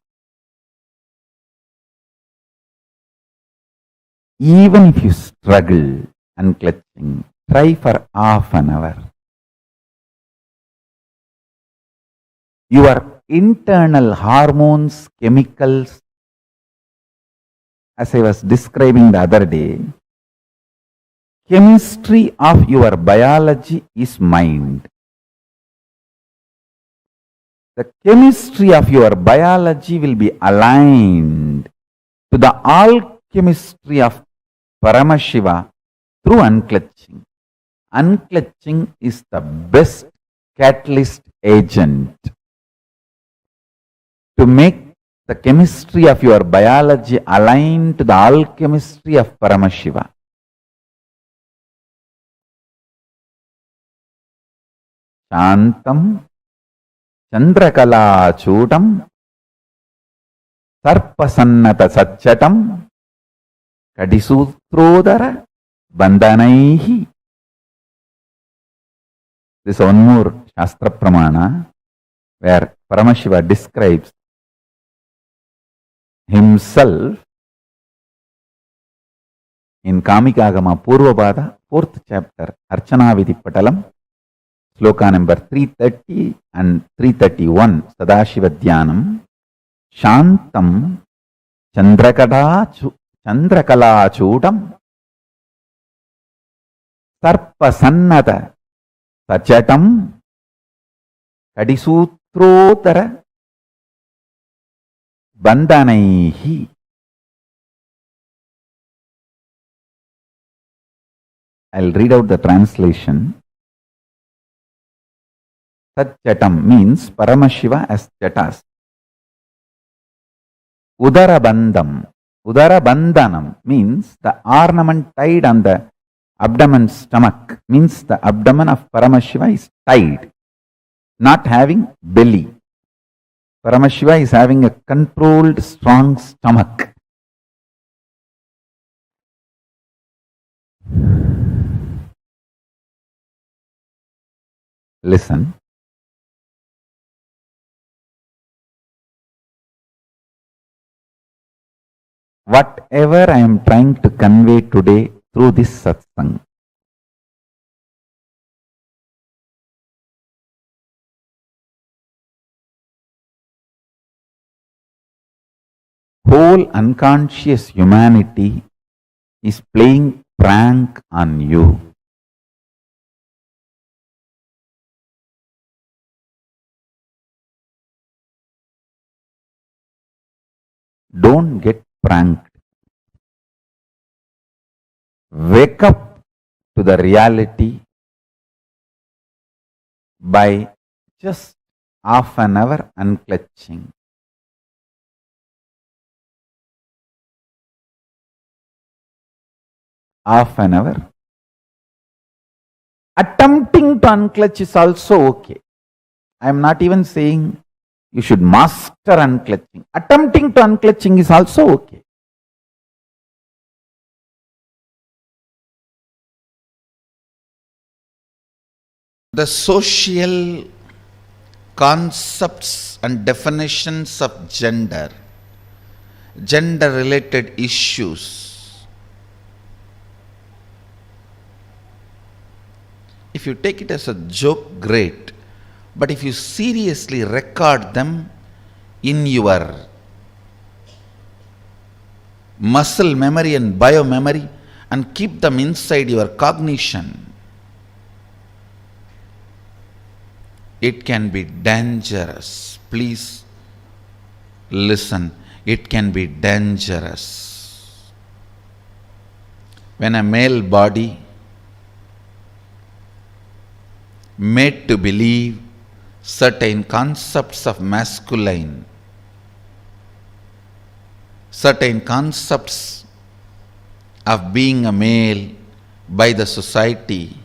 Even if you struggle unclutching, try for half an hour. Your internal hormones, chemicals, as I was describing the other day, chemistry of your biology is mind. The chemistry of your biology will be aligned to the alchemistry of Paramashiva through unclutching. Unclutching is the best catalyst agent to make the chemistry of your biology align to the alchemistry of Paramashiva. Shantam Chandrakala Chutam Sarpasannata Satchatam Kadisutrodara Bandhanaihi. This is one more Shastra Pramana where Paramashiva describes himself in Kamikagama Purvabhada, 4th chapter, Archana Vidhi Patalam, Sloka number 330 and 331, Sadashiva Dhyanam, Shantam Chandrakala Chudam Sarpasannata Sachatam Kadisutrodara Bandhanaihi. I'll read out the translation. Satchatam means Paramashiva as jatas. Udarabandham. Udarabandhanam means the ornament tied on the abdomen stomach, means the abdomen of Paramashiva is tied, not having belly. Paramashiva is having a controlled, strong stomach. Listen. whatever I am trying to convey today through this satsang. Whole unconscious humanity is playing prank on you. Don't get pranked. Wake up to the reality by just half an hour unclutching. Half an hour. Attempting to unclutch is also okay. I am not even saying you should master unclutching. Attempting to unclutching is also okay. The social concepts and definitions of gender related issues, if you take it as a joke, great. But if you seriously record them in your muscle memory and biomemory and keep them inside your cognition, it can be dangerous. Please listen. It can be dangerous. When a male body made to believe certain concepts of masculine, certain concepts of being a male by the society,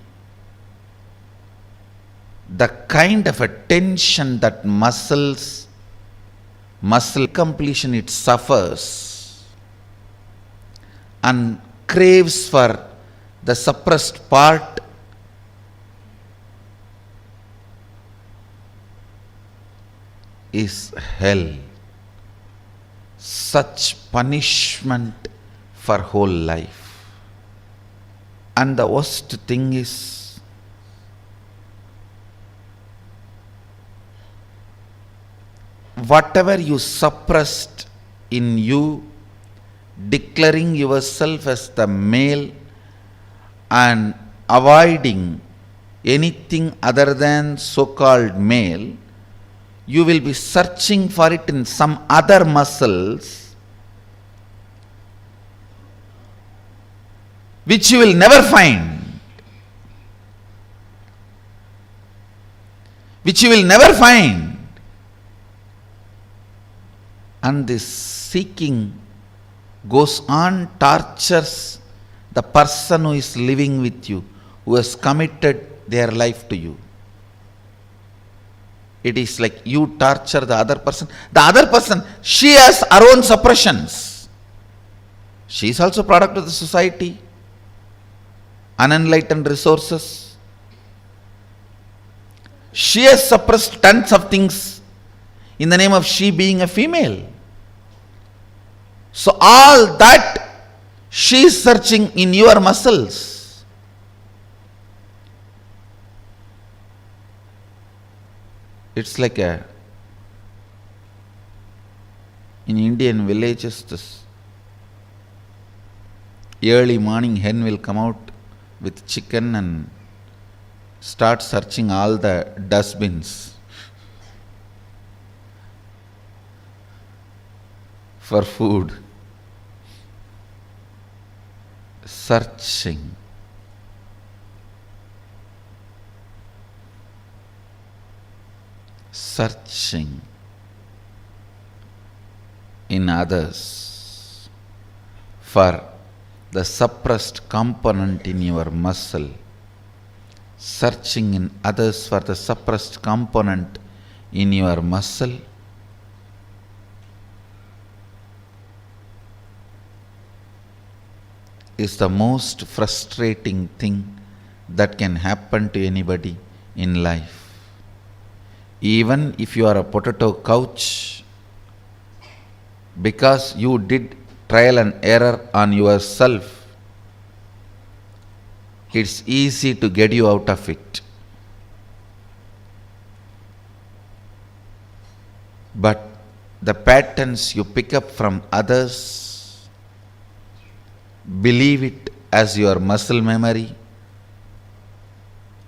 the kind of a tension that muscle completion it suffers and craves for the suppressed part is hell. Such punishment for whole life. And the worst thing is, whatever you suppressed in you, declaring yourself as the male and avoiding anything other than so-called male, you will be searching for it in some other muscles which you will never find. Which you will never find. And this seeking goes on, tortures the person who is living with you, who has committed their life to you. It is like you torture the other person. The other person, she has her own suppressions. She is also product of the society. Unenlightened resources. She has suppressed tons of things in the name of she being a female. So all that she is searching in your muscles. It's like in Indian villages, this early morning hen will come out with chicken and start searching all the dustbins for food. Searching. Searching in others for the suppressed component in your muscle. Searching in others for the suppressed component in your muscle. Is the most frustrating thing that can happen to anybody in life. Even if you are a potato couch, because you did trial and error on yourself, it's easy to get you out of it. But the patterns you pick up from others, believe it as your muscle memory,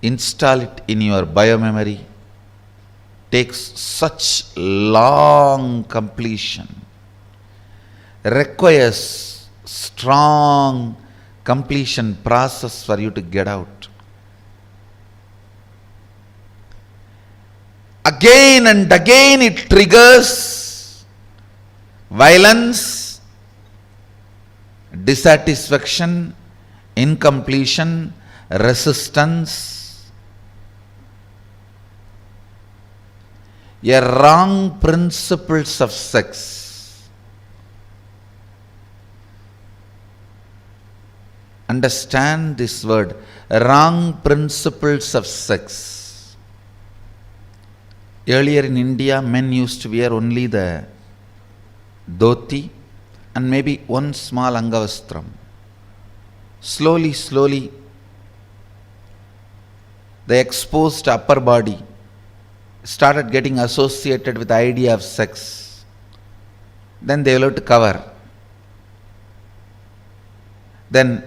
install it in your biomemory, takes such long completion, requires strong completion process for you to get out. Again and again it triggers violence, dissatisfaction, incompletion, resistance, a wrong principles of sex. Understand this word, wrong principles of sex. Earlier in India, men used to wear only the dhoti and maybe one small angavastram. Slowly, the exposed upper body started getting associated with the idea of sex. Then they will have to cover. Then,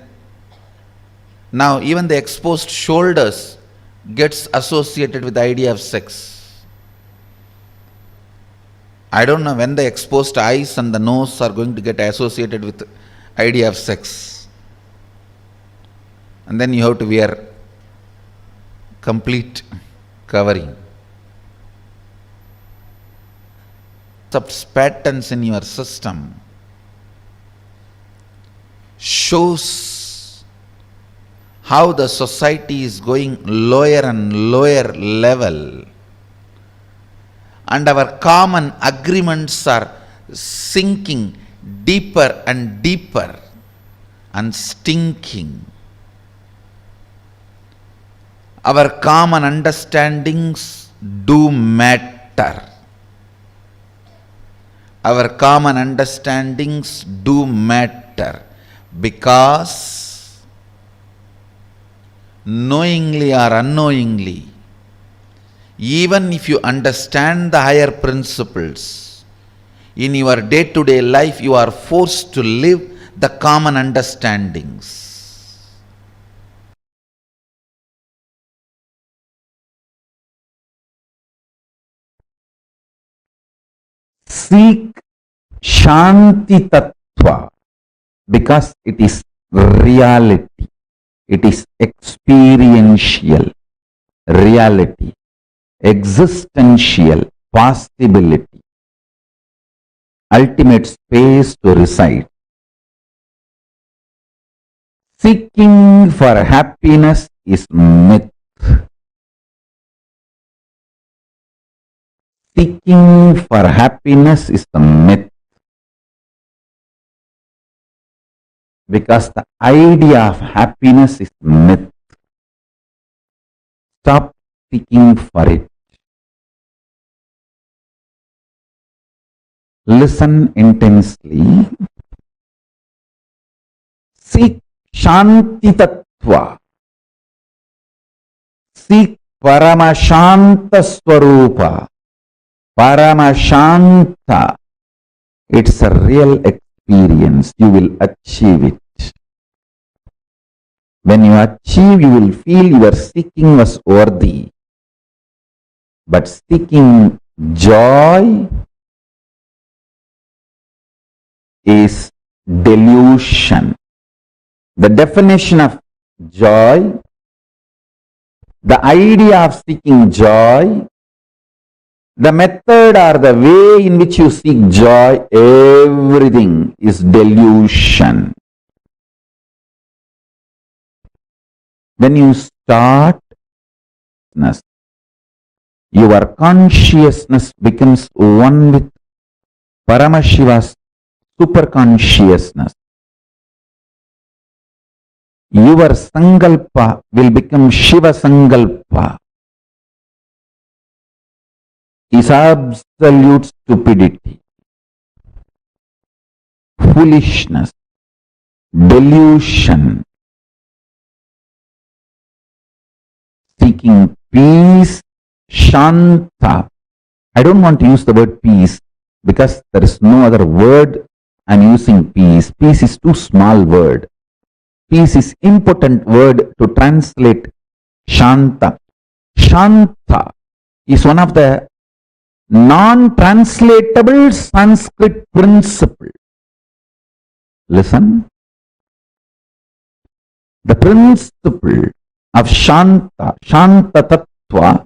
now even the exposed shoulders gets associated with the idea of sex. I don't know when the exposed eyes and the nose are going to get associated with the idea of sex. And then you have to wear complete covering. Such patterns in your system shows how the society is going lower and lower level, and our common agreements are sinking deeper and deeper and stinking. Our common understandings do matter. Our common understandings do matter because knowingly or unknowingly, even if you understand the higher principles, in your day-to-day life you are forced to live the common understandings. Seek Shanti Tattva because it is reality. It is experiential reality, existential possibility, ultimate space to reside. Seeking for happiness is myth. Seeking for happiness is the myth. Because the idea of happiness is myth. Stop seeking for it. Listen intensely. Seek Shanti Tattva. Seek Paramashanta Swarupa. Paramashanta. It's a real experience. You will achieve it. When you achieve, you will feel your seeking was worthy. But seeking joy is delusion. The definition of joy, the idea of seeking joy, the method or the way in which you seek joy, everything is delusion. When you start, your consciousness becomes one with Paramashiva's super consciousness. Your Sankalpa will become Shiva Sankalpa. Is absolute stupidity. foolishness, delusion. Seeking peace, Shanta. I don't want to use the word peace because there is no other word I'm using peace. Peace is too small word. Peace is impotent word to translate Shanta. Shanta is one of the non-translatable Sanskrit principle. Listen. The principle of Shanta, Shanta Tattva,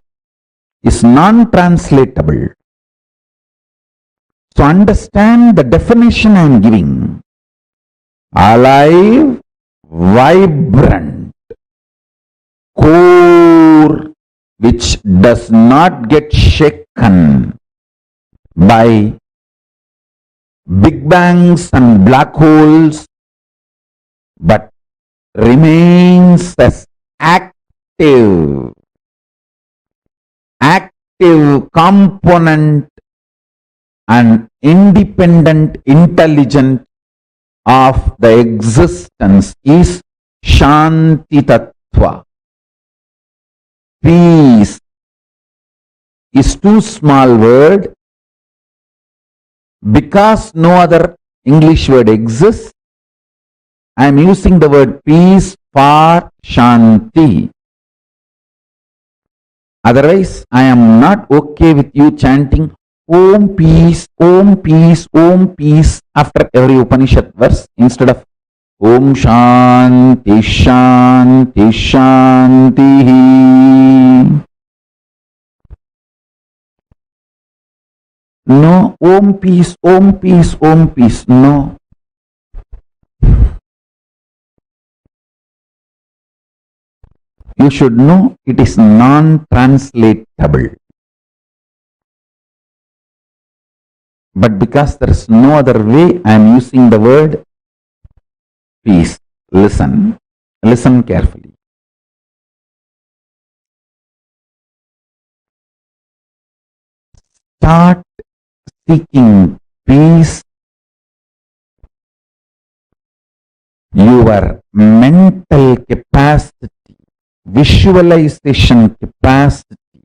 is non-translatable. So understand the definition I am giving. Alive, vibrant, core, which does not get shaken by big bangs and black holes, but remains as active component and independent intelligence of the existence is Shanti Tattva. Peace is too small word because no other English word exists. I am using the word peace for Shanti. Otherwise, I am not okay with you chanting Om peace, Om peace, Om peace after every Upanishad verse instead of Om Shanti, Shanti, Shanti. No, Om peace, Om peace, Om peace. No. You should know it is non-translatable. But because there is no other way, I am using the word peace. Listen. Listen carefully. Start seeking peace. Your mental capacity, visualization capacity,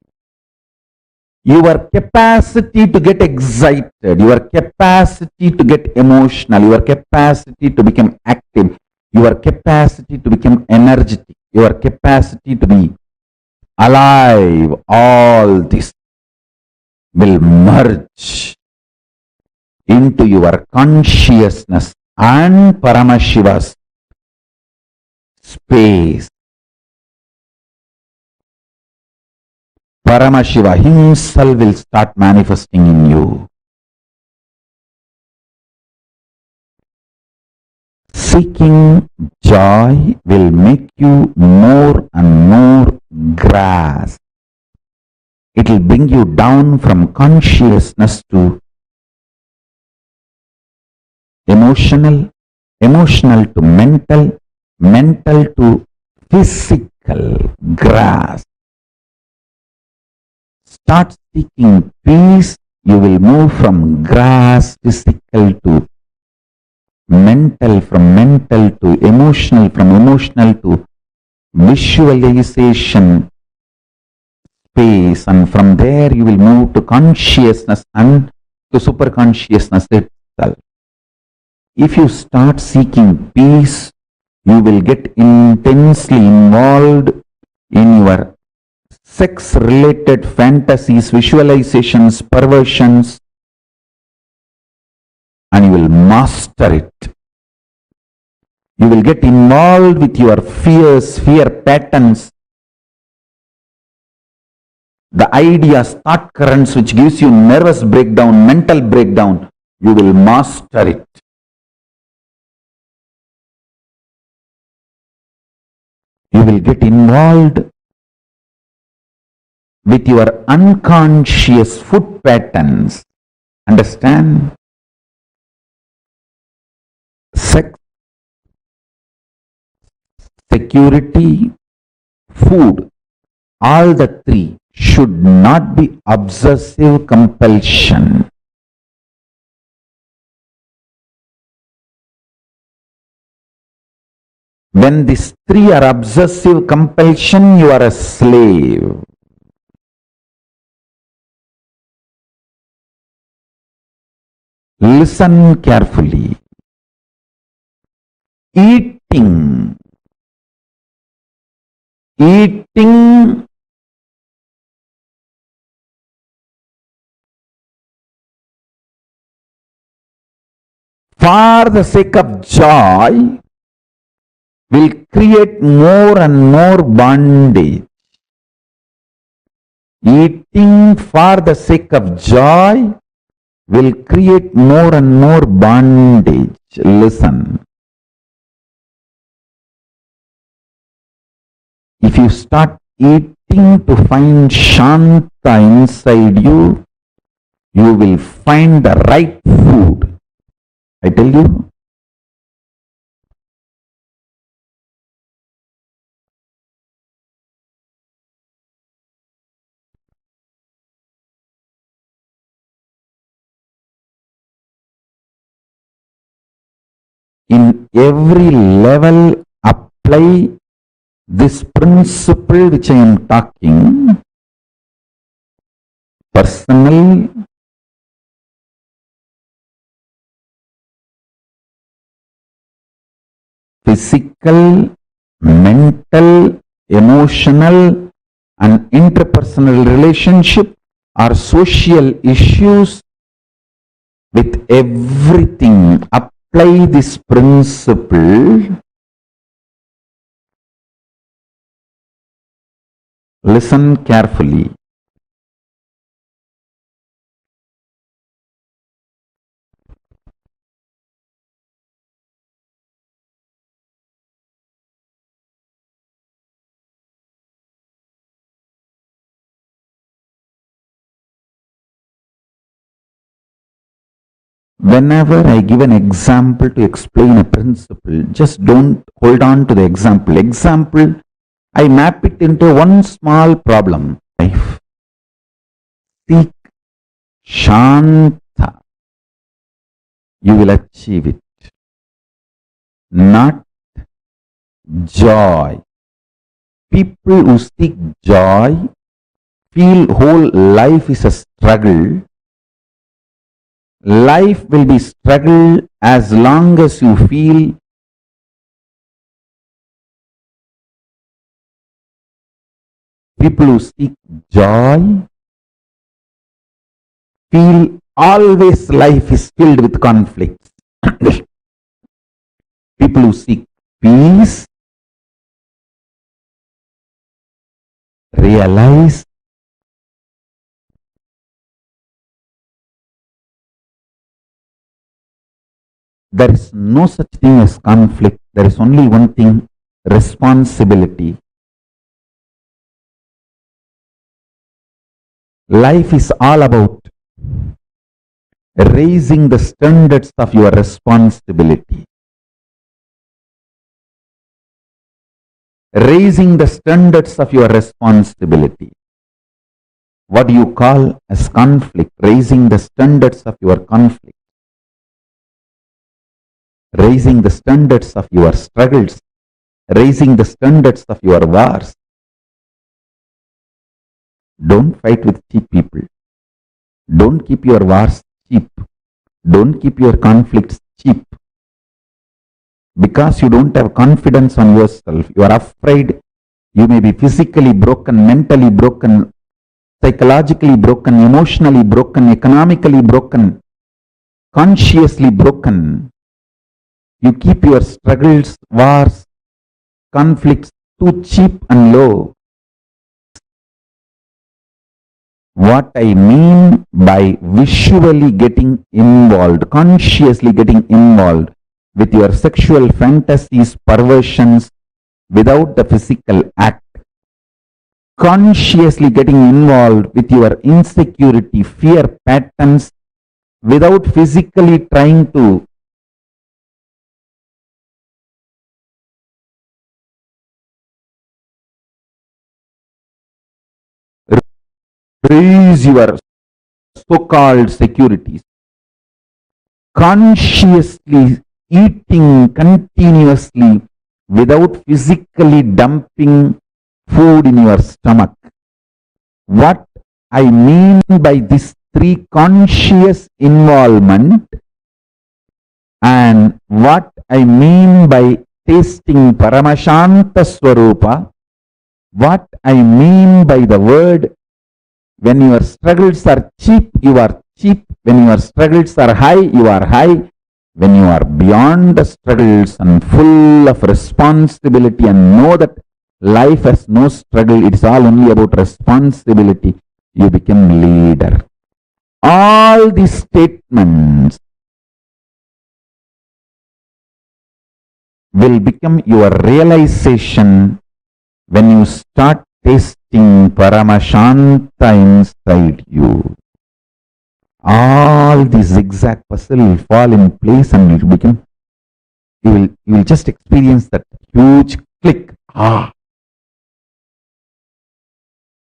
your capacity to get excited, your capacity to get emotional, your capacity to become active, your capacity to become energetic, your capacity to be alive, all this will merge into your consciousness and Paramashiva's space. Paramashiva himself will start manifesting in you. Seeking joy will make you more and more grasp. It will bring you down from consciousness to emotional, emotional to mental, mental to physical grasp. Start seeking peace, you will move from grasp, physical to mental, from mental to emotional, from emotional to visualization space, and from there you will move to consciousness and to superconsciousness itself. If you start seeking peace, you will get intensely involved in your sex-related fantasies, visualizations, perversions, and you will master it. You will get involved with your fears, fear patterns, the ideas, thought currents which gives you nervous breakdown, mental breakdown. You will master it. You will get involved with your unconscious food patterns. Understand? Sex, security, food, all the three should not be obsessive compulsion. When these three are obsessive compulsion, you are a slave. Listen carefully. Eating for the sake of joy will create more and more bondage. Eating for the sake of joy will create more and more bondage. Listen. If you start eating to find Shanta inside you, you will find the right food. I tell you. In every level, apply this principle which I am talking. Personal, physical, mental, emotional, and interpersonal relationship or social issues with everything. Apply this principle. Listen carefully. Whenever I give an example to explain a principle, just don't hold on to the example. Example, I map it into one small problem. Life. Seek Shanta. You will achieve it. Not joy. People who seek joy feel whole life is a struggle. Life will be struggle as long as you feel people who seek joy feel always life is filled with conflicts. People who seek peace realize there is no such thing as conflict. There is only one thing, responsibility. Life is all about raising the standards of your responsibility. Raising the standards of your responsibility. What do you call as conflict? Raising the standards of your conflict. Raising the standards of your struggles, raising the standards of your wars. Don't fight with cheap people. Don't keep your wars cheap. Don't keep your conflicts cheap. Because you don't have confidence on yourself, you are afraid you may be physically broken, mentally broken, psychologically broken, emotionally broken, economically broken, consciously broken. You keep your struggles, wars, conflicts too cheap and low. What I mean by visually getting involved, consciously getting involved with your sexual fantasies, perversions, without the physical act. Consciously getting involved with your insecurity, fear patterns, without physically trying to raise your so-called securities. Consciously eating continuously without physically dumping food in your stomach. What I mean by this three conscious involvement and what I mean by tasting Paramashanta Swarupa, what I mean by the word, when your struggles are cheap, you are cheap. When your struggles are high, you are high. When you are beyond the struggles and full of responsibility and know that life has no struggle, it's all only about responsibility, you become leader. All these statements will become your realization when you start tasting Paramashanta inside you. All the zigzag puzzle will fall in place and it will become, you will just experience that huge click.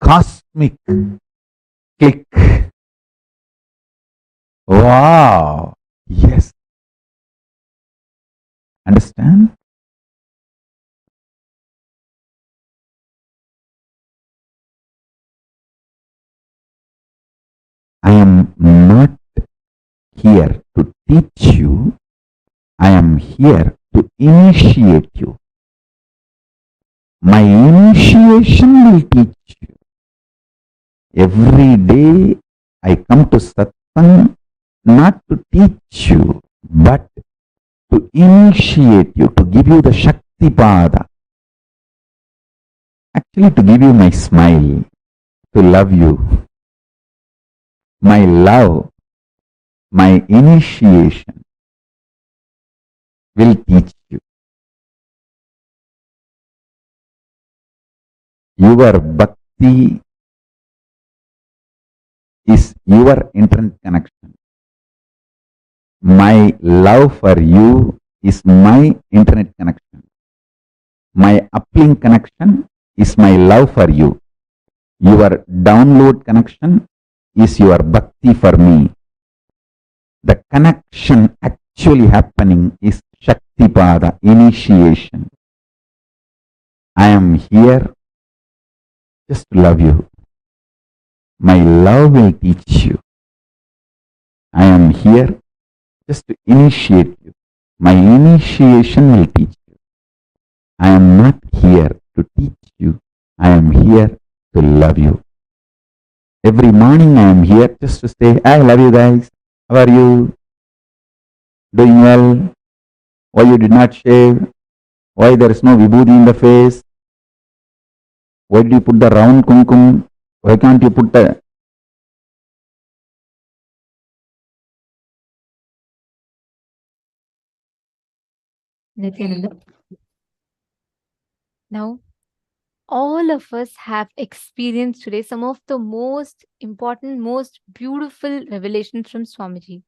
Cosmic click. Wow. Yes. Understand? I am not here to teach you. I am here to initiate you. My initiation will teach you. Every day I come to Satsang not to teach you, but to initiate you, to give you the Shakti Pada. Actually, to give you my smile, to love you. My love, my initiation will teach you. Your bhakti is your internet connection. My love for you is my internet connection. My uplink connection is my love for you. Your download connection is your bhakti for me. The connection actually happening is Shakti Pada, initiation. I am here just to love you. My love will teach you. I am here just to initiate you. My initiation will teach you. I am not here to teach you. I am here to love you. Every morning I am here just to say, I love you guys. How are you? Doing well? Why you did not shave? Why there is no vibhuti in the face? Why did you put the round kumkum? Why can't you put the... Nithyananda. Now, all of us have experienced today some of the most important, most beautiful revelations from Swamiji.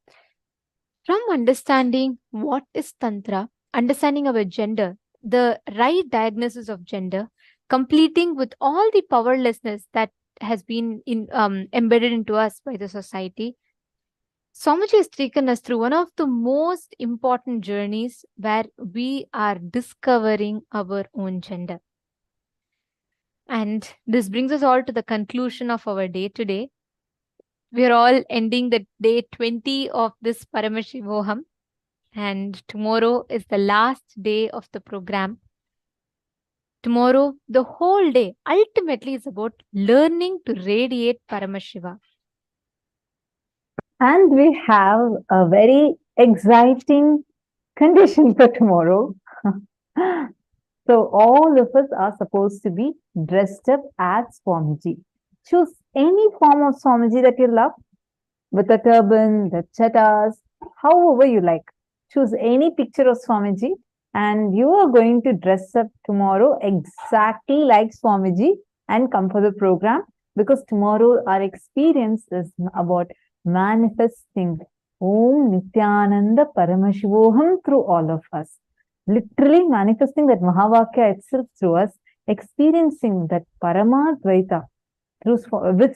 From understanding what is Tantra, understanding our gender, the right diagnosis of gender, completing with all the powerlessness that has been embedded into us by the society, Swamiji has taken us through one of the most important journeys where we are discovering our own gender. And this brings us all to the conclusion of our day today. We are all ending the day 20 of this Paramashivoham, and tomorrow is the last day of the program. Tomorrow, the whole day ultimately is about learning to radiate Paramashiva. And we have a very exciting condition for tomorrow. So all of us are supposed to be dressed up as Swamiji. Choose any form of Swamiji that you love, with a turban, the chattas, however you like. Choose any picture of Swamiji and you are going to dress up tomorrow exactly like Swamiji and come for the program, because tomorrow our experience is about manifesting Om Nithyananda Paramashivoham through all of us. Literally manifesting that Mahavakya itself through us, experiencing that Paramadvaita with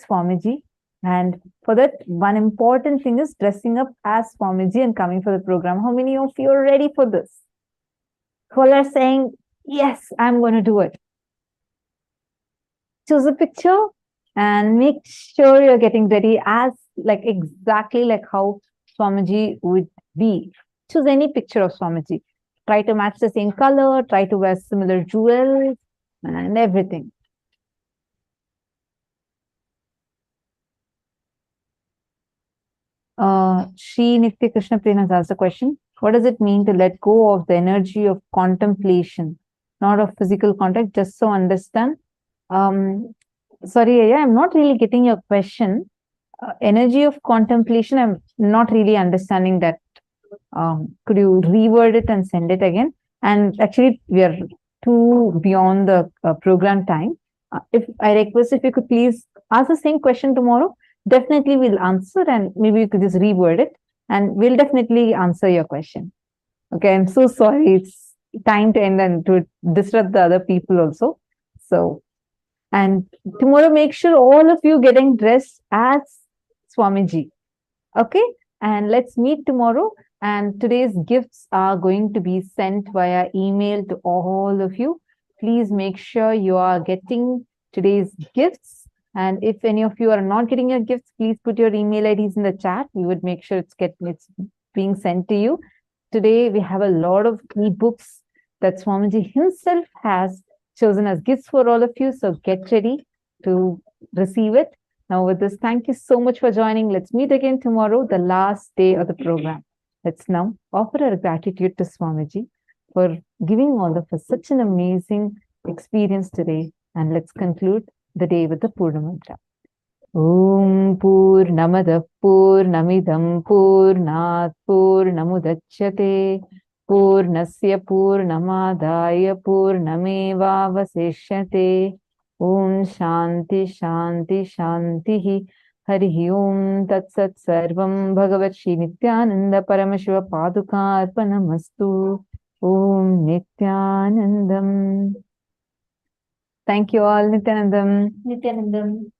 Swamiji. And for that, one important thing is dressing up as Swamiji and coming for the program. How many of you are ready for this? Who are saying, Yes, I'm going to do it. Choose a picture and make sure you're getting ready as exactly like how Swamiji would be. Choose any picture of Swamiji. Try to match the same color, try to wear similar jewels and everything. Shri Nitya Krishna Priya has asked a question. What does it mean to let go of the energy of contemplation, not of physical contact, just so understand? Sorry, Aya, I'm not really getting your question. Energy of contemplation, I'm not really understanding that. Could you reword it and send it again? And actually, we are too beyond the program time. If I request, if you could please ask the same question tomorrow, definitely we'll answer, and maybe you could just reword it, and we'll definitely answer your question. Okay, I'm so sorry. It's time to end and to disrupt the other people also. So, and tomorrow, make sure all of you getting dressed as Swamiji. Okay, and let's meet tomorrow. And today's gifts are going to be sent via email to all of you. Please make sure you are getting today's gifts. And if any of you are not getting your gifts, please put your email IDs in the chat. We would make sure it's being sent to you. Today, we have a lot of ebooks that Swamiji himself has chosen as gifts for all of you. So get ready to receive it. Now, with this, thank you so much for joining. Let's meet again tomorrow, the last day of the program. Let's now offer our gratitude to Swamiji for giving all of us such an amazing experience today. And let's conclude the day with the Purna Mantra. Om Purnamada Purnamidam Purnat Purnamudachyate Purnasya Purnamadaya Purnameva Vasishyate Om Shanti Shanti Shanti Hari Om Tat Sat Sarvam Bhagavat Shri Nithyananda Paramashiva Paduka Arpanamastu Om Nithyanandam. Thank you all, Nithyanandam. Nithyanandam.